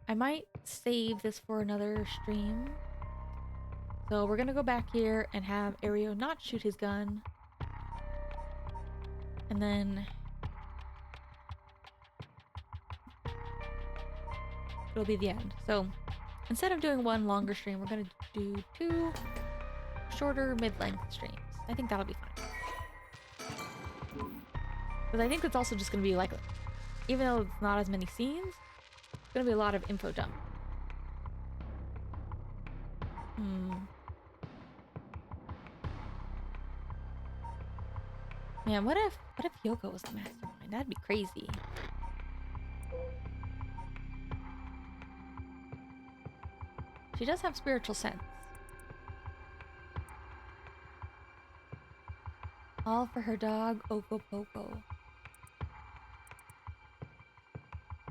[SPEAKER 1] I might save this for another stream. So we're gonna go back here and have Ario not shoot his gun. And then it'll be the end. So instead of doing one longer stream, we're gonna do 2 shorter mid-length streams. I think that'll be fine. Because I think it's also just gonna be like, even though it's not as many scenes, it's gonna be a lot of info dump. Man, what if Yoko was the mastermind? That'd be crazy. She does have spiritual sense. All for her dog, Okopoko.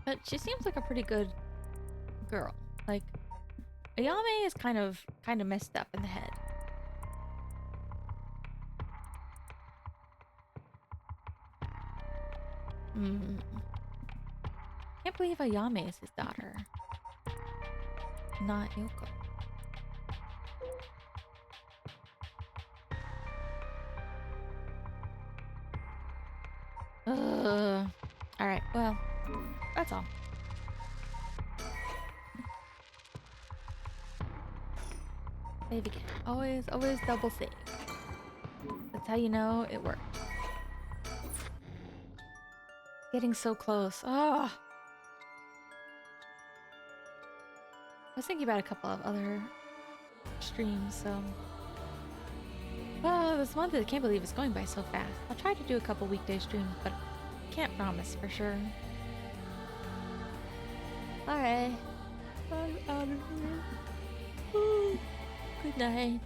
[SPEAKER 1] But she seems like a pretty good girl. Like, Ayame is kind of messed up in the head. Can't believe Ayame is his daughter. Not Yoko. Alright, well, that's all. Save again. Always double save. That's how you know it worked. Getting so close. Oh! I was thinking about a couple of other streams, so... Oh, this month I can't believe it's going by so fast. I'll try to do a couple weekday streams, but can't promise for sure. Alright. I'm out of here. Good night.